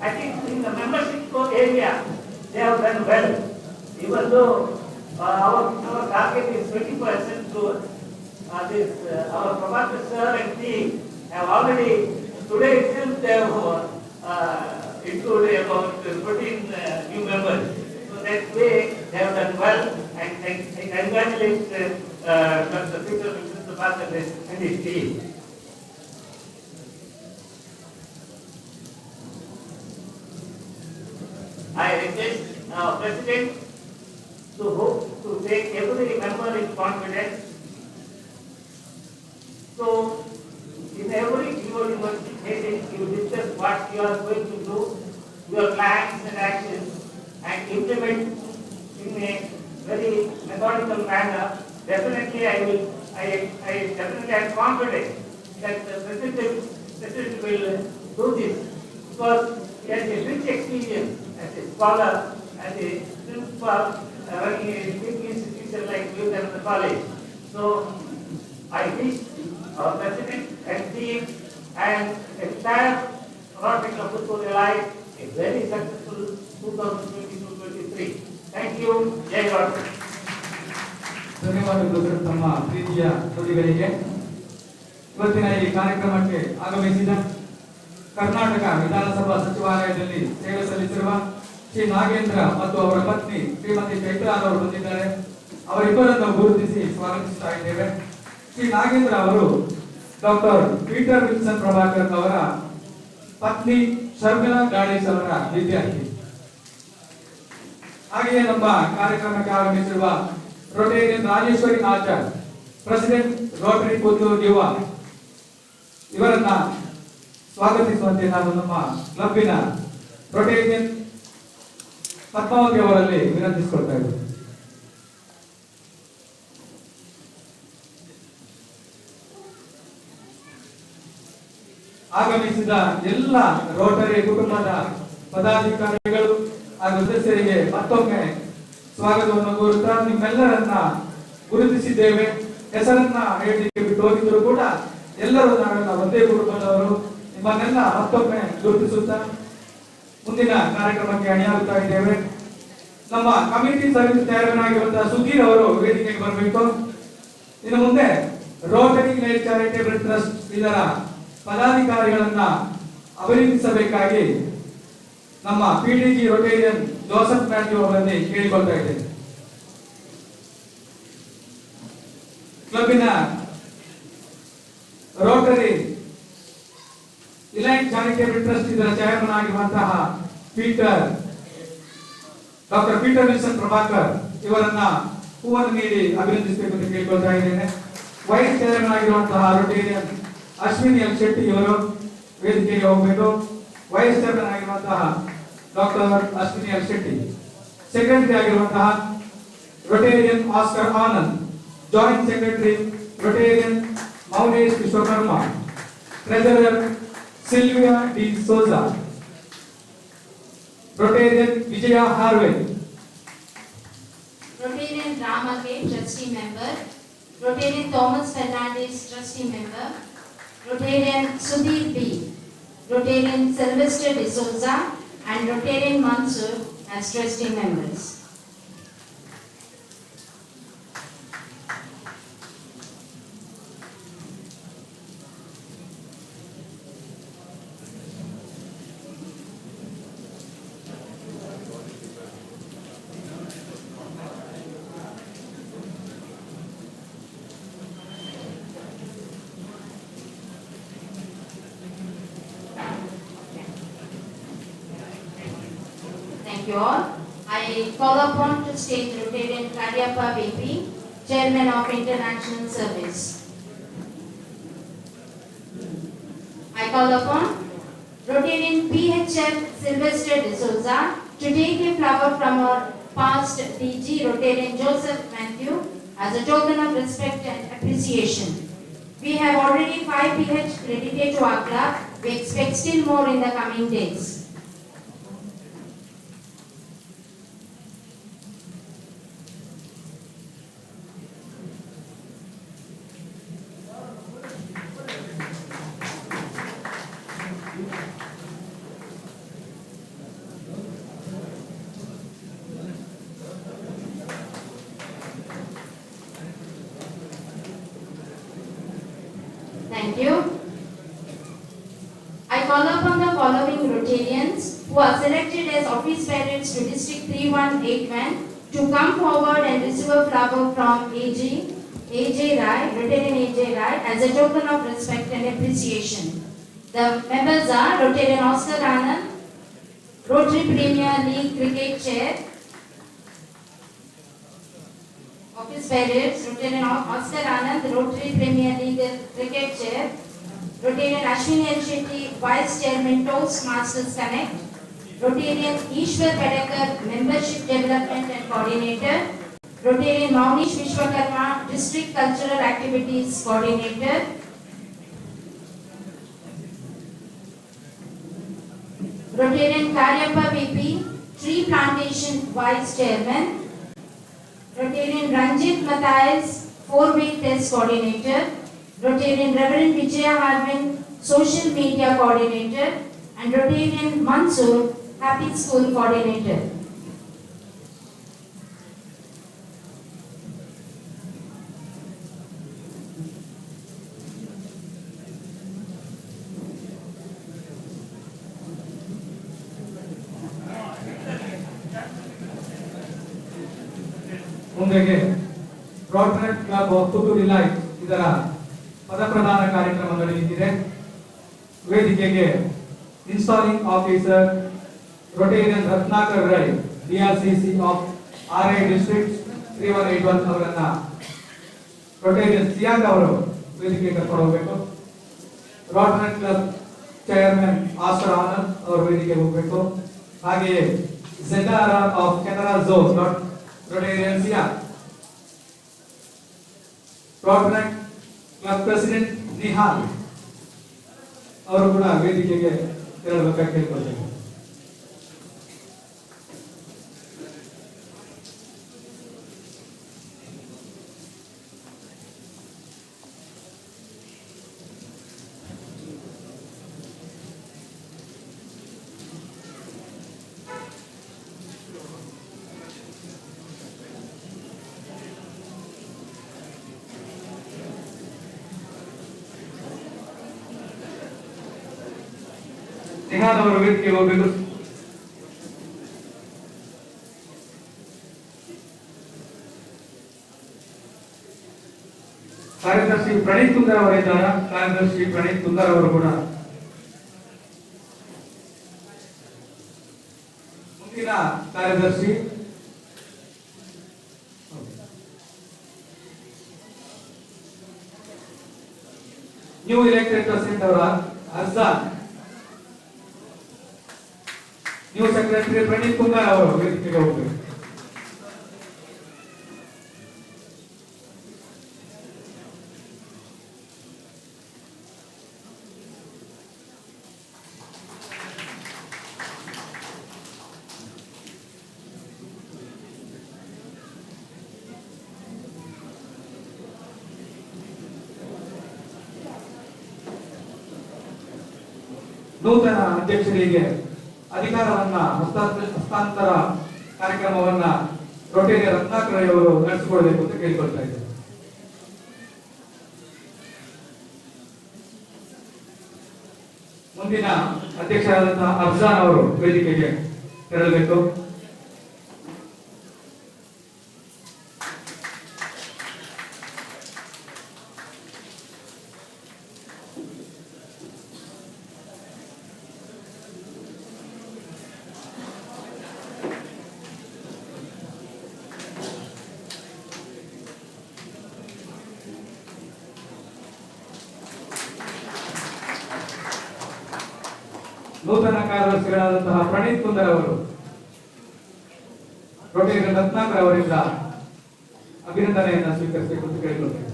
I think in the membership area, they have done well. Even though our target is 20% growth, our Prabhakar sir and team have already, today itself they have included about 14 new members. So that way they have done well, and I congratulate Dr. Peter Prabhakar and his team. I request our president to take every member in confidence. So, in every university meeting, you discuss what you are going to do, your plans and actions, and implement in a very methodical manner. Definitely, I definitely am confident that the president will do this, because he has a rich experience as a scholar, as a principal, running a big institution like Vivekananda College. So, I wish our president and team and entire Rotary Puttur Elite a very successful 2022-23. Thank you. Jai Rotary. ಧನ್ಯವಾದಗಳು sir ತಮ್ಮ ಪ್ರೀತಿಯ ನುಡಿಗಳಿಗೆ. ಇವತ್ತಿನ ಈ ಕಾರ್ಯಕ್ರಮಕ್ಕೆ ಆಗಮಿಸಿದ ಕರ್ನಾಟಕ ವಿಧಾನಸಭಾ ಸಚಿವಾಲಯದಲ್ಲಿ ಸೇವೆ ಸಲ್ಲಿಸಿರುವ ಶ್ರೀ ನಾಗೇಂದ್ರ ಮತ್ತು ಅವರ ಪತ್ನಿ ಶ್ರೀಮತಿ ಚೈತ್ರಾ ಅವರು ಬಂದಿದ್ದಾರೆ. ಅವರಿಬ್ಬರನ್ನು ಗುರುತಿಸಿ ಸ್ವಾಗತಿಸ್ತಾ ಇದ್ದೇವೆ. ಶ್ರೀ ನಾಗೇಂದ್ರ ಅವರು ಡಾಕ್ಟರ್ ಪೀಟರ್ ವಿಲ್ಸನ್ ಪ್ರಭಾಕರ್ ಅವರ ಪತ್ನಿ ಶರ್ಮಿಳಾ ಗಾಡೇಶ್ ಅವರ ವಿದ್ಯಾರ್ಥಿ. ಹಾಗೆಯೇ ನಮ್ಮ ಕಾರ್ಯಕ್ರಮಕ್ಕೆ ಆಗಮಿಸಿರುವ Rotarian Rajeshwari Achar, president Rotary Puttur ಯುವ, ಇವರನ್ನ ಸ್ವಾಗತಿಸುವಂತೆ ನಾನು ನಮ್ಮ ಕ್ಲಬ್ಬಿನ ರೋಟೇರಿಯನ್ ಪದ್ಮಾವತಿ ಅವರಲ್ಲಿ ವಿನಂತಿಸಿಕೊಳ್ತಾ ಇದ್ದೇನೆ. ಆಗಮಿಸಿದ ಎಲ್ಲ ರೋಟರಿ ಕುಟುಂಬದ ಪದಾಧಿಕಾರಿಗಳು ಹಾಗೂ ಸದಸ್ಯರಿಗೆ ಮತ್ತೊಮ್ಮೆ ಸ್ವಾಗತವನ್ನು ಕೋರುತ್ತಾ, ನಿಮ್ಮೆಲ್ಲರನ್ನ ಗುರುತಿಸಿದ್ದೇವೆ. ಹೆಸರನ್ನ ಹೇಳಲಿಕ್ಕೆ ಬಿಟ್ಟು ಹೋಗಿದ್ರು ಕೂಡ ಎಲ್ಲರೂ ನಾವೆಲ್ಲ ಒಂದೇ ಕುಟುಂಬದವರು. ನಿಮ್ಮನ್ನೆಲ್ಲ ಮತ್ತೊಮ್ಮೆ ಗುರುತಿಸುತ್ತಾ ಮುಂದಿನ ಕಾರ್ಯಕ್ರಮಕ್ಕೆ ಅಣಿಯಾಗುತ್ತಾ ಇದ್ದೇವೆ. ನಮ್ಮ ಕಮಿಟಿ ಸರ್ವಿಸ್ ಚೇರ್ಮನ್ ಆಗಿರುವಂತಹ ಸುಧೀರ್ ಅವರು ವೇದಿಕೆಗೆ ಬರಬೇಕು. ಇನ್ನು ಮುಂದೆ ರೋಟರಿ ಲೈಫ್ ಚಾರಿಟೇಬಲ್ ಟ್ರಸ್ಟ್ ಇದರ ಪದಾಧಿಕಾರಿಗಳನ್ನ ಅಭಿನಂದಿಸಬೇಕಾಗಿ ನಮ್ಮ ಪಿಡಿಜಿ ರೋಟೇರಿಯನ್ ಜೋಸೆಫ್ ಮ್ಯಾಥ್ಯೂ ಅವರನ್ನೇ ಕೇಳಿಕೊಳ್ತಾ ಇದ್ದೇನೆ. ಕ್ಲಬ್ಬಿನ ರೋಟರಿ ಇಲೈಟ್ ಚಾರಿಟೇಬಲ್ ಟ್ರಸ್ಟ್ ಇದರ ಚೇರ್ಮನ್ ಆಗಿರುವಂತಹ ಡಾಕ್ಟರ್ ಪೀಟರ್ ವಿಲ್ಸನ್ ಪ್ರಭಾಕರ್ ಇವರನ್ನ ಹೂವನ್ನು ನೀಡಿ ಅಭಿನಂದಿಸಬೇಕು ಅಂತ ಕೇಳಿಕೊಳ್ತಾ ಇದ್ದೇನೆ. ವೈಸ್ ಚೇರ್ಮನ್ ಆಗಿರುವಂತಹ ರೋಟೇರಿಯನ್ ಅಶ್ವಿನಿ ಎಲ್ ಶೆಟ್ಟಿ ಇವರು ವೇದಿಕೆಗೆ ಹೋಗಬೇಕು. ವೈಸ್ ಚೇರ್ಮನ್ ಆಗಿರುವಂತಹ doctor Ashwini L Shetty, secretary ಆಗಿರುವಂತಹ Rotarian Oscar Anand, joint secretary Rotarian Mounesh Vishwakarma, treasurer Sylvia D'Souza, Rotarian Vijaya Harvey, Rotarian Rama K, trustee member, Rotarian Thomas Fernandez, trustee member, Rotarian Sudhir B, Rotarian Sylvester De Souza, and Rotarian Mansoor as trustee members. Thank you all. I call upon to stage Rotarian Karyappa VP, Chairman of International Service. I call upon Rotarian PHF Sylvester De Souza to take a flower from our past DG Rotarian Joseph Matthew as a token of respect and appreciation. We have already 5 PH credited to our club. We expect still more in the coming days. Thank you. I call upon the following Rotarians who are selected as office bearers to District 3181 to come forward and receive a flower from AJ Rai, Rotarian AJ Rai, as a token of respect and appreciation. The members are Rotarian Oscar Anand, Rotary Premier League Cricket Chair, office bearers, Rotarian Oscar Anand, Rotary Premier League Cricket Chair, Rotarian Ashwini L. Shetty, Vice Chairman Toastmasters Connect, Rotarian Ishwar Pedekar, Membership Development and Coordinator, Rotarian Maunish Vishwakarma, District Cultural Activities Coordinator, Rotarian Karyappa VP, Tree Plantation Vice Chairman, Rotarian Ranjit Matthias, 4-way test coordinator, Rotarian Reverend Vijaya Harvin, social media coordinator, and Rotarian Mansoor, happy school coordinator. ಮುಂದೆಗೆ Rotary club of Puttur elite ಇದರ ಪದಪ್ರದಾನ ಕಾರ್ಯಕ್ರಮ ನಡೆಯುತ್ತಿದೆ. ವೇದಿಕೆಗೆ installing officer Rotarian Ratnakar Rai DRCC of RI District 3181 ಅವರನ್ನ Rotarian Siang ಅವರು ವೇದಿಕೆಗೆ ಕರ್ಕೊಂಡು ಹೋಗಬೇಕು. Rotary club chairman Aster Anand ಅವರು ವೇದಿಕೆಗೆ ಹೋಗಬೇಕು. ಹಾಗೆಯೇ ZRR of Canara zone Rotarian Siang, Rotary club president Nihal ಅವರು ಕೂಡ ವೇದಿಕೆಗೆ ತೆರಳಬೇಕಾಗಿ ಕೇಳಿಕೊಳ್ತೇನೆ. ನಿಹಾಲ್ ಅವರು ವೇದಿಕೆಗೆ ಹೋಗಬೇಕು. ಕಾರ್ಯದರ್ಶಿ ಪ್ರಣೀತ್ ಸುಂದರ್ ಅವರಿದ್ದಾರೆ. ಕಾರ್ಯದರ್ಶಿ ಪ್ರಣೀತ್ ಸುಂದರ್ ಅವರು ಕೂಡ ಮುಂದಿನ ಕಾರ್ಯದರ್ಶಿ ನ್ಯೂ ಎಲೆಕ್ಟೆಡ್ ಪ್ರೆಸಿಡೆಂಟ್ ಅವರ ಅರ್ಜಾನ್, ನ್ಯೂ ಸೆಕ್ರೆಟರಿ ಪ್ರಣೀತ್ ಕುಮಾರ್ ಅವರು ವೇದಿಕೆಗೆ ಹೋಗಬೇಕು. ನೂತನ ಅಧ್ಯಕ್ಷರಿಗೆ ಅಧಿಕಾರವನ್ನ ಹಸ್ತಾಂತರ ಕಾರ್ಯಕ್ರಮವನ್ನ ರೋಟರಿ ರತ್ನಾಕರ್ ಅವರು ನಡೆಸಿಕೊಡಬೇಕು ಅಂತ ಕೇಳಿಕೊಳ್ತಾ ಇದ್ದಾರೆ. ಮುಂದಿನ ಅಧ್ಯಕ್ಷರಾದಂತಹ ಅಫ್ಜಾನ್ ಅವರು ವೇದಿಕೆಗೆ ತೆರಳಬೇಕು. ನೂತನ ಕಾರ್ಯದರ್ಶಿಗಳಾದಂತಹ ಪ್ರಣೀತ್ ಕುಂದರ್ ಅವರು ರೋಟರಿ ರತ್ನಾಕರ್ ಅವರಿಂದ ಅಭಿನಂದನೆಯನ್ನು ಸ್ವೀಕರಿಸಬೇಕು ಅಂತ ಕೇಳಿಕೊಳ್ಳುತ್ತೇವೆ.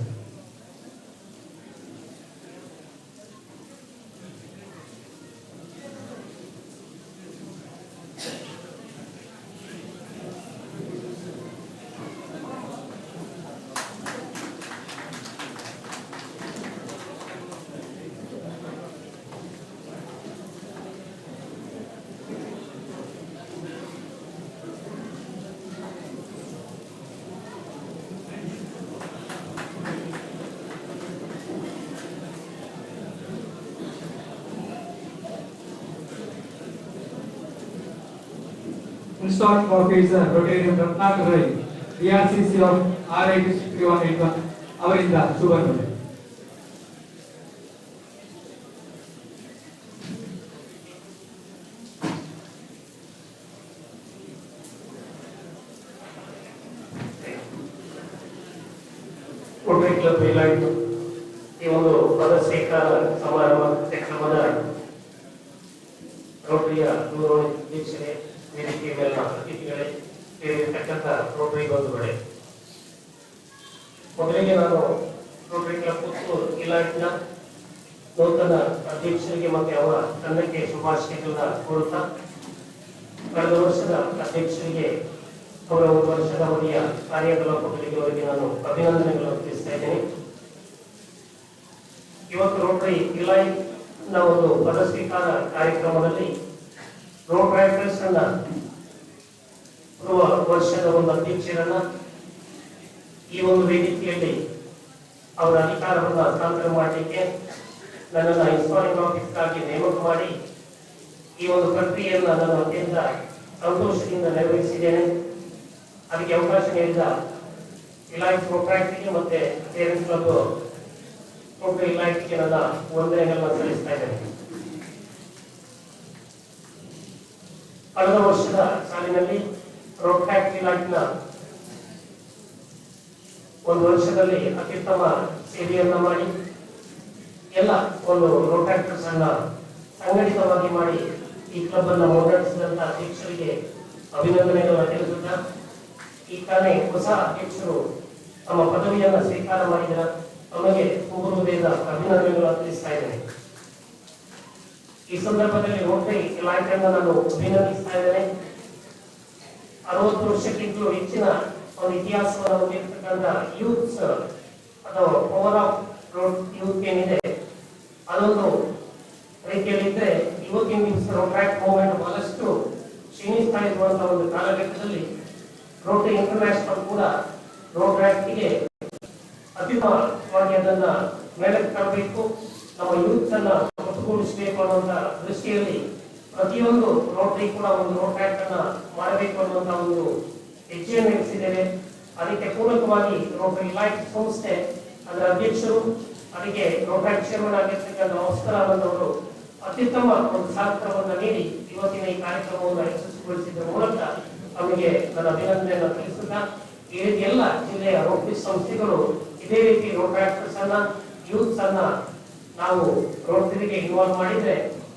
Installing officer Rotary Puttur DRCC of RI District 3181 ಅವರಿಂದ ಶುಭಾಶಯ. ರೋಟರಿ ಕ್ಲಬ್ ಇಲಾಖೆ ಈ ಒಂದು ಪದ ಸ್ವೀಕಾರ ಸಮಾರಂಭ ಕಾರ್ಯಕ್ರಮದ ರೋಟರಿಯ ಗೌರವ ಅಧ್ಯಕ್ಷರೇ, ವೇದಿಕೆಯ ಮೇಲಿನ ಅತಿಥಿಗಳೇ, ಸೇರಿರ್ತಕ್ಕಂಥ ರೋಟರಿ ಬಂಧುಗಳೇ, ಮೊದಲಿಗೆ ನಾನು ರೋಟರಿ ಕ್ಲಬ್ ಪುತ್ತೂರು ಇಲಾಖೆಯ ನೂತನ ಅಧ್ಯಕ್ಷರಿಗೆ ಮತ್ತು ಅವರ ತಂಡಕ್ಕೆ ಶುಭಾಶಯಗಳನ್ನ ಕೋರುತ್ತಾ, ಕಳೆದ ವರ್ಷದ ಅಧ್ಯಕ್ಷರಿಗೆ ಅವರ ಒಂದು ವರ್ಷದ ಅವಧಿಯ ಕಾರ್ಯಕಲಾಪಗಳಿಗೆ ಅವರಿಗೆ ನಾನು ಅಭಿನಂದನೆಗಳನ್ನು ತಿಳಿಸ್ತಾ ಇದ್ದೇನೆ. ಇವತ್ತು ರೋಟರಿ ಇಲಾಖೆಯ ಒಂದು ಪದ ಸ್ವೀಕಾರ ಕಾರ್ಯಕ್ರಮದಲ್ಲಿ ರೋಟರಿ ಅನ್ನ ವರ್ಷದ ಒಂದು ಅಧ್ಯಕ್ಷರನ್ನ ಈ ಒಂದು ವೇದಿಕೆಯಲ್ಲಿ ಅವರ ಅಧಿಕಾರವನ್ನು ಹಸ್ತಾಂತರ ಮಾಡಲಿಕ್ಕೆ ನನ್ನನ್ನು ಇನ್ಸ್ಟಾಲಿಂಗ್ ಆಫೀಸ್ಗಾಗಿ ನೇಮಕ ಮಾಡಿ ಈ ಒಂದು ಪ್ರಕ್ರಿಯೆಯನ್ನು ನಾನು ಅತ್ಯಂತ ಸಂತೋಷದಿಂದ ನೆರವೇರಿಸಿದ್ದೇನೆ. ಅದಕ್ಕೆ ಅವಕಾಶ ನೀಡಿದ ಇಲಾಖೆ ರೋಟರಿಗೆ ಮತ್ತೆ ಪೇರೆಂಟ್ಸ್ ಕ್ಲಬ್ ರೋಟರಿ ಇಲಾಖೆಗೆ ನನ್ನ ವಂದನೆಗಳನ್ನು ಸಲ್ಲಿಸ್ತಾ ಇದ್ದೇನೆ. ಕಳೆದ ವರ್ಷದ ಸಾಲಿನಲ್ಲಿ ರೋಟರಿ ಇಲಾಖೆಯ ಒಂದು ವರ್ಷದಲ್ಲಿ ಅತ್ಯುತ್ತಮ ಸೇವೆಯನ್ನ ಮಾಡಿ ಎಲ್ಲ ಒಂದು ರೋಟರಿ ಅನ್ನ ಸಂಘಟಿತವಾಗಿ ಮಾಡಿ ಈ ಕ್ಲಬ್ ಅನ್ನು ಮುನ್ನಡೆಸಿದಂತ ಅಧ್ಯಕ್ಷರಿಗೆ ಅಭಿನಂದನೆಗಳನ್ನು ತಿಳಿಸುತ್ತಾ ಈ ತಾನೇ ಹೊಸ ಅಧ್ಯಕ್ಷರು ತಮ್ಮ ಪದವಿಯನ್ನ ಸ್ವೀಕಾರ ಮಾಡಿದ ತಮಗೆ ತುಂಬ ಹೃದಯದ ಅಭಿನಂದನೆಗಳನ್ನು ತಿಳಿಸ್ತಾ ಇದ್ದೇನೆ. ಈ ಸಂದರ್ಭದಲ್ಲಿ ರೋಟರಿ ಇಲಾಖೆಯನ್ನು ನಾನು ಅಭಿನಂದಿಸ್ತಾ ಇದ್ದೇನೆ. 60 ವರ್ಷಕ್ಕಿಂತಲೂ ಹೆಚ್ಚಿನ ಒಂದು ಇತಿಹಾಸವನ್ನು ಹೊಂದಿರತಕ್ಕಂಥ ಯೂತ್ಸ್ ಅಥವಾ ಪವರ್ ಆಫ್ ಯೂತ್ ಏನಿದೆ ಅದೊಂದು ರೀತಿಯಲ್ಲಿದ್ದರೆ ಇವತ್ತಿನ ದಿವಸ ರೋಟರಿ ಮೂವ್ಮೆಂಟ್ ಬಹಳಷ್ಟು ಕ್ಷೀಣಿಸ್ತಾ ಇರುವಂತಹ ಒಂದು ಕಾಲಘಟ್ಟದಲ್ಲಿ ರೋಟರಿ ಇಂಟರ್ನ್ಯಾಷನಲ್ ಕೂಡ ರೋಟರಿಗೆ ಅತ್ಯುತ್ತಮವಾಗಿ ಅದನ್ನ ಮೇಲಕ್ಕೆ ತರಬೇಕು, ನಮ್ಮ ಯೂತ್ ಅನ್ನ ಒಟ್ಟುಗೂಡಿಸಬೇಕು ಅನ್ನುವಂತ ದೃಷ್ಟಿಯಲ್ಲಿ ಪ್ರತಿಯೊಂದು ರೋಟರಿ ಕೂಡ ಒಂದು ರೋಟರಿ ಅನ್ನ ಮಾಡಬೇಕು ಅನ್ನುವಂತ ಒಂದು ಹೆಜ್ಜೆಯನ್ನು ಇರಿಸಿದ್ದೇವೆ. ಅದಕ್ಕೆ ಪೂರಕವಾಗಿ ರೋಟರಿ ಇಲಾಖೆ ಸಂಸ್ಥೆ ಅದರ ಅಧ್ಯಕ್ಷರು ಅದಕ್ಕೆ ರೋಟರಿ ಚೇರ್ಮನ್ ಆಗಿರ್ತಕ್ಕಂಥ ಅವರು ಅತ್ಯುತ್ತಮ ಒಂದು ಸಹಕಾರವನ್ನು ನೀಡಿ ಇವತ್ತಿನ ಈ ಕಾರ್ಯಕ್ರಮವನ್ನು ಯಶಸ್ವಿಗೊಳಿಸಿದ ಮೂಲಕ ಅವರಿಗೆ ನನ್ನ ಅಭಿನಂದನೆಯನ್ನು ತಿಳಿಸುತ್ತಾ ಈ ರೀತಿ ಎಲ್ಲ ಜಿಲ್ಲೆಯ ರೋಟರಿ ಸಂಸ್ಥೆಗಳು ಇದೇ ರೀತಿ ರೋಟರಿ ಅನ್ನ ಯೂತ್ಸ್ ಅನ್ನ ನಾವು ರೋಟರಿಗೆ ಇನ್ವಾಲ್ವ್ ಮಾಡಿದ್ರೆ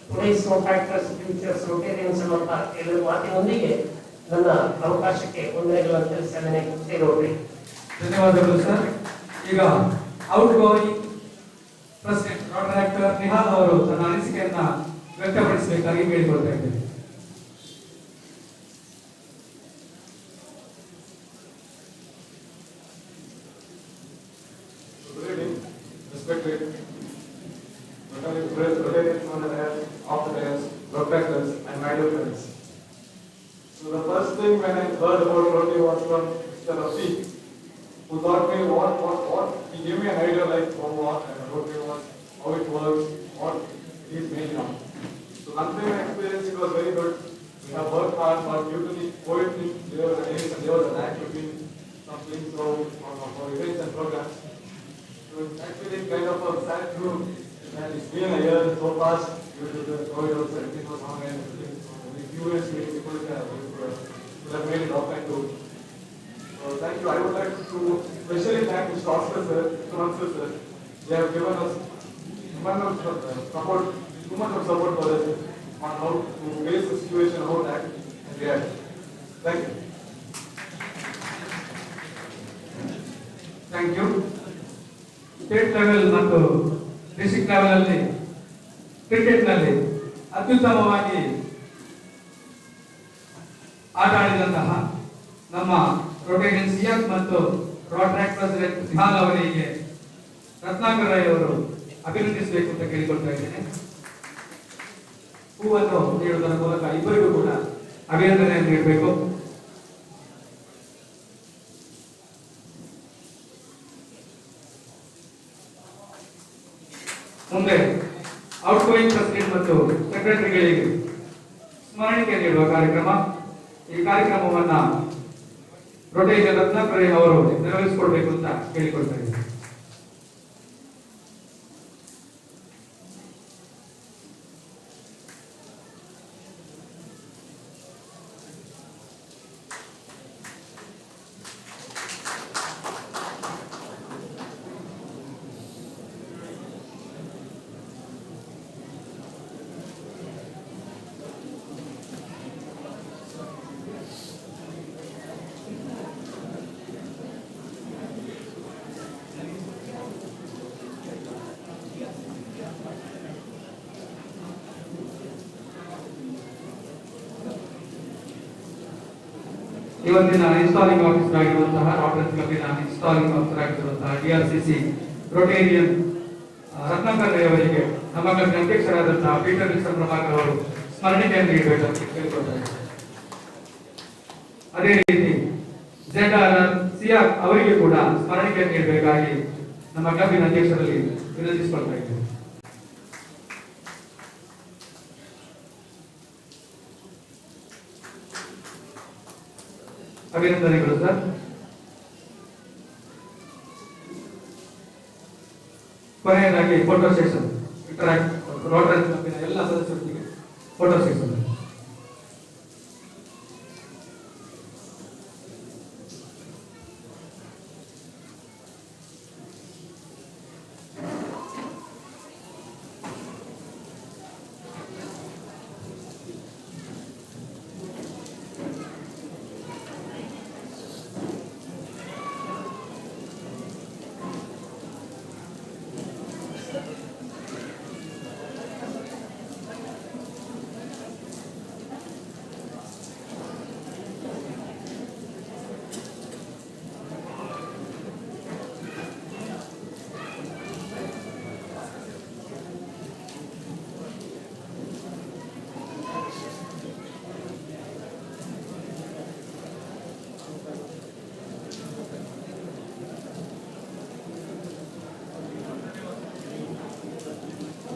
ಟುಡೇಸ್ ರೋಟರಿ ಫ್ಯೂಚರ್ಸ್ ರೋಟೇರಿಯನ್ಸ್ ಅನ್ನುವಂತ ಕೆಲವು ಮಾತಿನೊಂದಿಗೆ ನನ್ನ ಅವಕಾಶಕ್ಕೆ ವಂದನೆಗಳನ್ನು ತಿಳಿಸಿದ್ದೇನೆ. ರೋಟರಿ ಧನ್ಯವಾದಗಳು ಸರ್. ಈಗ out going president Rotary actor Nihal ಅವರು ತನ್ನ ಅನಿಸಿಕೆಯನ್ನ ವ್ಯಕ್ತಪಡಿಸಬೇಕಾಗಿ ಕೇಳಿಕೊಳ್ತಾ ಇದ್ದೇನೆ. Respected Rotarians, operators, protectors, and my dear friends. So the first thing when I heard about Rotary was from Mr. Rafiq, who taught me what he gave me an idea like what Rotary was, how it works, what it is made now. So considering my experience, it was very good. We have worked hard, but due to the COVID thing, there was a race and there was a lag between some things for events and programs. So it's actually kind of a sad truth that it's been a year so fast due to the COVID also, everything was online and everything. So the few years people could have made it offline too. So thank you. I would like to especially thank Mr. Oscar sir, Mr. Mansur sir. They have given us too much of support for us on how to face the situation, how to act and react. Thank you. Thank you. State level ಮತ್ತು district level ಅಲ್ಲಿ cricket ನಲ್ಲಿ ಅತ್ಯುತ್ತಮವಾಗಿ ಆಟ ಆಡಿದಂತಹ ನಮ್ಮ Rotarian CF ಮತ್ತು Rotary president Nihal ಅವರಿಗೆ ರತ್ನಾಕರ್ ರೈ ಅವರು ಅಭಿನಂದಿಸಬೇಕು ಅಂತ ಕೇಳಿಕೊಳ್ತಾ ಇದ್ದೇನೆ. ಹೂವನ್ನು ನೀಡುವುದರ ಮೂಲಕ ಇಬ್ಬರಿಗೂ ಕೂಡ ಅಭಿನಂದನೆಯನ್ನು ನೀಡಬೇಕು. ಮುಂದೆ ಔಟ್ ಗೋಯಿಂಗ್ ಪ್ರೆಸಿಡೆಂಟ್ ಮತ್ತು ಸೆಕ್ರೆಟರಿಗಳಿಗೆ ಸ್ಮರಣಿಕೆ ನೀಡುವ ಕಾರ್ಯಕ್ರಮ. ಈ ಕಾರ್ಯಕ್ರಮವನ್ನ ರೋಟರಿ ರತ್ನಾಕರ್ ಅವರು ನೆರವೇರಿಸಿಕೊಡ್ಬೇಕು ಅಂತ ಕೇಳಿಕೊಳ್ತಾ ಇದ್ದಾರೆ. ಇವತ್ತಿನ ಇನ್ಸ್ಟಾಲಿಂಗ್ ಆಫೀಸರ್ ಆಗಿರುವಂತಹ ರೋಟರಿ ಕ್ಲಬ್ಬಿನ ಇನ್ಸ್ಟಾಲಿಂಗ್ ಆಫೀಸರ್ ಆಗಿರುವಂತಹ ಡಿಆರ್ಸಿಸಿ ರೋಟೇರಿಯನ್ ರತ್ನಾಕರ್ ರೈ ಅವರಿಗೆ ನಮ್ಮ ಕ್ಲಬ್ನ ಅಧ್ಯಕ್ಷರಾದಂತಹ ಪೀಟರ್ ವಿಲ್ಸನ್ ಪ್ರಭಾಕರ್ ಅವರು ಸ್ಮರಣಿಕೆಯನ್ನು ನೀಡಬೇಕಂತ ಕೇಳಿಕೊಳ್ತಾರೆ. ಅದೇ ರೀತಿ ZRR ಸಿಆರ್ ಅವರಿಗೆ ಕೂಡ ಸ್ಮರಣಿಕೆಯನ್ನು ನೀಡಬೇಕಾಗಿ ನಮ್ಮ ಕ್ಲಬ್ಬಿನ ಅಧ್ಯಕ್ಷರಲ್ಲಿ ವಿನಂತಿಸಿಕೊಳ್ತಾ ಇದ್ದೇವೆ. ಅಭಿನಂದನೆಗಳು ಸರ್. ಕೊನೆಯದಾಗಿ ಫೋಟೋ ಸೆಷನ್ ರೋಟರಿ ಕ್ಲಬ್ಬಿನ ಎಲ್ಲ ಸದಸ್ಯರಿಗೆ ಫೋಟೋ ಸೆಷನ್.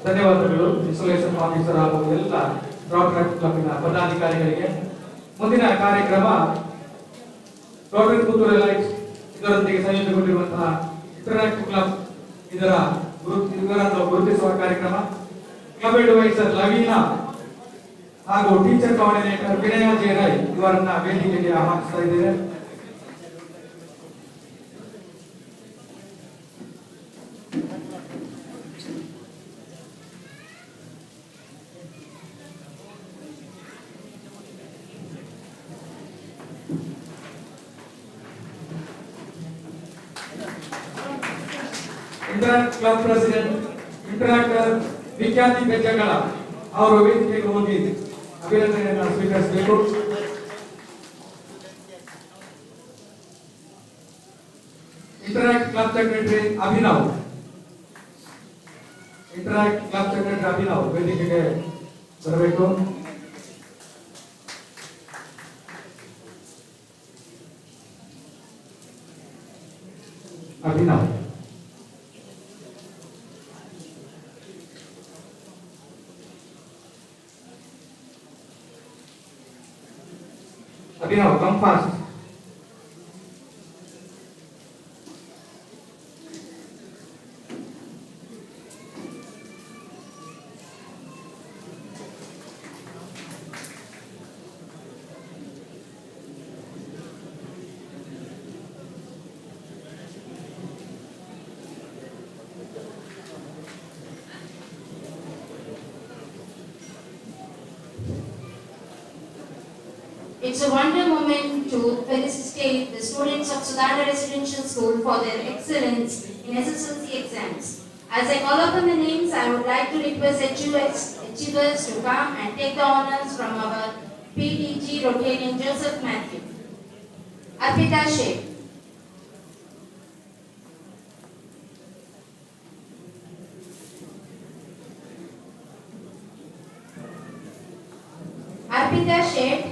ಧನ್ಯವಾದಗಳು ಇನ್ಸ್ಟಾಲೇಷನ್ ಆಫೀಸರ್ ಹಾಗೂ ಎಲ್ಲ ರೋಟರಿ ಕ್ಲಬ್ನ ಪದಾಧಿಕಾರಿಗಳಿಗೆ. ಮುಂದಿನ ಕಾರ್ಯಕ್ರಮ ರೋಟರಿ ಪುತ್ತೂರು ಲೈಟ್ ಇದರೊಂದಿಗೆ ಸಂಯೋಜನೆಗೊಂಡಿರುವಂತಹ ಇಂಟರಾಕ್ಟಿವ್ ಕ್ಲಬ್ ಇವರನ್ನು ಗುರುತಿಸುವ ಕಾರ್ಯಕ್ರಮ. ಕ್ಲಬ್ ಅಡ್ವೈಸರ್ ಲವೀನಾ ಹಾಗೂ ಟೀಚರ್ ಕೋಆರ್ಡಿನೇಟರ್ ವಿನಯ ಜಯರಾಯ್ ಇವರನ್ನ ವೇದಿಕೆಗೆ ಆಹ್ವಾನಿಸ್ತಾ ಇದ್ದೇವೆ. ಇಂಟರಾಕ್ಟ್ ಕ್ಲಬ್ ಪ್ರೆಸಿಡೆಂಟ್ ಇಂಟರಾಕ್ಟರ್ ವಿಖ್ಯಾತಿ ಬೆಜ್ಜಗಳ ಅವರು ವೇದಿಕೆಗೆ ಹೋಗಿ ಅಭಿನಂದನೆಯನ್ನು ಸ್ವೀಕರಿಸಬೇಕು. ಇಂಟರಾಕ್ಟ್ ಕ್ಲಬ್ ಸೆಕ್ರೆಟರಿ ಅಭಿನವ್ ವೇದಿಕೆಗೆ ಬರಬೇಕು. Abhinav come fast. It's a wonder moment to felicitate the students of Sudhana Residential School for their excellence in SSLC exams. As I call upon the names, I would like to request achievers to come and take the honors from our PTG Rotarian Joseph Matthew. Arpita Sheikh. Arpita Sheikh.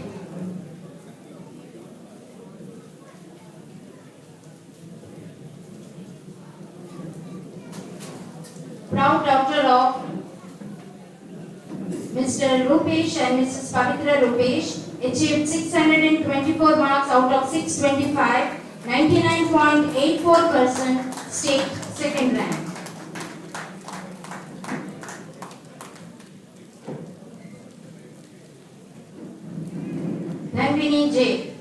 Proud Doctor of Mr. Rupesh and Mrs. Pavitra Rupesh, achieved 624 marks out of 625, 99.84%, state second rank. Nandini J.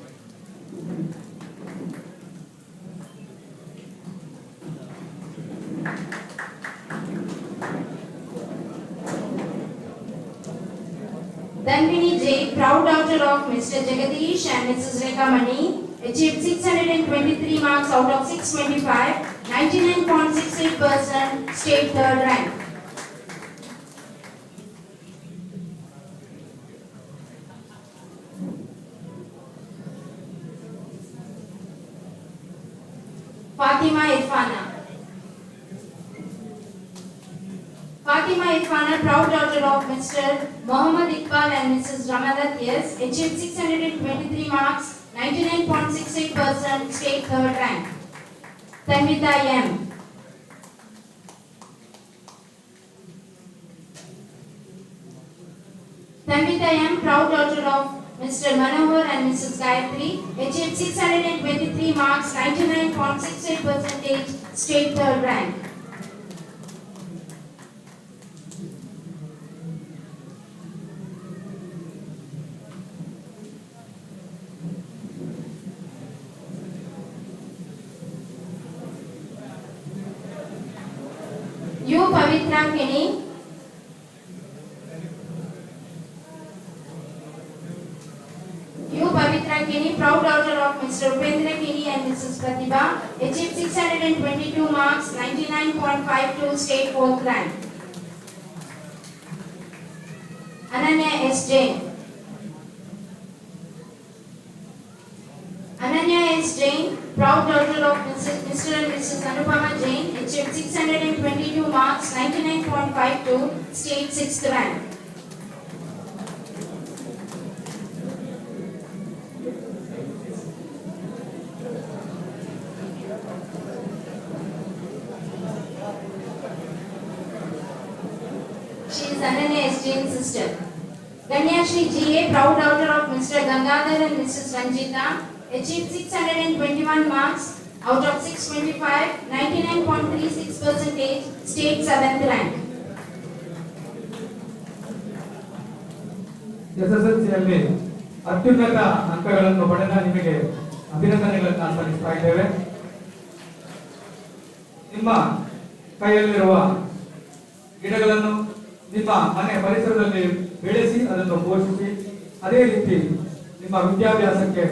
Danvini J, proud daughter of Mr. Jagadish and Mrs. Rekha Mani, achieved 623 marks out of 625, 99.68%, state third rank. Fatima Irfana. Fatima Irfana, proud daughter of Mr. Mohammad Iqbal and Mrs. Ramadat Yes, achieved 623 marks, 99.68%, state third rank. Tanvita M. Tanvita M, proud daughter of Mr. Manohar and Mrs. Gayatri, achieved 623 marks, 99.68%, state third rank. You Pavitra Kini. You Pavitra Kini, proud daughter of Mr. Upendra Kini and Mrs. Pratibha, achieved 622 marks, 99.52, state fourth rank. Ananya S. Jain. Ananya S. Jain, proud daughter of Mr. and Mrs. Anupama Jain, achieved 622 marks, 99.52, state sixth rank. She is Ananya's Jain sister. Ganyashri GA, proud daughter of Mr. Gangadhar and Mrs. Ranjita, achieved 621 marks out of 625, 99.36%, state 7th rank. ಎಸ್ಎಸ್ಎಲ್ಸಿಯಲ್ಲಿ ಅತ್ಯುನ್ನತ ಅಂಕಗಳನ್ನು ಪಡೆದ ನಿಮಗೆ ಅಭಿನಂದನೆಗಳನ್ನು ಅರ್ಪಿಸ್ತಾ ಇದ್ದೇವೆ. ನಿಮ್ಮ ಕೈಯಲ್ಲಿರುವ ಗಿಡಗಳನ್ನು ನಿಮ್ಮ ಮನೆ ಪರಿಸರದಲ್ಲಿ ಬೆಳೆಸಿ ಅದನ್ನು ಪೋಷಿಸಿ, ಅದೇ ರೀತಿ ನಿಮ್ಮ ವಿದ್ಯಾಭ್ಯಾಸಕ್ಕೆ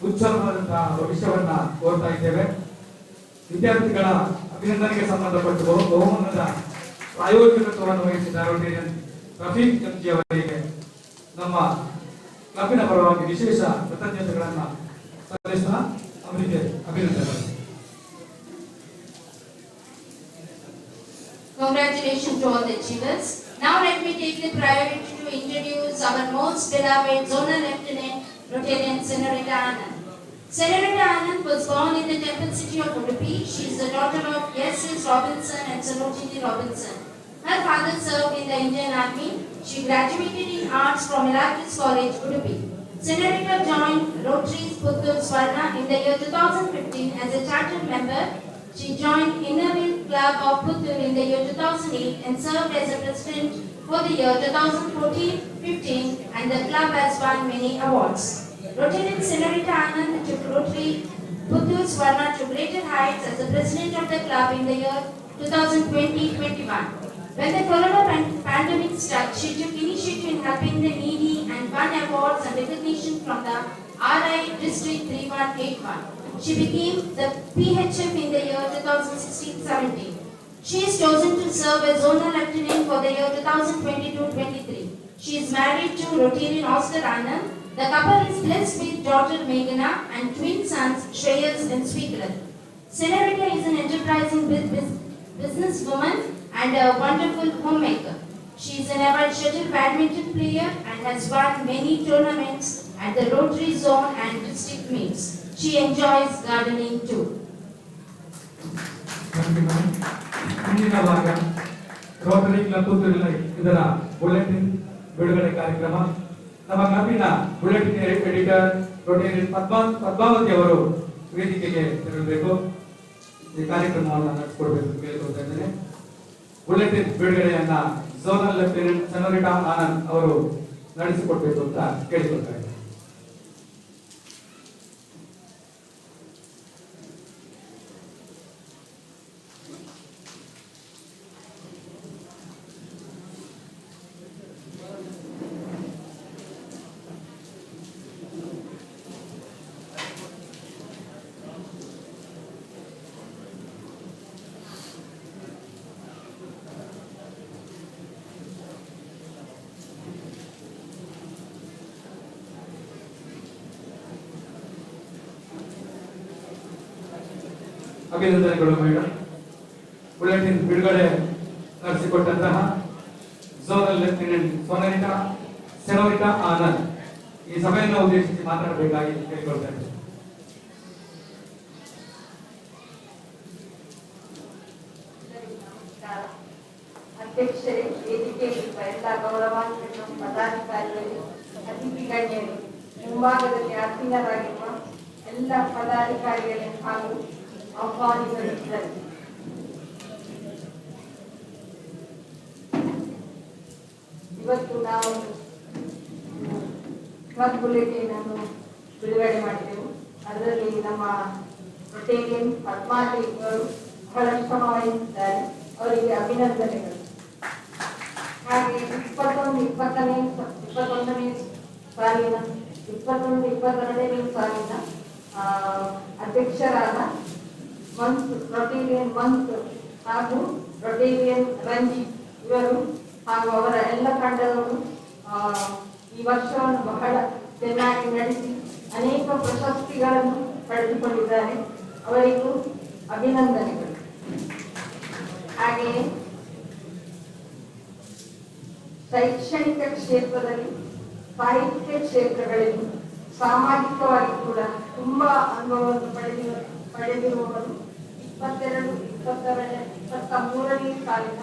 ಉಜ್ವಲವಾದಂತಹ ಭವಿಷ್ಯವನ್ನ ಕೋರ್ತಾ ಇದ್ದೇವೆ. ವಿದ್ಯಾರ್ಥಿಗಳ ಅಭಿನಂದನೆಗೆ ಸಂಬಂಧಪಟ್ಟ ಬಹುಮಾನದ ಪ್ರಾಯೋಜಕತ್ವವನ್ನು ವಹಿಸಿದ ರೋಟೇರಿಯನ್ ರಫೀಕ್ ಎಂಜಿ ಅವರಿಗೆ ನಮ್ಮ ಕ್ಲಬ್ಬಿನ ಪರವಾಗಿ ವಿಶೇಷ ಕೃತಜ್ಞತೆಗಳನ್ನು ಸಲ್ಲಿಸುತ್ತಾ ಅವರಿಗೆ ಅಭಿನಂದನೆಗಳು. Congratulations to all the achievers. Now let me take the priority to introduce our most beloved Zonal Lieutenant, Rotarian Senorita Anand. Senorita Anand was born in the temple city of Udupi. She is the daughter of S.S. Robinson and Sarojini Robinson. Her father served in the Indian Army. She graduated in arts from Ilagris College, Udupi. Senorita joined Rotary Puttur Swarna in the year 2015 as a chartered member. She joined Innerville Club of Puttur in the year 2008 and served as a president for the year 2014-15, and the club has won many awards. Rotarian Senorita Anand took Rotary Puttur Swarna to greater heights as the president of the club in the year 2020-21. When the corona pandemic struck, she took initiative in helping the needy and won awards and recognition from the RI District 3181. She became the PHF in the year 2016-17. She is chosen to serve as Zonal Lieutenant for the year 2022-23. She is married to Rotarian Oscar Anand. The couple is blessed with daughter Meghana and twin sons Shreyas and Sweetland. Senorita is an enterprising businesswoman and a wonderful homemaker. She is an avid shuttle badminton player and has won many tournaments at the Rotary Zone and district meets. She enjoys gardening too. ಮುಂದಿನ ಭಾಗ Rotary club ಪುತ್ತೂರಿನ ಇದರ bulletin ಬಿಡುಗಡೆ ಕಾರ್ಯಕ್ರಮ. ನಮ್ಮ ಕ್ಲಬ್ಬಿನ bulletin editor Rotarian Padmavati ಅವರು ವೇದಿಕೆಗೆ ತೆರಳಬೇಕು. ಈ ಕಾರ್ಯಕ್ರಮವನ್ನು ನಡೆಸಿಕೊಡ್ಬೇಕು ಕೇಳಿಕೊಳ್ತಾ ಇದ್ದೇನೆ. ಬುಲೆಟಿನ್ ಬಿಡುಗಡೆಯನ್ನ ಝೋನಲ್ ಲೆಫ್ಟಿನೆಂಟ್ ಸೆನೋರಿಟಾ ಆನಂದ್ ಅವರು ನಡೆಸಿಕೊಡ್ಬೇಕು ಅಂತ ಕೇಳಿಕೊಳ್ತಾ ಇದ್ದಾರೆ. ಅಭಿನಂದನೆಗಳು ಮೇಡಮ್. ಬುಲೆಟಿನ್ ಬಿಡುಗಡೆ ನಡೆಸಿಕೊಟ್ಟಂತಹ ಝೋನಲ್ ಲೆಫ್ಟಿನೆಂಟ್ ಸೆನೋರಿಟಾ ಆನಂದ್ ಈ ಸಭೆಯನ್ನು ಉದ್ದೇಶಿಸಿ ಮಾತನಾಡಬೇಕಾಗಿ ಕೇಳಿಕೊಳ್ತಾ ಇದ್ದೇನೆ. ಅಧ್ಯಕ್ಷರೇ, ವೇದಿಕೆಯಲ್ಲಿರುವ ಎಲ್ಲ ಗೌರವಾನ್ವಿತ ಪದಾಧಿಕಾರಿಗಳು, ಅತಿಥಿ ಗಣ್ಯರು, ಮುಂಭಾಗದಲ್ಲಿ ಆಸೀನರಾಗಿರುವ ಎಲ್ಲ ಪದಾಧಿಕಾರಿಗಳೇ ಹಾಗೂ ಆಹ್ವಾನಿತರಿದ್ದಾರೆ. ಇವತ್ತು ನಾವು ಕ್ಲಬ್ ಬುಲೆಟಿನ್ ಅನ್ನು ಬಿಡುಗಡೆ ಮಾಡಿದೆವು. ಅದರಲ್ಲಿ ನಮ್ಮ ರೊಟೇರಿಯನ್ ಪದ್ಮಾವತಿ ಅವರು ಬಹಳ ಶ್ರಮ ವಹಿಸಿದ್ದಾರೆ. ಅವರಿಗೆ ಅಭಿನಂದನೆಗಳು. ಹಾಗೆ 21-22ನೇ ಸಾಲಿನ 22-22ನೇ ಸಾಲಿನ ಅಧ್ಯಕ್ಷರಾದ ರೊಟೇರಿಯನ್ ಮಂತ್ ಹಾಗೂ ರೊಟೇರಿಯನ್ ರಂಜಿತ್ ಇವರು ಹಾಗೂ ಅವರ ಎಲ್ಲ ತಂಡದವರು ಈ ವರ್ಷವನ್ನು ಬಹಳ ಚೆನ್ನಾಗಿ ನಡೆಸಿ ಅನೇಕ ಪ್ರಶಸ್ತಿಗಳನ್ನು ಪಡೆದುಕೊಂಡಿದ್ದಾರೆ. ಅವರಿಗೂ ಅಭಿನಂದನೆಗಳು. ಹಾಗೆಯೇ ಶೈಕ್ಷಣಿಕ ಕ್ಷೇತ್ರದಲ್ಲಿ, ಸಾಹಿತ್ಯ ಕ್ಷೇತ್ರಗಳಲ್ಲಿ, ಸಾಮಾಜಿಕವಾಗಿ ಕೂಡ ತುಂಬಾ ಅನುಭವವನ್ನು ಪಡೆದಿರುವವರು 22-23ನೇ ಸಾಲಿನ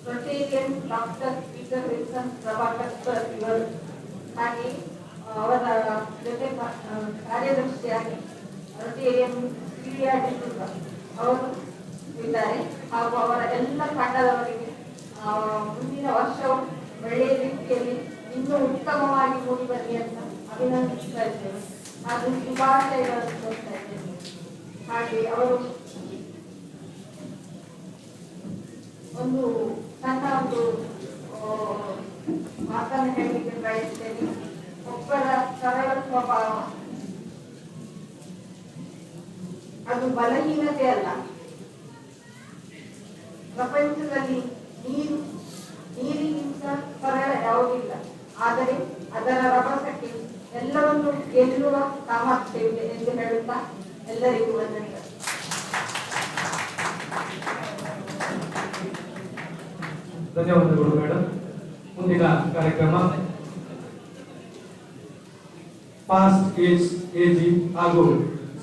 Rotarian doctor Peter Wilson Prabhakar sir ಇವರು, ಹಾಗೆ ಅವರ ಜೊತೆ ಕಾರ್ಯದರ್ಶಿಯಾಗಿ ರೊಟೇರಿಯನ್ ಕ್ರಿಯಾ ಡಿಸೂಜ ಅವರು ಇದ್ದಾರೆ. ಹಾಗೂ ಅವರ ಎಲ್ಲ ತಂಡದವರಿಗೆ ಮುಂದಿನ ವರ್ಷವು ಒಳ್ಳೆಯ ರೀತಿಯಲ್ಲಿ ಇನ್ನೂ ಉತ್ತಮವಾಗಿ ಮೂಡಿ ಬರಲಿ ಅಂತ ಅಭಿನಂದಿಸ್ತಾ ಇದ್ದೇವೆ ಹಾಗೂ ಶುಭಾಶಯಗಳನ್ನು ಕೊಡ್ತಾ ಇದ್ದೇವೆ. ಹಾಗೆ ಅವರು ಒಂದು ಸಣ್ಣ ಒಂದು ಮಾತನ್ನು ಹೇಳಲಿಕ್ಕೆ ಬಯಸ್ತೇನೆ. ಒಬ್ಬರ ಸರಳ ಸ್ವಭಾವ ಅದು ಬಲಹೀನತೆ ಅಲ್ಲ. ಪ್ರಪಂಚದಲ್ಲಿ ನೀರಿಗಿಂತ ಸರಳ ಯಾವುದಿಲ್ಲ, ಆದರೆ ಅದರ ರಭಸಕ್ಕೆ ಎಲ್ಲವನ್ನು ಗೆಲ್ಲುವ ಸಾಮರ್ಥ್ಯವಿದೆ ಎಂದು ಹೇಳುತ್ತಾ ಎಲ್ಲರಿಗೂ ವಂದನೆಗಳು. ಧನ್ಯವಾದಗಳು ಮೇಡಮ್. ಮುಂದಿನ ಕಾರ್ಯಕ್ರಮ ಫಾಸ್ಟ್ ಎಜಿ ಹಾಗೂ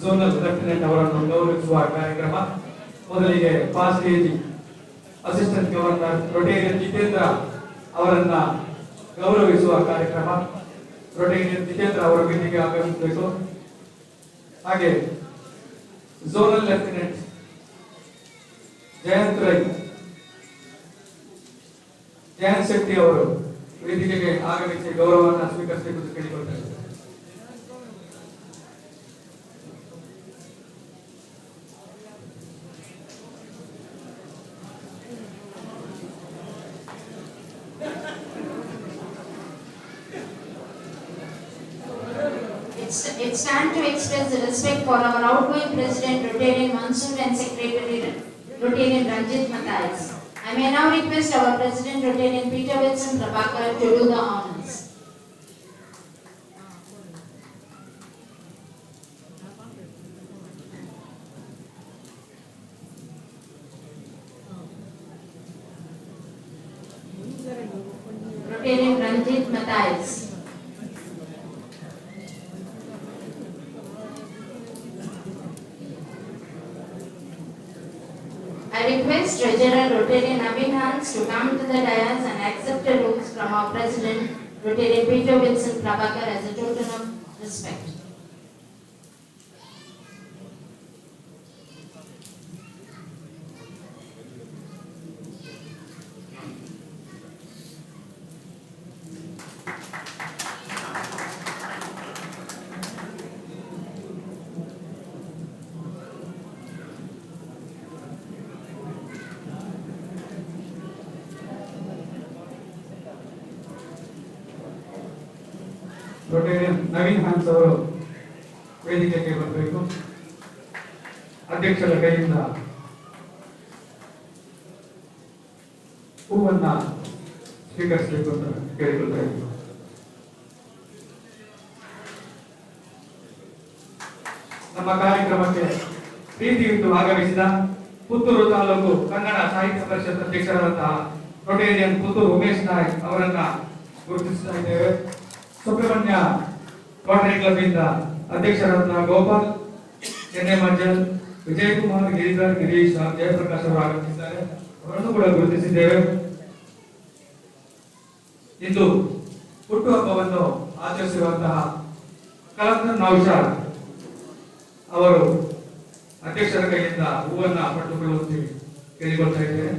ಝೋನಲ್ ಲೆಫ್ಟಿನೆಂಟ್ ಅವರನ್ನು ಗೌರವಿಸುವ ಕಾರ್ಯಕ್ರಮ. ಮೊದಲಿಗೆ past AG assistant governor Rotarian Jitendra ಅವರನ್ನ ಗೌರವಿಸುವ ಕಾರ್ಯಕ್ರಮ. ರೊಟೇರಿಯನ್ ಜಿತೇಂದ್ರ ಅವರ ವೇದಿಕೆಗೆ ಆಗಮಿಸಬೇಕು. ಹಾಗೆ ಝೋನಲ್ ಲೆಫ್ಟಿನೆಂಟ್ ಜಯಂತ್ ಶೆಟ್ಟಿ ಅವರು ವೇದಿಕೆಗೆ ಆಗಮಿಸಿ ಗೌರವವನ್ನು ಸ್ವೀಕರಿಸಬೇಕು ಕೇಳಿಕೊಳ್ತಾರೆ. It's time to express the respect for our outgoing President Rotarian Mansoor and Secretary Rotarian Ranjit Matthias. I may now request our President Rotarian Peter Wilson Prabhakar to do the honors. Rotarian Ranjit Matthias. I request Treasurer Rotarian Navin Hans to come to the dais and accept the rules from our President Rotarian Peter Wilson Prabhakar as a token of respect. Rotarian Naveen Hans ಅವರು ವೇದಿಕೆಗೆ ಬರಬೇಕು. ಅಧ್ಯಕ್ಷರ ಕೈಯಿಂದ ಹೂವನ್ನ ಸ್ವೀಕರಿಸಬೇಕು ಅಂತ ಕೇಳಿಕೊಳ್ತಾ ಇದ್ದೀನಿ. ನಮ್ಮ ಕಾರ್ಯಕ್ರಮಕ್ಕೆ ಪ್ರೀತಿಯುಂಟು ಆಗಮಿಸಿದ ಪುತ್ತೂರು ತಾಲೂಕು ಕನ್ನಡ ಸಾಹಿತ್ಯ ಪರಿಷತ್ ಅಧ್ಯಕ್ಷರಾದಂತಹ ರೊಟೇರಿಯನ್ ಪುತ್ತೂರು ಉಮೇಶ್ ನಾಯಕ್ ಅವರನ್ನ ಗುರುತಿಸ್ತಾ ಇದ್ದೇವೆ. ಸುಬ್ರಹ್ಮಣ್ಯ ರೋಟರಿ ಕ್ಲಬ್ ಇಂದ ಅಧ್ಯಕ್ಷರಾದ ಗೋಪಾಲ್ ಎನ್ಎ ಮಂಜಲ್, ವಿಜಯಕುಮಾರ್, ಗಿರಿಧರ್, ಗಿರೀಶ್, ಜಯಪ್ರಕಾಶ್ ಅವರು ಆಗಮಿಸಿದ್ದಾರೆ. ಅವರನ್ನು ಕೂಡ ಗುರುತಿಸಿದ್ದೇವೆ. ಇಂದು ಹುಟ್ಟುಹಬ್ಬವನ್ನು ಆಚರಿಸಿರುವಂತಹ ಕಲಂದರ್ ನೌಶಾದ್ ಅವರು ಅಧ್ಯಕ್ಷರ ಕೈಯಿಂದ ಹೂವನ್ನ ಪಡೆದುಕೊಳ್ಳುವಂತೆ ಕೇಳಿಕೊಳ್ತಾ ಇದ್ದೇವೆ.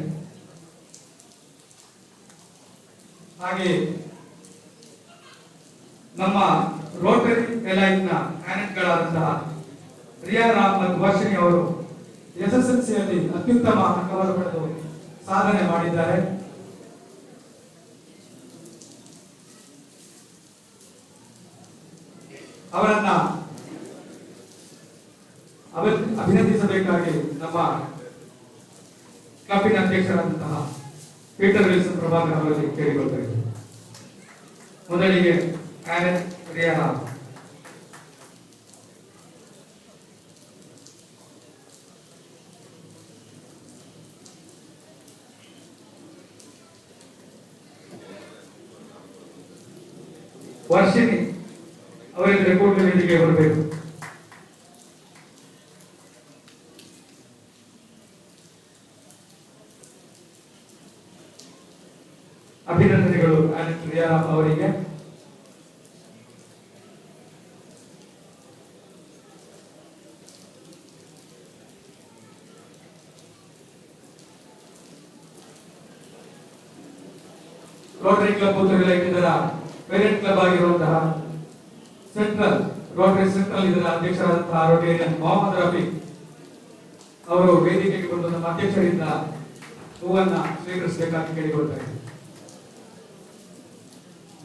ಹಾಗೆ ನಮ್ಮ ರೋಟರಿ ಎಲೈಟ್ನ ಕ್ಯಾಂಡಿಡೇಟ್ಗಳಾದಂತಹ ರಿಯಾ ರಾಮ್ ಮತ್ತು ವರ್ಷಿಣಿ ಅವರು ಎಸ್ಎಸ್ಎಲ್ಸಿಯಲ್ಲಿ ಅತ್ಯುತ್ತಮ ಅಂಕವನ್ನು ಪಡೆದು ಸಾಧನೆ ಮಾಡಿದ್ದಾರೆ. ಅವರನ್ನ ಅಭಿನಂದಿಸಬೇಕಾಗಿ ನಮ್ಮ ಕ್ಲಬ್ಬಿನ ಅಧ್ಯಕ್ಷರಾದಂತಹ ಪೀಟರ್ ವಿಲ್ಸನ್ ಪ್ರಭಾಕರ್ ಅವರಲ್ಲಿ ಕೇಳಿಕೊಳ್ತಾ ಇದ್ದಾರೆ. ಮೊದಲಿಗೆ ರಿಯಾ ರಾಮ್. ವರ್ಷಿಣಿ ಅವರಿಗೆ ರೆಕಾರ್ಡ್ ವೇದಿಕೆ ಬರಬೇಕು. ಅಭಿನಂದನೆಗಳು ರಿಯಾರಪ್ಪ ಅವರಿಗೆ. ರೋಟರಿ ಕ್ಲಬ್ ಪುತ್ತೂರು ಇದರ ಪೇರೆಂಟ್ ಕ್ಲಬ್ ಆಗಿರುವಂತಹ ಸೆಂಟ್ರಲ್ ರೋಟರಿ ಸೆಂಟ್ರಲ್ ಇದರ ಅಧ್ಯಕ್ಷರಾದಂತಹ ರೋಟೇರಿಯನ್ ಮೊಹಮ್ಮದ್ ರಫೀಕ್ ಅವರು ವೇದಿಕೆಗೆ ಬಂದು ನಮ್ಮ ಅಧ್ಯಕ್ಷರಿಂದ ಹೂವನ್ನ ಸ್ವೀಕರಿಸಬೇಕಾಗಿ ಕೇಳಿಕೊಳ್ತಾರೆ.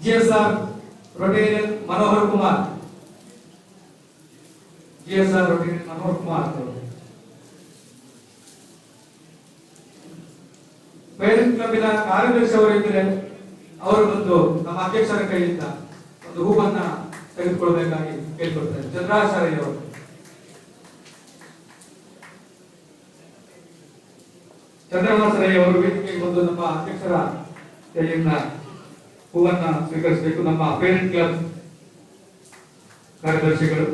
ಜಿಎಸ್ಆರ್ ರೋಟೇರಿಯನ್ ಮನೋಹರ್ ಕುಮಾರ್, ಜಿಎಸ್ಆರ್ ರೋಟೇರಿಯನ್ ಮನೋಹರ್ ಕುಮಾರ್ ಅವರು ಪೇರೆಂಟ್ ಕ್ಲಬ್ಬಿನ ಕಾರ್ಯದರ್ಶಿ ಅವರು ಇದ್ದರೆ ಅವರು ಬಂದು ನಮ್ಮ ಅಧ್ಯಕ್ಷರ ಕೈಯಿಂದ ಒಂದು ಹೂವನ್ನ ತೆಗೆದುಕೊಳ್ಳಬೇಕಾಗಿ ಕೇಳಿಕೊಳ್ತಾರೆ. ಚಂದ್ರಾಚಾರ್ಯ ಅವರು, ಚಂದ್ರವಾಸರಯ್ಯ ಅವರು ವೇದಿಕೆಗೆ ಬಂದು ನಮ್ಮ ಅಧ್ಯಕ್ಷರ ಕೈಯಿಂದ ಹೂವನ್ನ ಸ್ವೀಕರಿಸಬೇಕು. ನಮ್ಮ ಪೇರೆಂಟ್ ಕ್ಲಬ್ ಕಾರ್ಯದರ್ಶಿಗಳು.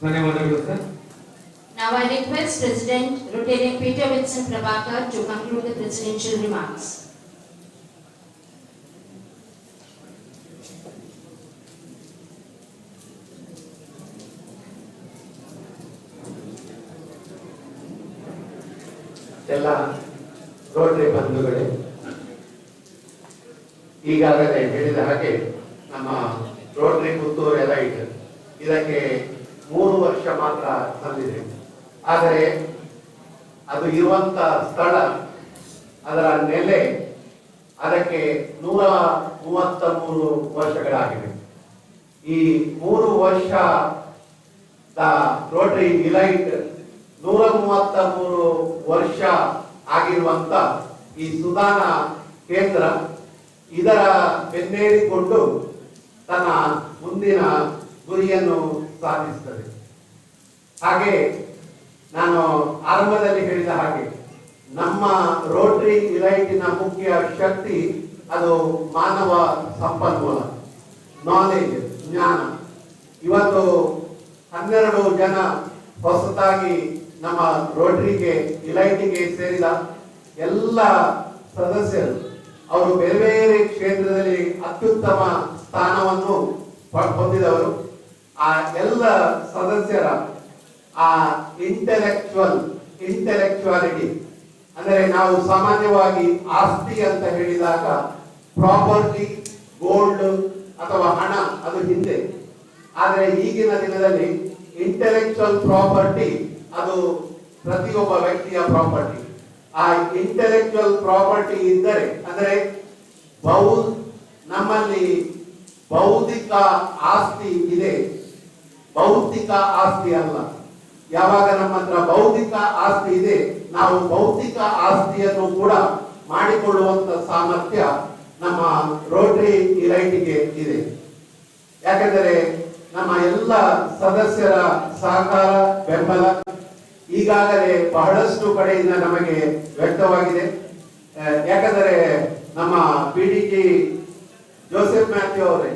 ಧನ್ಯವಾದಗಳು sir. Now I request President Rotarian Peter Wilson Prabhakar to conclude the presidential remarks. ಎಲ್ಲ ರೋಟರಿ ಬಂಧುಗಳೇ, ಈಗಾಗಲೇ ಹೇಳಿದ ಹಾಗೆ ನಮ್ಮ ರೋಟರಿ ಪುತ್ತೂರು ಎಲೈಟ್ ಇದಕ್ಕೆ 3 ವರ್ಷ ಮಾತ್ರ ಸಂದಿದೆ. ಆದರೆ ಅದು ಇರುವಂತ ಸ್ಥಳ, ಅದರ ನೆಲೆ ಅದಕ್ಕೆ 133 ವರ್ಷಗಳಾಗಿವೆ. ಈ 3 ವರ್ಷದ ರೋಟರಿ ಇಲೈಟ್ 133 ವರ್ಷ ಆಗಿರುವಂತ ಈ ಸುಧಾನ ಕೇಂದ್ರ ಇದರ ಬೆನ್ನೇರಿಕೊಂಡು ತನ್ನ ಮುಂದಿನ ಗುರಿಯನ್ನು ಸಾಧಿಸುತ್ತದೆ. ಹಾಗೆ ನಾನು ಆರಂಭದಲ್ಲಿ ಹೇಳಿದ ಹಾಗೆ ನಮ್ಮ ರೋಟರಿ ಇಲೈಟಿನ ಮುಖ್ಯ ಶಕ್ತಿ ಅದು ಮಾನವ ಸಂಪನ್ಮೂಲ, ನಾಲೆಜ್, ಜ್ಞಾನ. ಇವತ್ತು 12 ಜನ ಹೊಸತಾಗಿ ನಮ್ಮ ರೋಟರಿಗೆ ಇಲೈಟಿಗೆ ಸೇರಿದ ಎಲ್ಲ ಸದಸ್ಯರು ಅವರು ಬೇರೆ ಬೇರೆ ಕ್ಷೇತ್ರದಲ್ಲಿ ಅತ್ಯುತ್ತಮ ಸ್ಥಾನವನ್ನು ಹೊಂದಿದವರು. ಆ ಎಲ್ಲ ಸದಸ್ಯರ ಆ ಇಂಟೆಲೆಕ್ಚುಯಾಲಿಟಿ ಅಂದರೆ ನಾವು ಸಾಮಾನ್ಯವಾಗಿ ಆಸ್ತಿ ಅಂತ ಹೇಳಿದಾಗ ಪ್ರಾಪರ್ಟಿ, ಗೋಲ್ಡ್ ಅಥವಾ ಹಣ ಅದು ಹಿಂದೆ. ಆದರೆ ಈಗಿನ ದಿನದಲ್ಲಿ ಇಂಟೆಲೆಕ್ಚುಯಲ್ ಪ್ರಾಪರ್ಟಿ ಅದು ಪ್ರತಿಯೊಬ್ಬ ವ್ಯಕ್ತಿಯ ಪ್ರಾಪರ್ಟಿ. ಆ ಇಂಟೆಲೆಕ್ಚುಯಲ್ ಪ್ರಾಪರ್ಟಿ ಇದ್ದರೆ ಅಂದರೆ ನಮ್ಮಲ್ಲಿ ಬೌದ್ಧಿಕ ಆಸ್ತಿ ಇದೆ, ಭೌತಿಕ ಆಸ್ತಿ ಅಲ್ಲ. ಯಾವಾಗ ನಮ್ಮ ಹತ್ರ ಬೌದ್ಧಿಕ ಆಸ್ತಿ ಇದೆ, ನಾವು ಭೌತಿಕ ಆಸ್ತಿಯನ್ನು ಕೂಡ ಮಾಡಿಕೊಳ್ಳುವಂತ ಸಾಮರ್ಥ್ಯ ನಮ್ಮ ರೋಟರಿ ಇಲೈಟಿಗೆ ಇದೆ. ಯಾಕೆಂದರೆ ನಮ್ಮ ಎಲ್ಲ ಸದಸ್ಯರ ಸಹಕಾರ, ಬೆಂಬಲ ಈಗಾಗಲೇ ಬಹಳಷ್ಟು ಕಡೆಯಿಂದ ನಮಗೆ ವ್ಯಕ್ತವಾಗಿದೆ. ಯಾಕಂದರೆ ನಮ್ಮ PDG ಜೋಸೆಫ್ ಮ್ಯಾಥ್ಯೂ ಅವರೇ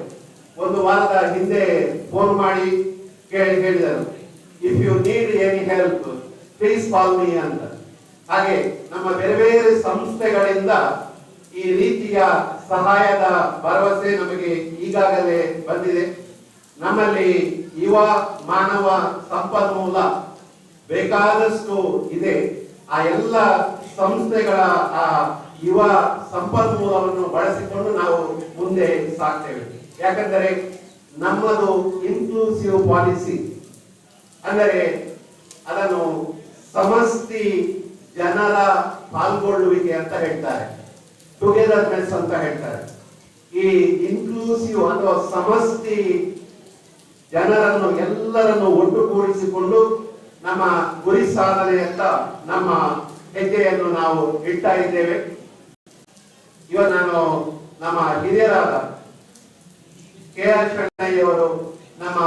1 ವಾರದ ಹಿಂದೆ ಫೋನ್ ಮಾಡಿ ಹೇಳಿದರು, if you need any help please call me ಅಂತ. ಹಾಗೆ ನಮ್ಮ ಬೇರೆ ಬೇರೆ ಸಂಸ್ಥೆಗಳಿಂದ ಈ ರೀತಿಯ ಸಹಾಯದ ಭರವಸೆ ನಮಗೆ ಈಗಾಗಲೇ ಬಂದಿದೆ. ನಮ್ಮಲ್ಲಿ ಯುವ ಮಾನವ ಸಂಪನ್ಮೂಲ ಬೇಕಾದಷ್ಟು ಇದೆ. ಆ ಎಲ್ಲ ಸಂಸ್ಥೆಗಳ ಆ ಯುವ ಸಂಪನ್ಮೂಲವನ್ನು ಬಳಸಿಕೊಂಡು ನಾವು ಮುಂದೆ ಸಾಗ್ತೇವೆ. ಯಾಕಂದರೆ ನಮ್ಮದು ಇನ್ಕ್ಲೂಸಿವ್ ಪಾಲಿಸಿ, ಅಂದರೆ ಅದನ್ನು ಸಮಷ್ಟಿ ಜನರ ಪಾಲ್ಗೊಳ್ಳುವಿಕೆ ಅಂತ ಹೇಳ್ತಾರೆ, ಟುಗೆದರ್ನೆಸ್ ಅಂತ ಹೇಳ್ತಾರೆ. ಈ ಇನ್ಕ್ಲೂಸಿವ್ ಅಥವಾ ಸಮಷ್ಟಿ ಜನರನ್ನು ಎಲ್ಲರನ್ನು ಒಟ್ಟುಗೂಡಿಸಿಕೊಂಡು ನಮ್ಮ ಗುರಿ ಸಾಧನೆಯತ್ತ ನಮ್ಮ ಹೆಜ್ಜೆಯನ್ನು ನಾವು ಇಡ್ತಾ ಇದ್ದೇವೆ. ಇವತ್ತು ನಾನು ನಮ್ಮ ಹಿರಿಯರಾದ KR ಶೆಟ್ಟಯ್ಯವರು ನಮ್ಮ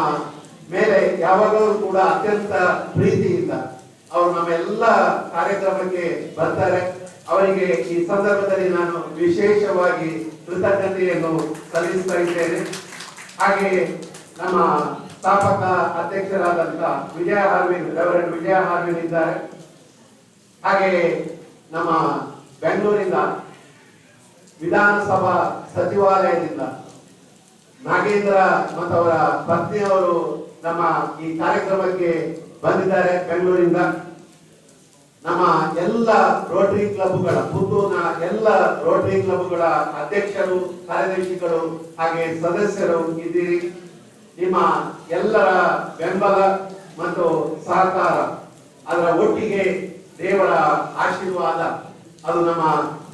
ಮೇಲೆ ಯಾವಾಗಲೂ ಕೂಡ ಅತ್ಯಂತ ಪ್ರೀತಿಯಿಂದ ಅವರು ನಮ್ಮ ಎಲ್ಲ ಕಾರ್ಯಕ್ರಮಕ್ಕೆ ಬರ್ತಾರೆ. ಅವರಿಗೆ ಈ ಸಂದರ್ಭದಲ್ಲಿ ನಾನು ವಿಶೇಷವಾಗಿ ಕೃತಜ್ಞತೆಯನ್ನು ಸಲ್ಲಿಸ್ತಾ ಇದ್ದೇನೆ. ಹಾಗೆ ನಮ್ಮ ಸ್ಥಾಪಕ ಅಧ್ಯಕ್ಷರಾದಂಥ ರೆವರೆಂಡ್ ವಿಜಯ ಹಾರ್ವಿನ್ ಇದ್ದಾರೆ. ಹಾಗೆ ನಮ್ಮ ಬೆಂಗಳೂರಿಂದ ವಿಧಾನಸಭಾ ಸಚಿವಾಲಯದಿಂದ ನಾಗೇಂದ್ರ ಮತ್ತು ಅವರ ಪತ್ನಿಯವರು ನಮ್ಮ ಈ ಕಾರ್ಯಕ್ರಮಕ್ಕೆ ಬಂದಿದ್ದಾರೆ ಬೆಂಗಳೂರಿಂದ. ನಮ್ಮ ಎಲ್ಲ ರೋಟರಿ ಕ್ಲಬ್ಗಳ, ಪುತ್ತೂರಿನ ಎಲ್ಲ ರೋಟರಿ ಕ್ಲಬ್ಗಳ ಅಧ್ಯಕ್ಷರು, ಕಾರ್ಯದರ್ಶಿಗಳು ಹಾಗೆ ಸದಸ್ಯರು ಇದ್ದೀರಿ. ನಿಮ್ಮ ಎಲ್ಲರ ಬೆಂಬಲ ಮತ್ತು ಸಹಕಾರ, ಅದರ ಒಟ್ಟಿಗೆ ದೇವರ ಆಶೀರ್ವಾದ ಅದು ನಮ್ಮ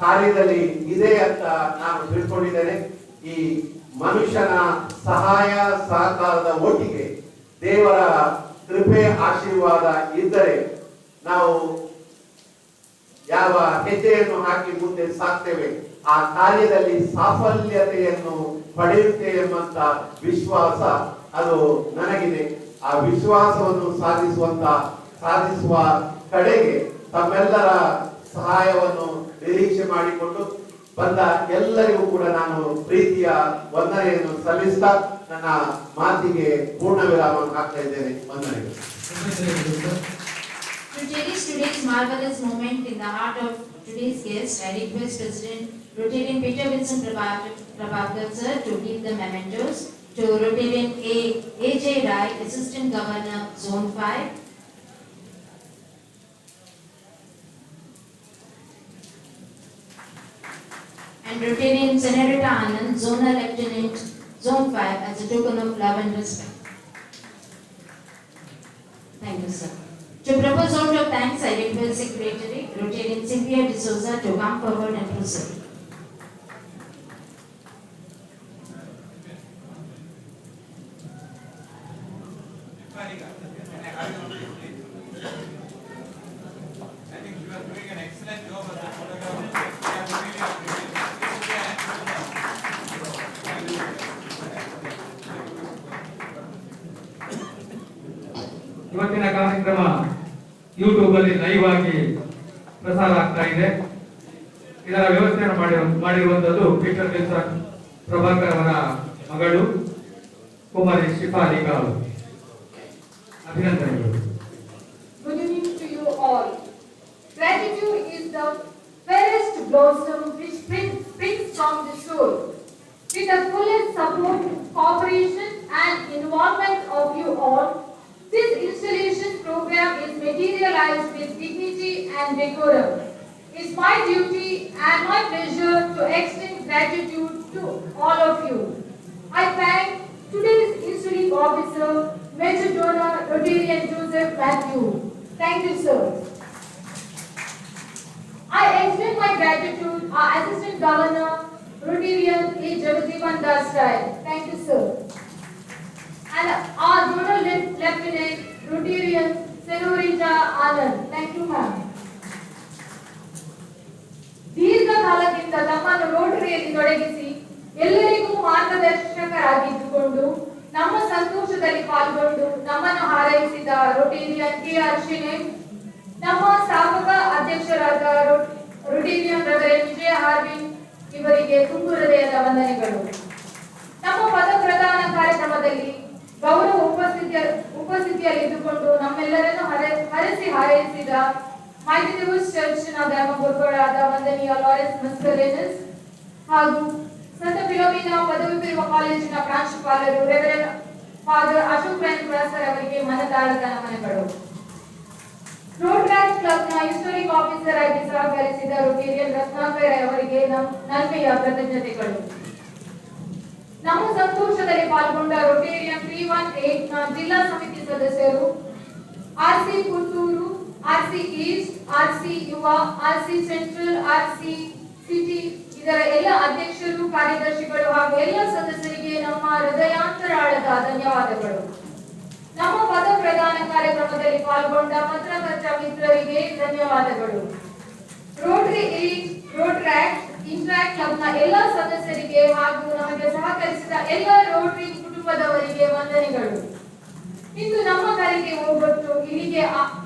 ಕಾರ್ಯದಲ್ಲಿ ಇದೆ ಅಂತ ನಾನು ತಿಳ್ಕೊಂಡಿದ್ದೇನೆ. ಈ ಮನುಷ್ಯನ ಸಹಾಯ ಸಹಕಾರದ ಒಟ್ಟಿಗೆ ದೇವರ ಕೃಪೆ ಆಶೀರ್ವಾದ ಇದ್ದರೆ ನಾವು ಯಾವ ಹೆಜ್ಜೆಯನ್ನು ಹಾಕಿ ಮುಂದೆ ಸಾಕ್ತೇವೆ ಆ ಕಾರ್ಯದಲ್ಲಿ ಸಾಫಲ್ಯತೆಯನ್ನು ಪಡೆಯುತ್ತೇವೆ ಎಂಬಂತ ವಿಶ್ವಾಸ ಅದು ನನಗಿದೆ. ಆ ವಿಶ್ವಾಸವನ್ನು ಸಾಧಿಸುವ ಕಡೆಗೆ ತಮ್ಮೆಲ್ಲರ ಸಹಾಯವನ್ನು ನಿರೀಕ್ಷೆ ಮಾಡಿಕೊಂಡು ಬಂದ ಎಲ್ಲರಿಗೂ ಕೂಡ ನಾನು ಪ್ರೀತಿಯ ವಂದನೆಯನ್ನು ಸಲ್ಲಿಸ್ತಾ ನನ್ನ ಮಾತಿಗೆ ಪೂರ್ಣ ವಿರಾಮವನ್ನು ಹಾಕ್ತಾ ಇದ್ದೇನೆ. ವಂದನೆಗಳು. To cherish today's marvelous moment in the heart of today's guest, I request President Rotarian Peter Vincent Prabhakar sir to give the mementos to Rotarian A.J. Rai, Assistant Governor, Zone 5. And Rotarian Senator Anand, Zonal Lieutenant, Zone 5, as a token of love and respect. Thank you, sir. To propose vote of thanks, I request Secretary Rotarian Cynthia D'Souza to come forward and proceed. I think you are doing an excellent job as a photographer. ಇವತ್ತಿನ ಕಾರ್ಯಕ್ರಮ YouTube ಅಲ್ಲಿ live ಆಗಿ ಪ್ರಸಾರ ಆಗ್ತಾ ಇದೆ. ಇದರ ವ್ಯವಸ್ಥೆಯನ್ನು ಮಾಡಿರುವಂತದ್ದು ಪೀಟರ್ ವಿನ್ಸೆಂಟ್ ಪ್ರಭಾಕರ್ ಅವರ ಮಗಳು ಕುಮಾರಿ ಶಿಫಾಲಿಕಾ ಅವರು. ಅಭಿನಂದನೆಗಳು. Good evening to you all. Gratitude is the fairest blossom which springs from the soul. With the fullest support, cooperation and involvement of you all, this installation program is materialized with dignity and decorum. It's my duty and my pleasure to extend gratitude to all of you. I thank today's installing officer, Major Donor Rotarian Joseph Matthew. Thank you, sir. I extend my gratitude to our Assistant Governor, Rotarian A. Jagadivan Das Rai. Thank you, sir. And our Donor Lieutenant, Rotarian Senorita Anand. Thank you, ma'am. ದೀರ್ಘಕಾಲದಿಂದ ತಮ್ಮನ್ನು ರೋಟರಿಯಲ್ಲಿ ತೊಡಗಿಸಿ ಎಲ್ಲರಿಗೂ ಮಾರ್ಗದರ್ಶಕರಾಗಿದ್ದುಕೊಂಡು ನಮ್ಮ ಸಂತೋಷದಲ್ಲಿ ಪಾಲ್ಗೊಂಡು ನಮ್ಮನ್ನು ಹಾರೈಸಿದ Rotarian KR. Shrinesh, ನಮ್ಮ ಸ್ಥಾಪಕ ಅಧ್ಯಕ್ಷರಾದ ರೋಟೇರಿಯನ್ ರೆವರೆಂಡ್ ವಿಜಯ ಹಾರ್ವಿನ್ ಇವರಿಗೆ ತುಂಬು ಹೃದಯದ ವಂದನೆಗಳು. ನಮ್ಮ ಪದಪ್ರದಾನ ಕಾರ್ಯಕ್ರಮದಲ್ಲಿ ಗೌರವ ಉಪಸ್ಥಿತಿಯಲ್ಲಿದ್ದುಕೊಂಡು ನಮ್ಮೆಲ್ಲರನ್ನು ಹರಸಿ ಹಾರೈಸಿದ ಮೈಟಿ ಡಿವೋರ್ಸ್ ಚರ್ಚ್ನ ಧರ್ಮಗುರುಗಳಾದ ವಂದನೀಯ ಲಾರೆನ್ಸ್ ಮಸ್ಕರೇನಸ್ ಹಾಗೂ ಸಂತ ಫಿಲೋಮಿನಾ ಪದವಿ ಪೂರ್ವ ಕಾಲೇಜಿನ ಪ್ರಾಂಶುಪಾಲರು ರೆವರೆಂಡ್ ಫಾದರ್ ಅಶೋಕ್ ವೆಂಕಟೇಶ್ವರ ಅವರಿಗೆ ಮನದಾಳದ ನಮನಗಳು. ರೋಟರಿ ಕ್ಲಬ್ನ ಹಿಸ್ಟೋರಿಕ್ ಆಫೀಸರ್ ಆಗಿ ಸಹಕರಿಸಿದ ರೋಟೇರಿಯನ್ ರತ್ನಾಕರ್ ಅವರಿಗೆ ನಲ್ಮೆಯ ಕೃತಜ್ಞತೆಗಳು. ನಮ್ಮ ಸಂತೋಷದಲ್ಲಿ ಪಾಲ್ಗೊಂಡ ರೋಟೇರಿಯನ್ 318ನ ಜಿಲ್ಲಾ ಸಮಿತಿ ಸದಸ್ಯರು, RC Puttur, RC East, RC ಯುವ, ಆರ್ಸಿ ಸೆಂಟ್ರಲ್, ಆರ್ಸಿ ಸಿಟಿ ಇದರ ಎಲ್ಲ ಅಧ್ಯಕ್ಷರು, ಕಾರ್ಯದರ್ಶಿಗಳು ಹಾಗೂ ಎಲ್ಲ ಸದಸ್ಯರಿಗೆ ನಮ್ಮ ಹೃದಯಾಂತರಾಳದ ಧನ್ಯವಾದಗಳು. ನಮ್ಮ ಪದ ಪ್ರದಾನ ಕಾರ್ಯಕ್ರಮದಲ್ಲಿ ಪಾಲ್ಗೊಂಡ ಪತ್ರಕರ್ತ ಮಿತ್ರರಿಗೆ ಧನ್ಯವಾದಗಳು. ರೋಟರಿ ಈಸ್ಟ್, ರೋಟ್ರಾಕ್ಟ್, ಇಂಟ್ರಾಕ್ಟ್ ಕ್ಲಬ್ನ ಎಲ್ಲ ಸದಸ್ಯರಿಗೆ ಹಾಗೂ ನಮಗೆ ಸಹಕರಿಸಿದ ಎಲ್ಲ ರೋಟರಿ ಕುಟುಂಬದವರಿಗೆ ವಂದನೆಗಳು. ಇಂದು ನಮ್ಮ ಕರೆಗೆ ಹೋಗೊಟ್ಟು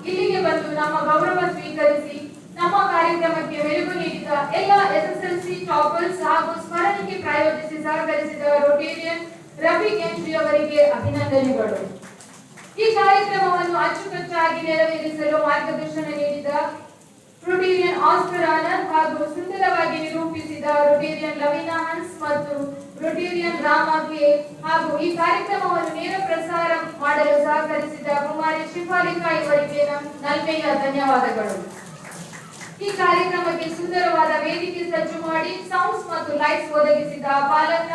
ಇಲ್ಲಿಗೆ ಬಂದು ನಮ್ಮ ಗೌರವ ಸ್ವೀಕರಿಸಿ ನಮ್ಮ ಕಾರ್ಯಕ್ರಮಕ್ಕೆ ಮೆರುಗು ನೀಡಿದ ಎಲ್ಲ SSLC ಟಾಪರ್ಸ್ ಹಾಗೂ ಸ್ಮರಣಿಕೆ ಪ್ರಾಯೋಜಿಸಿ ಸಹಕರಿಸಿದ ರೋಟೇರಿಯನ್ ರವಿ ರವಿ ಕೆಂಚಿ ಅವರಿಗೆ ಅಭಿನಂದನೆಗಳು. ಈ ಕಾರ್ಯಕ್ರಮವನ್ನು ಅಚ್ಚುಕಟ್ಟಾಗಿ ನೆರವೇರಿಸಲು ಮಾರ್ಗದರ್ಶನ ನೀಡಿದ ರೊಟೇರಿಯನ್ ಆಸ್ಕರ್ ಆನಂದ್ ಹಾಗೂ ಸುಂದರವಾಗಿ ನಿರೂಪಿಸಿದ ರೊಟೇರಿಯನ್ ಲವಿನಾ ಹನ್ಸ್ ಮತ್ತು ರೊಟೇರಿಯನ್ ರಾಮಗೆ ಹಾಗೂ ಈ ಕಾರ್ಯಕ್ರಮವನ್ನು ನೇರ ಪ್ರಸಾರ ಮಾಡಲು ಸಹಕರಿಸಿದ ಕುಮಾರಿ ಶಿಫಾಲಿಕಾ ಇವರಿಗೆ ನಲ್ಮೆಯ ಧನ್ಯವಾದಗಳು. ಈ ಕಾರ್ಯಕ್ರಮಕ್ಕೆ ಸುಂದರವಾದ ವೇದಿಕೆ ಸಜ್ಜು ಮಾಡಿ ಸೌಂಡ್ಸ್ ಮತ್ತು ಲೈಟ್ಸ್ ಒದಗಿಸಿದ ಪಾಲನ್ನ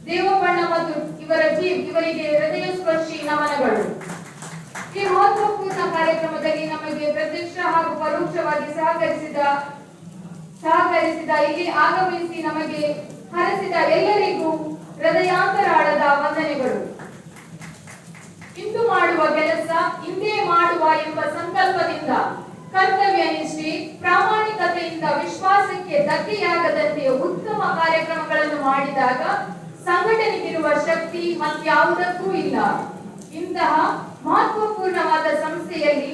ದೇವಪ್ಪಣ್ಣ ಮತ್ತು ಇವರ ಟೀಮ್ ಇವರಿಗೆ ಹೃದಯ ಸ್ಪರ್ಶಿ ನಮನಗಳು. ಈ ಮಹತ್ವಪೂರ್ಣ ಕಾರ್ಯಕ್ರಮದಲ್ಲಿ ನಮಗೆ ಪ್ರತ್ಯಕ್ಷ ಹಾಗೂ ಪರೋಕ್ಷವಾಗಿ ಸಹಕರಿಸಿದ ಇಲ್ಲಿ ಆಗಮಿಸಿ ನಮಗೆ ಹರಸಿದ ಎಲ್ಲರಿಗೂ ಹೃದಯಾಂತರಾಳದ ವಂದನೆಗಳು. ಇಂದು ಮಾಡುವ ಕೆಲಸ ಇಂದೇ ಮಾಡುವ ಎಂಬ ಸಂಕಲ್ಪದಿಂದ ಕರ್ತವ್ಯ ನಿಷ್ಠೆ ಪ್ರಾಮಾಣಿಕತೆಯಿಂದ ವಿಶ್ವಾಸಕ್ಕೆ ಧಕ್ಕೆಯಾಗದಂತೆ ಉತ್ತಮ ಕಾರ್ಯಕ್ರಮಗಳನ್ನು ಮಾಡಿದಾಗ ಸಂಘಟನೆಗಿರುವ ಶಕ್ತಿ ಮತ್ಯಾವುದಕ್ಕೂ ಇಲ್ಲ. ಇಂತಹ ಮಹತ್ವಪೂರ್ಣವಾದ ಸಂಸ್ಥೆಯಲ್ಲಿ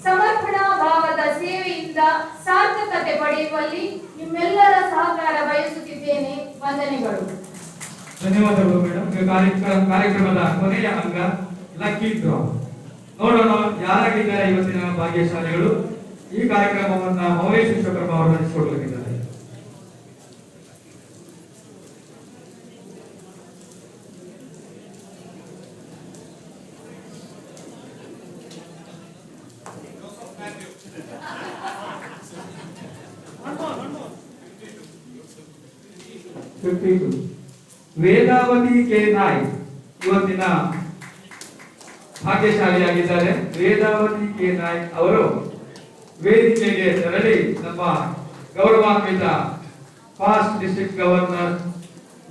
ಸಮರ್ಪಣಾ ಭಾವದ ಸೇವೆಯಿಂದ ಸಾರ್ಥಕತೆ ಪಡೆಯುವಲ್ಲಿ ನಿಮ್ಮೆಲ್ಲರ ಸಹಕಾರ ಬಯಸುತ್ತಿದ್ದೇನೆ. ವಂದನೆಗಳು. ಧನ್ಯವಾದಗಳು ಮೇಡಮ್. ಕಾರ್ಯಕ್ರಮದ ಕೊನೆಯ ಅಂಗ ಲಕ್ಕಿ ಡ್ರಾ. ನೋಡೋಣ ಯಾರಾಗಿದ್ದಾರೆ ಇವತ್ತಿನ ಭಾಗ್ಯಶಾಲಿಗಳು. ಈ ಕಾರ್ಯಕ್ರಮವನ್ನ ಮೌಲೇಶ್ ವಿಶ್ವಕರ್ಮ ಅವರು ನಡೆಸಿಕೊಡಲಿದ್ದಾರೆ. ವೇದಾವತಿ ಕೆ ನಾಯ್ಕ್ ಇವತ್ತಿನ ಭಾಗ್ಯಶಾಲಿಯಾಗಿದ್ದಾರೆ. ವೇದಾವತಿ ಕೆ ನಾಯ್ಕ್ ಅವರು ವೇದಿಕೆಗೆ ತೆರಳಿ ನಮ್ಮ ಗೌರವಾನ್ವಿತ past district governor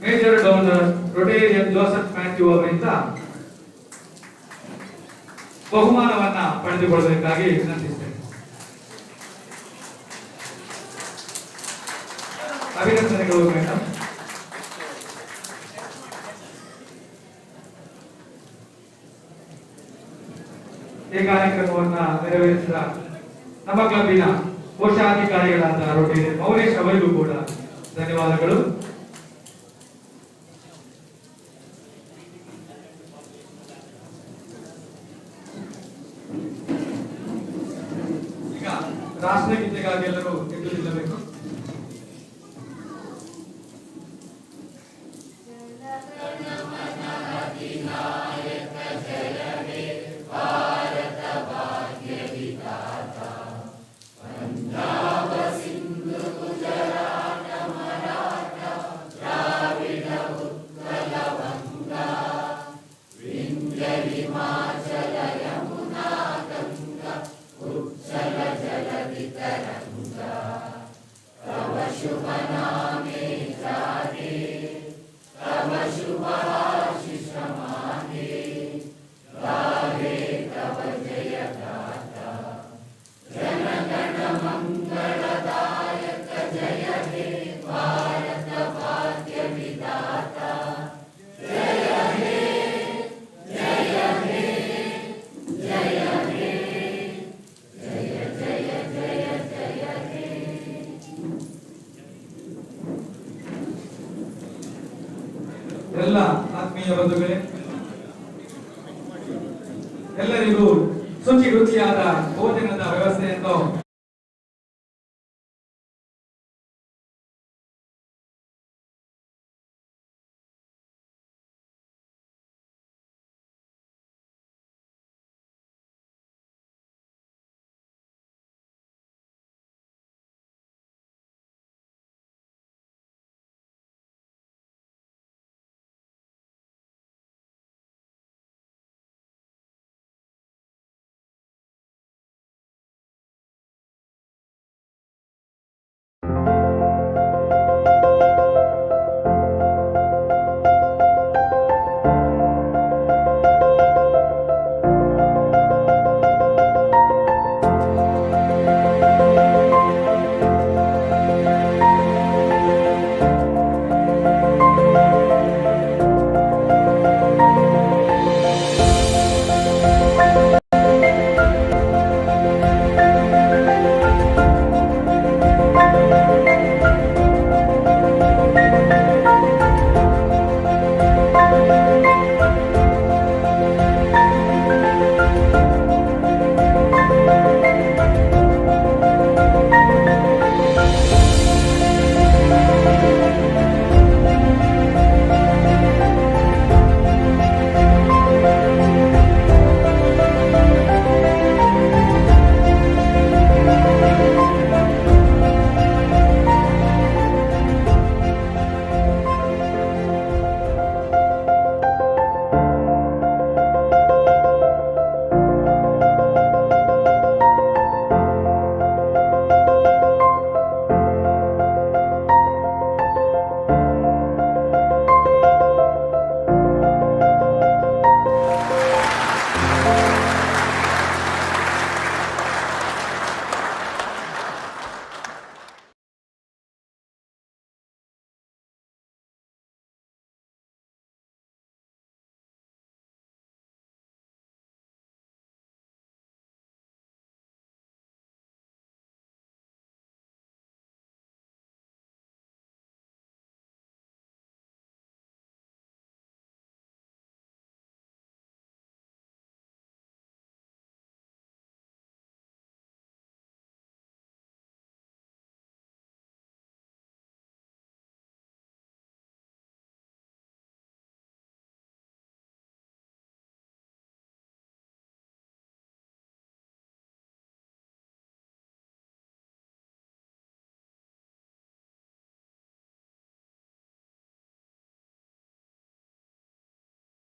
major donor Rotarian Joseph Matthew ಅವರಿಂದ ಬಹುಮಾನವನ್ನ ಪಡೆದುಕೊಳ್ಳಬೇಕಾಗಿ ವಿನಂತಿಸ್ತೇನೆ. ಅಭಿನಂದನೆಗಳು ಮೇಡಮ್. ಈ ಕಾರ್ಯಕ್ರಮವನ್ನ ನೆರವೇರಿಸಿದ ನಮ್ಮ ಕ್ಲಬ್ಬಿನ ಕೋಶಾಧಿಕಾರಿಗಳಾದ ರೊಟೇರಿಯನ್ ಮೌಲೇಶ್ ಅವರಿಗೂ ಕೂಡ ಧನ್ಯವಾದಗಳು. ಈಗ ರಾಷ್ಟ್ರಗೀತೆಗಾಗಿ ಎಲ್ಲರೂ ಎದ್ದು ನಿಲ್ಲಬೇಕು. ಎಲ್ಲ ಆತ್ಮೀಯ ಬಂಧುಗಳೇ, ಎಲ್ಲರಿಗೂ ಶುಚಿ ರುಚಿಯಾದ ಭೋಜನದ ವ್ಯವಸ್ಥೆಯನ್ನು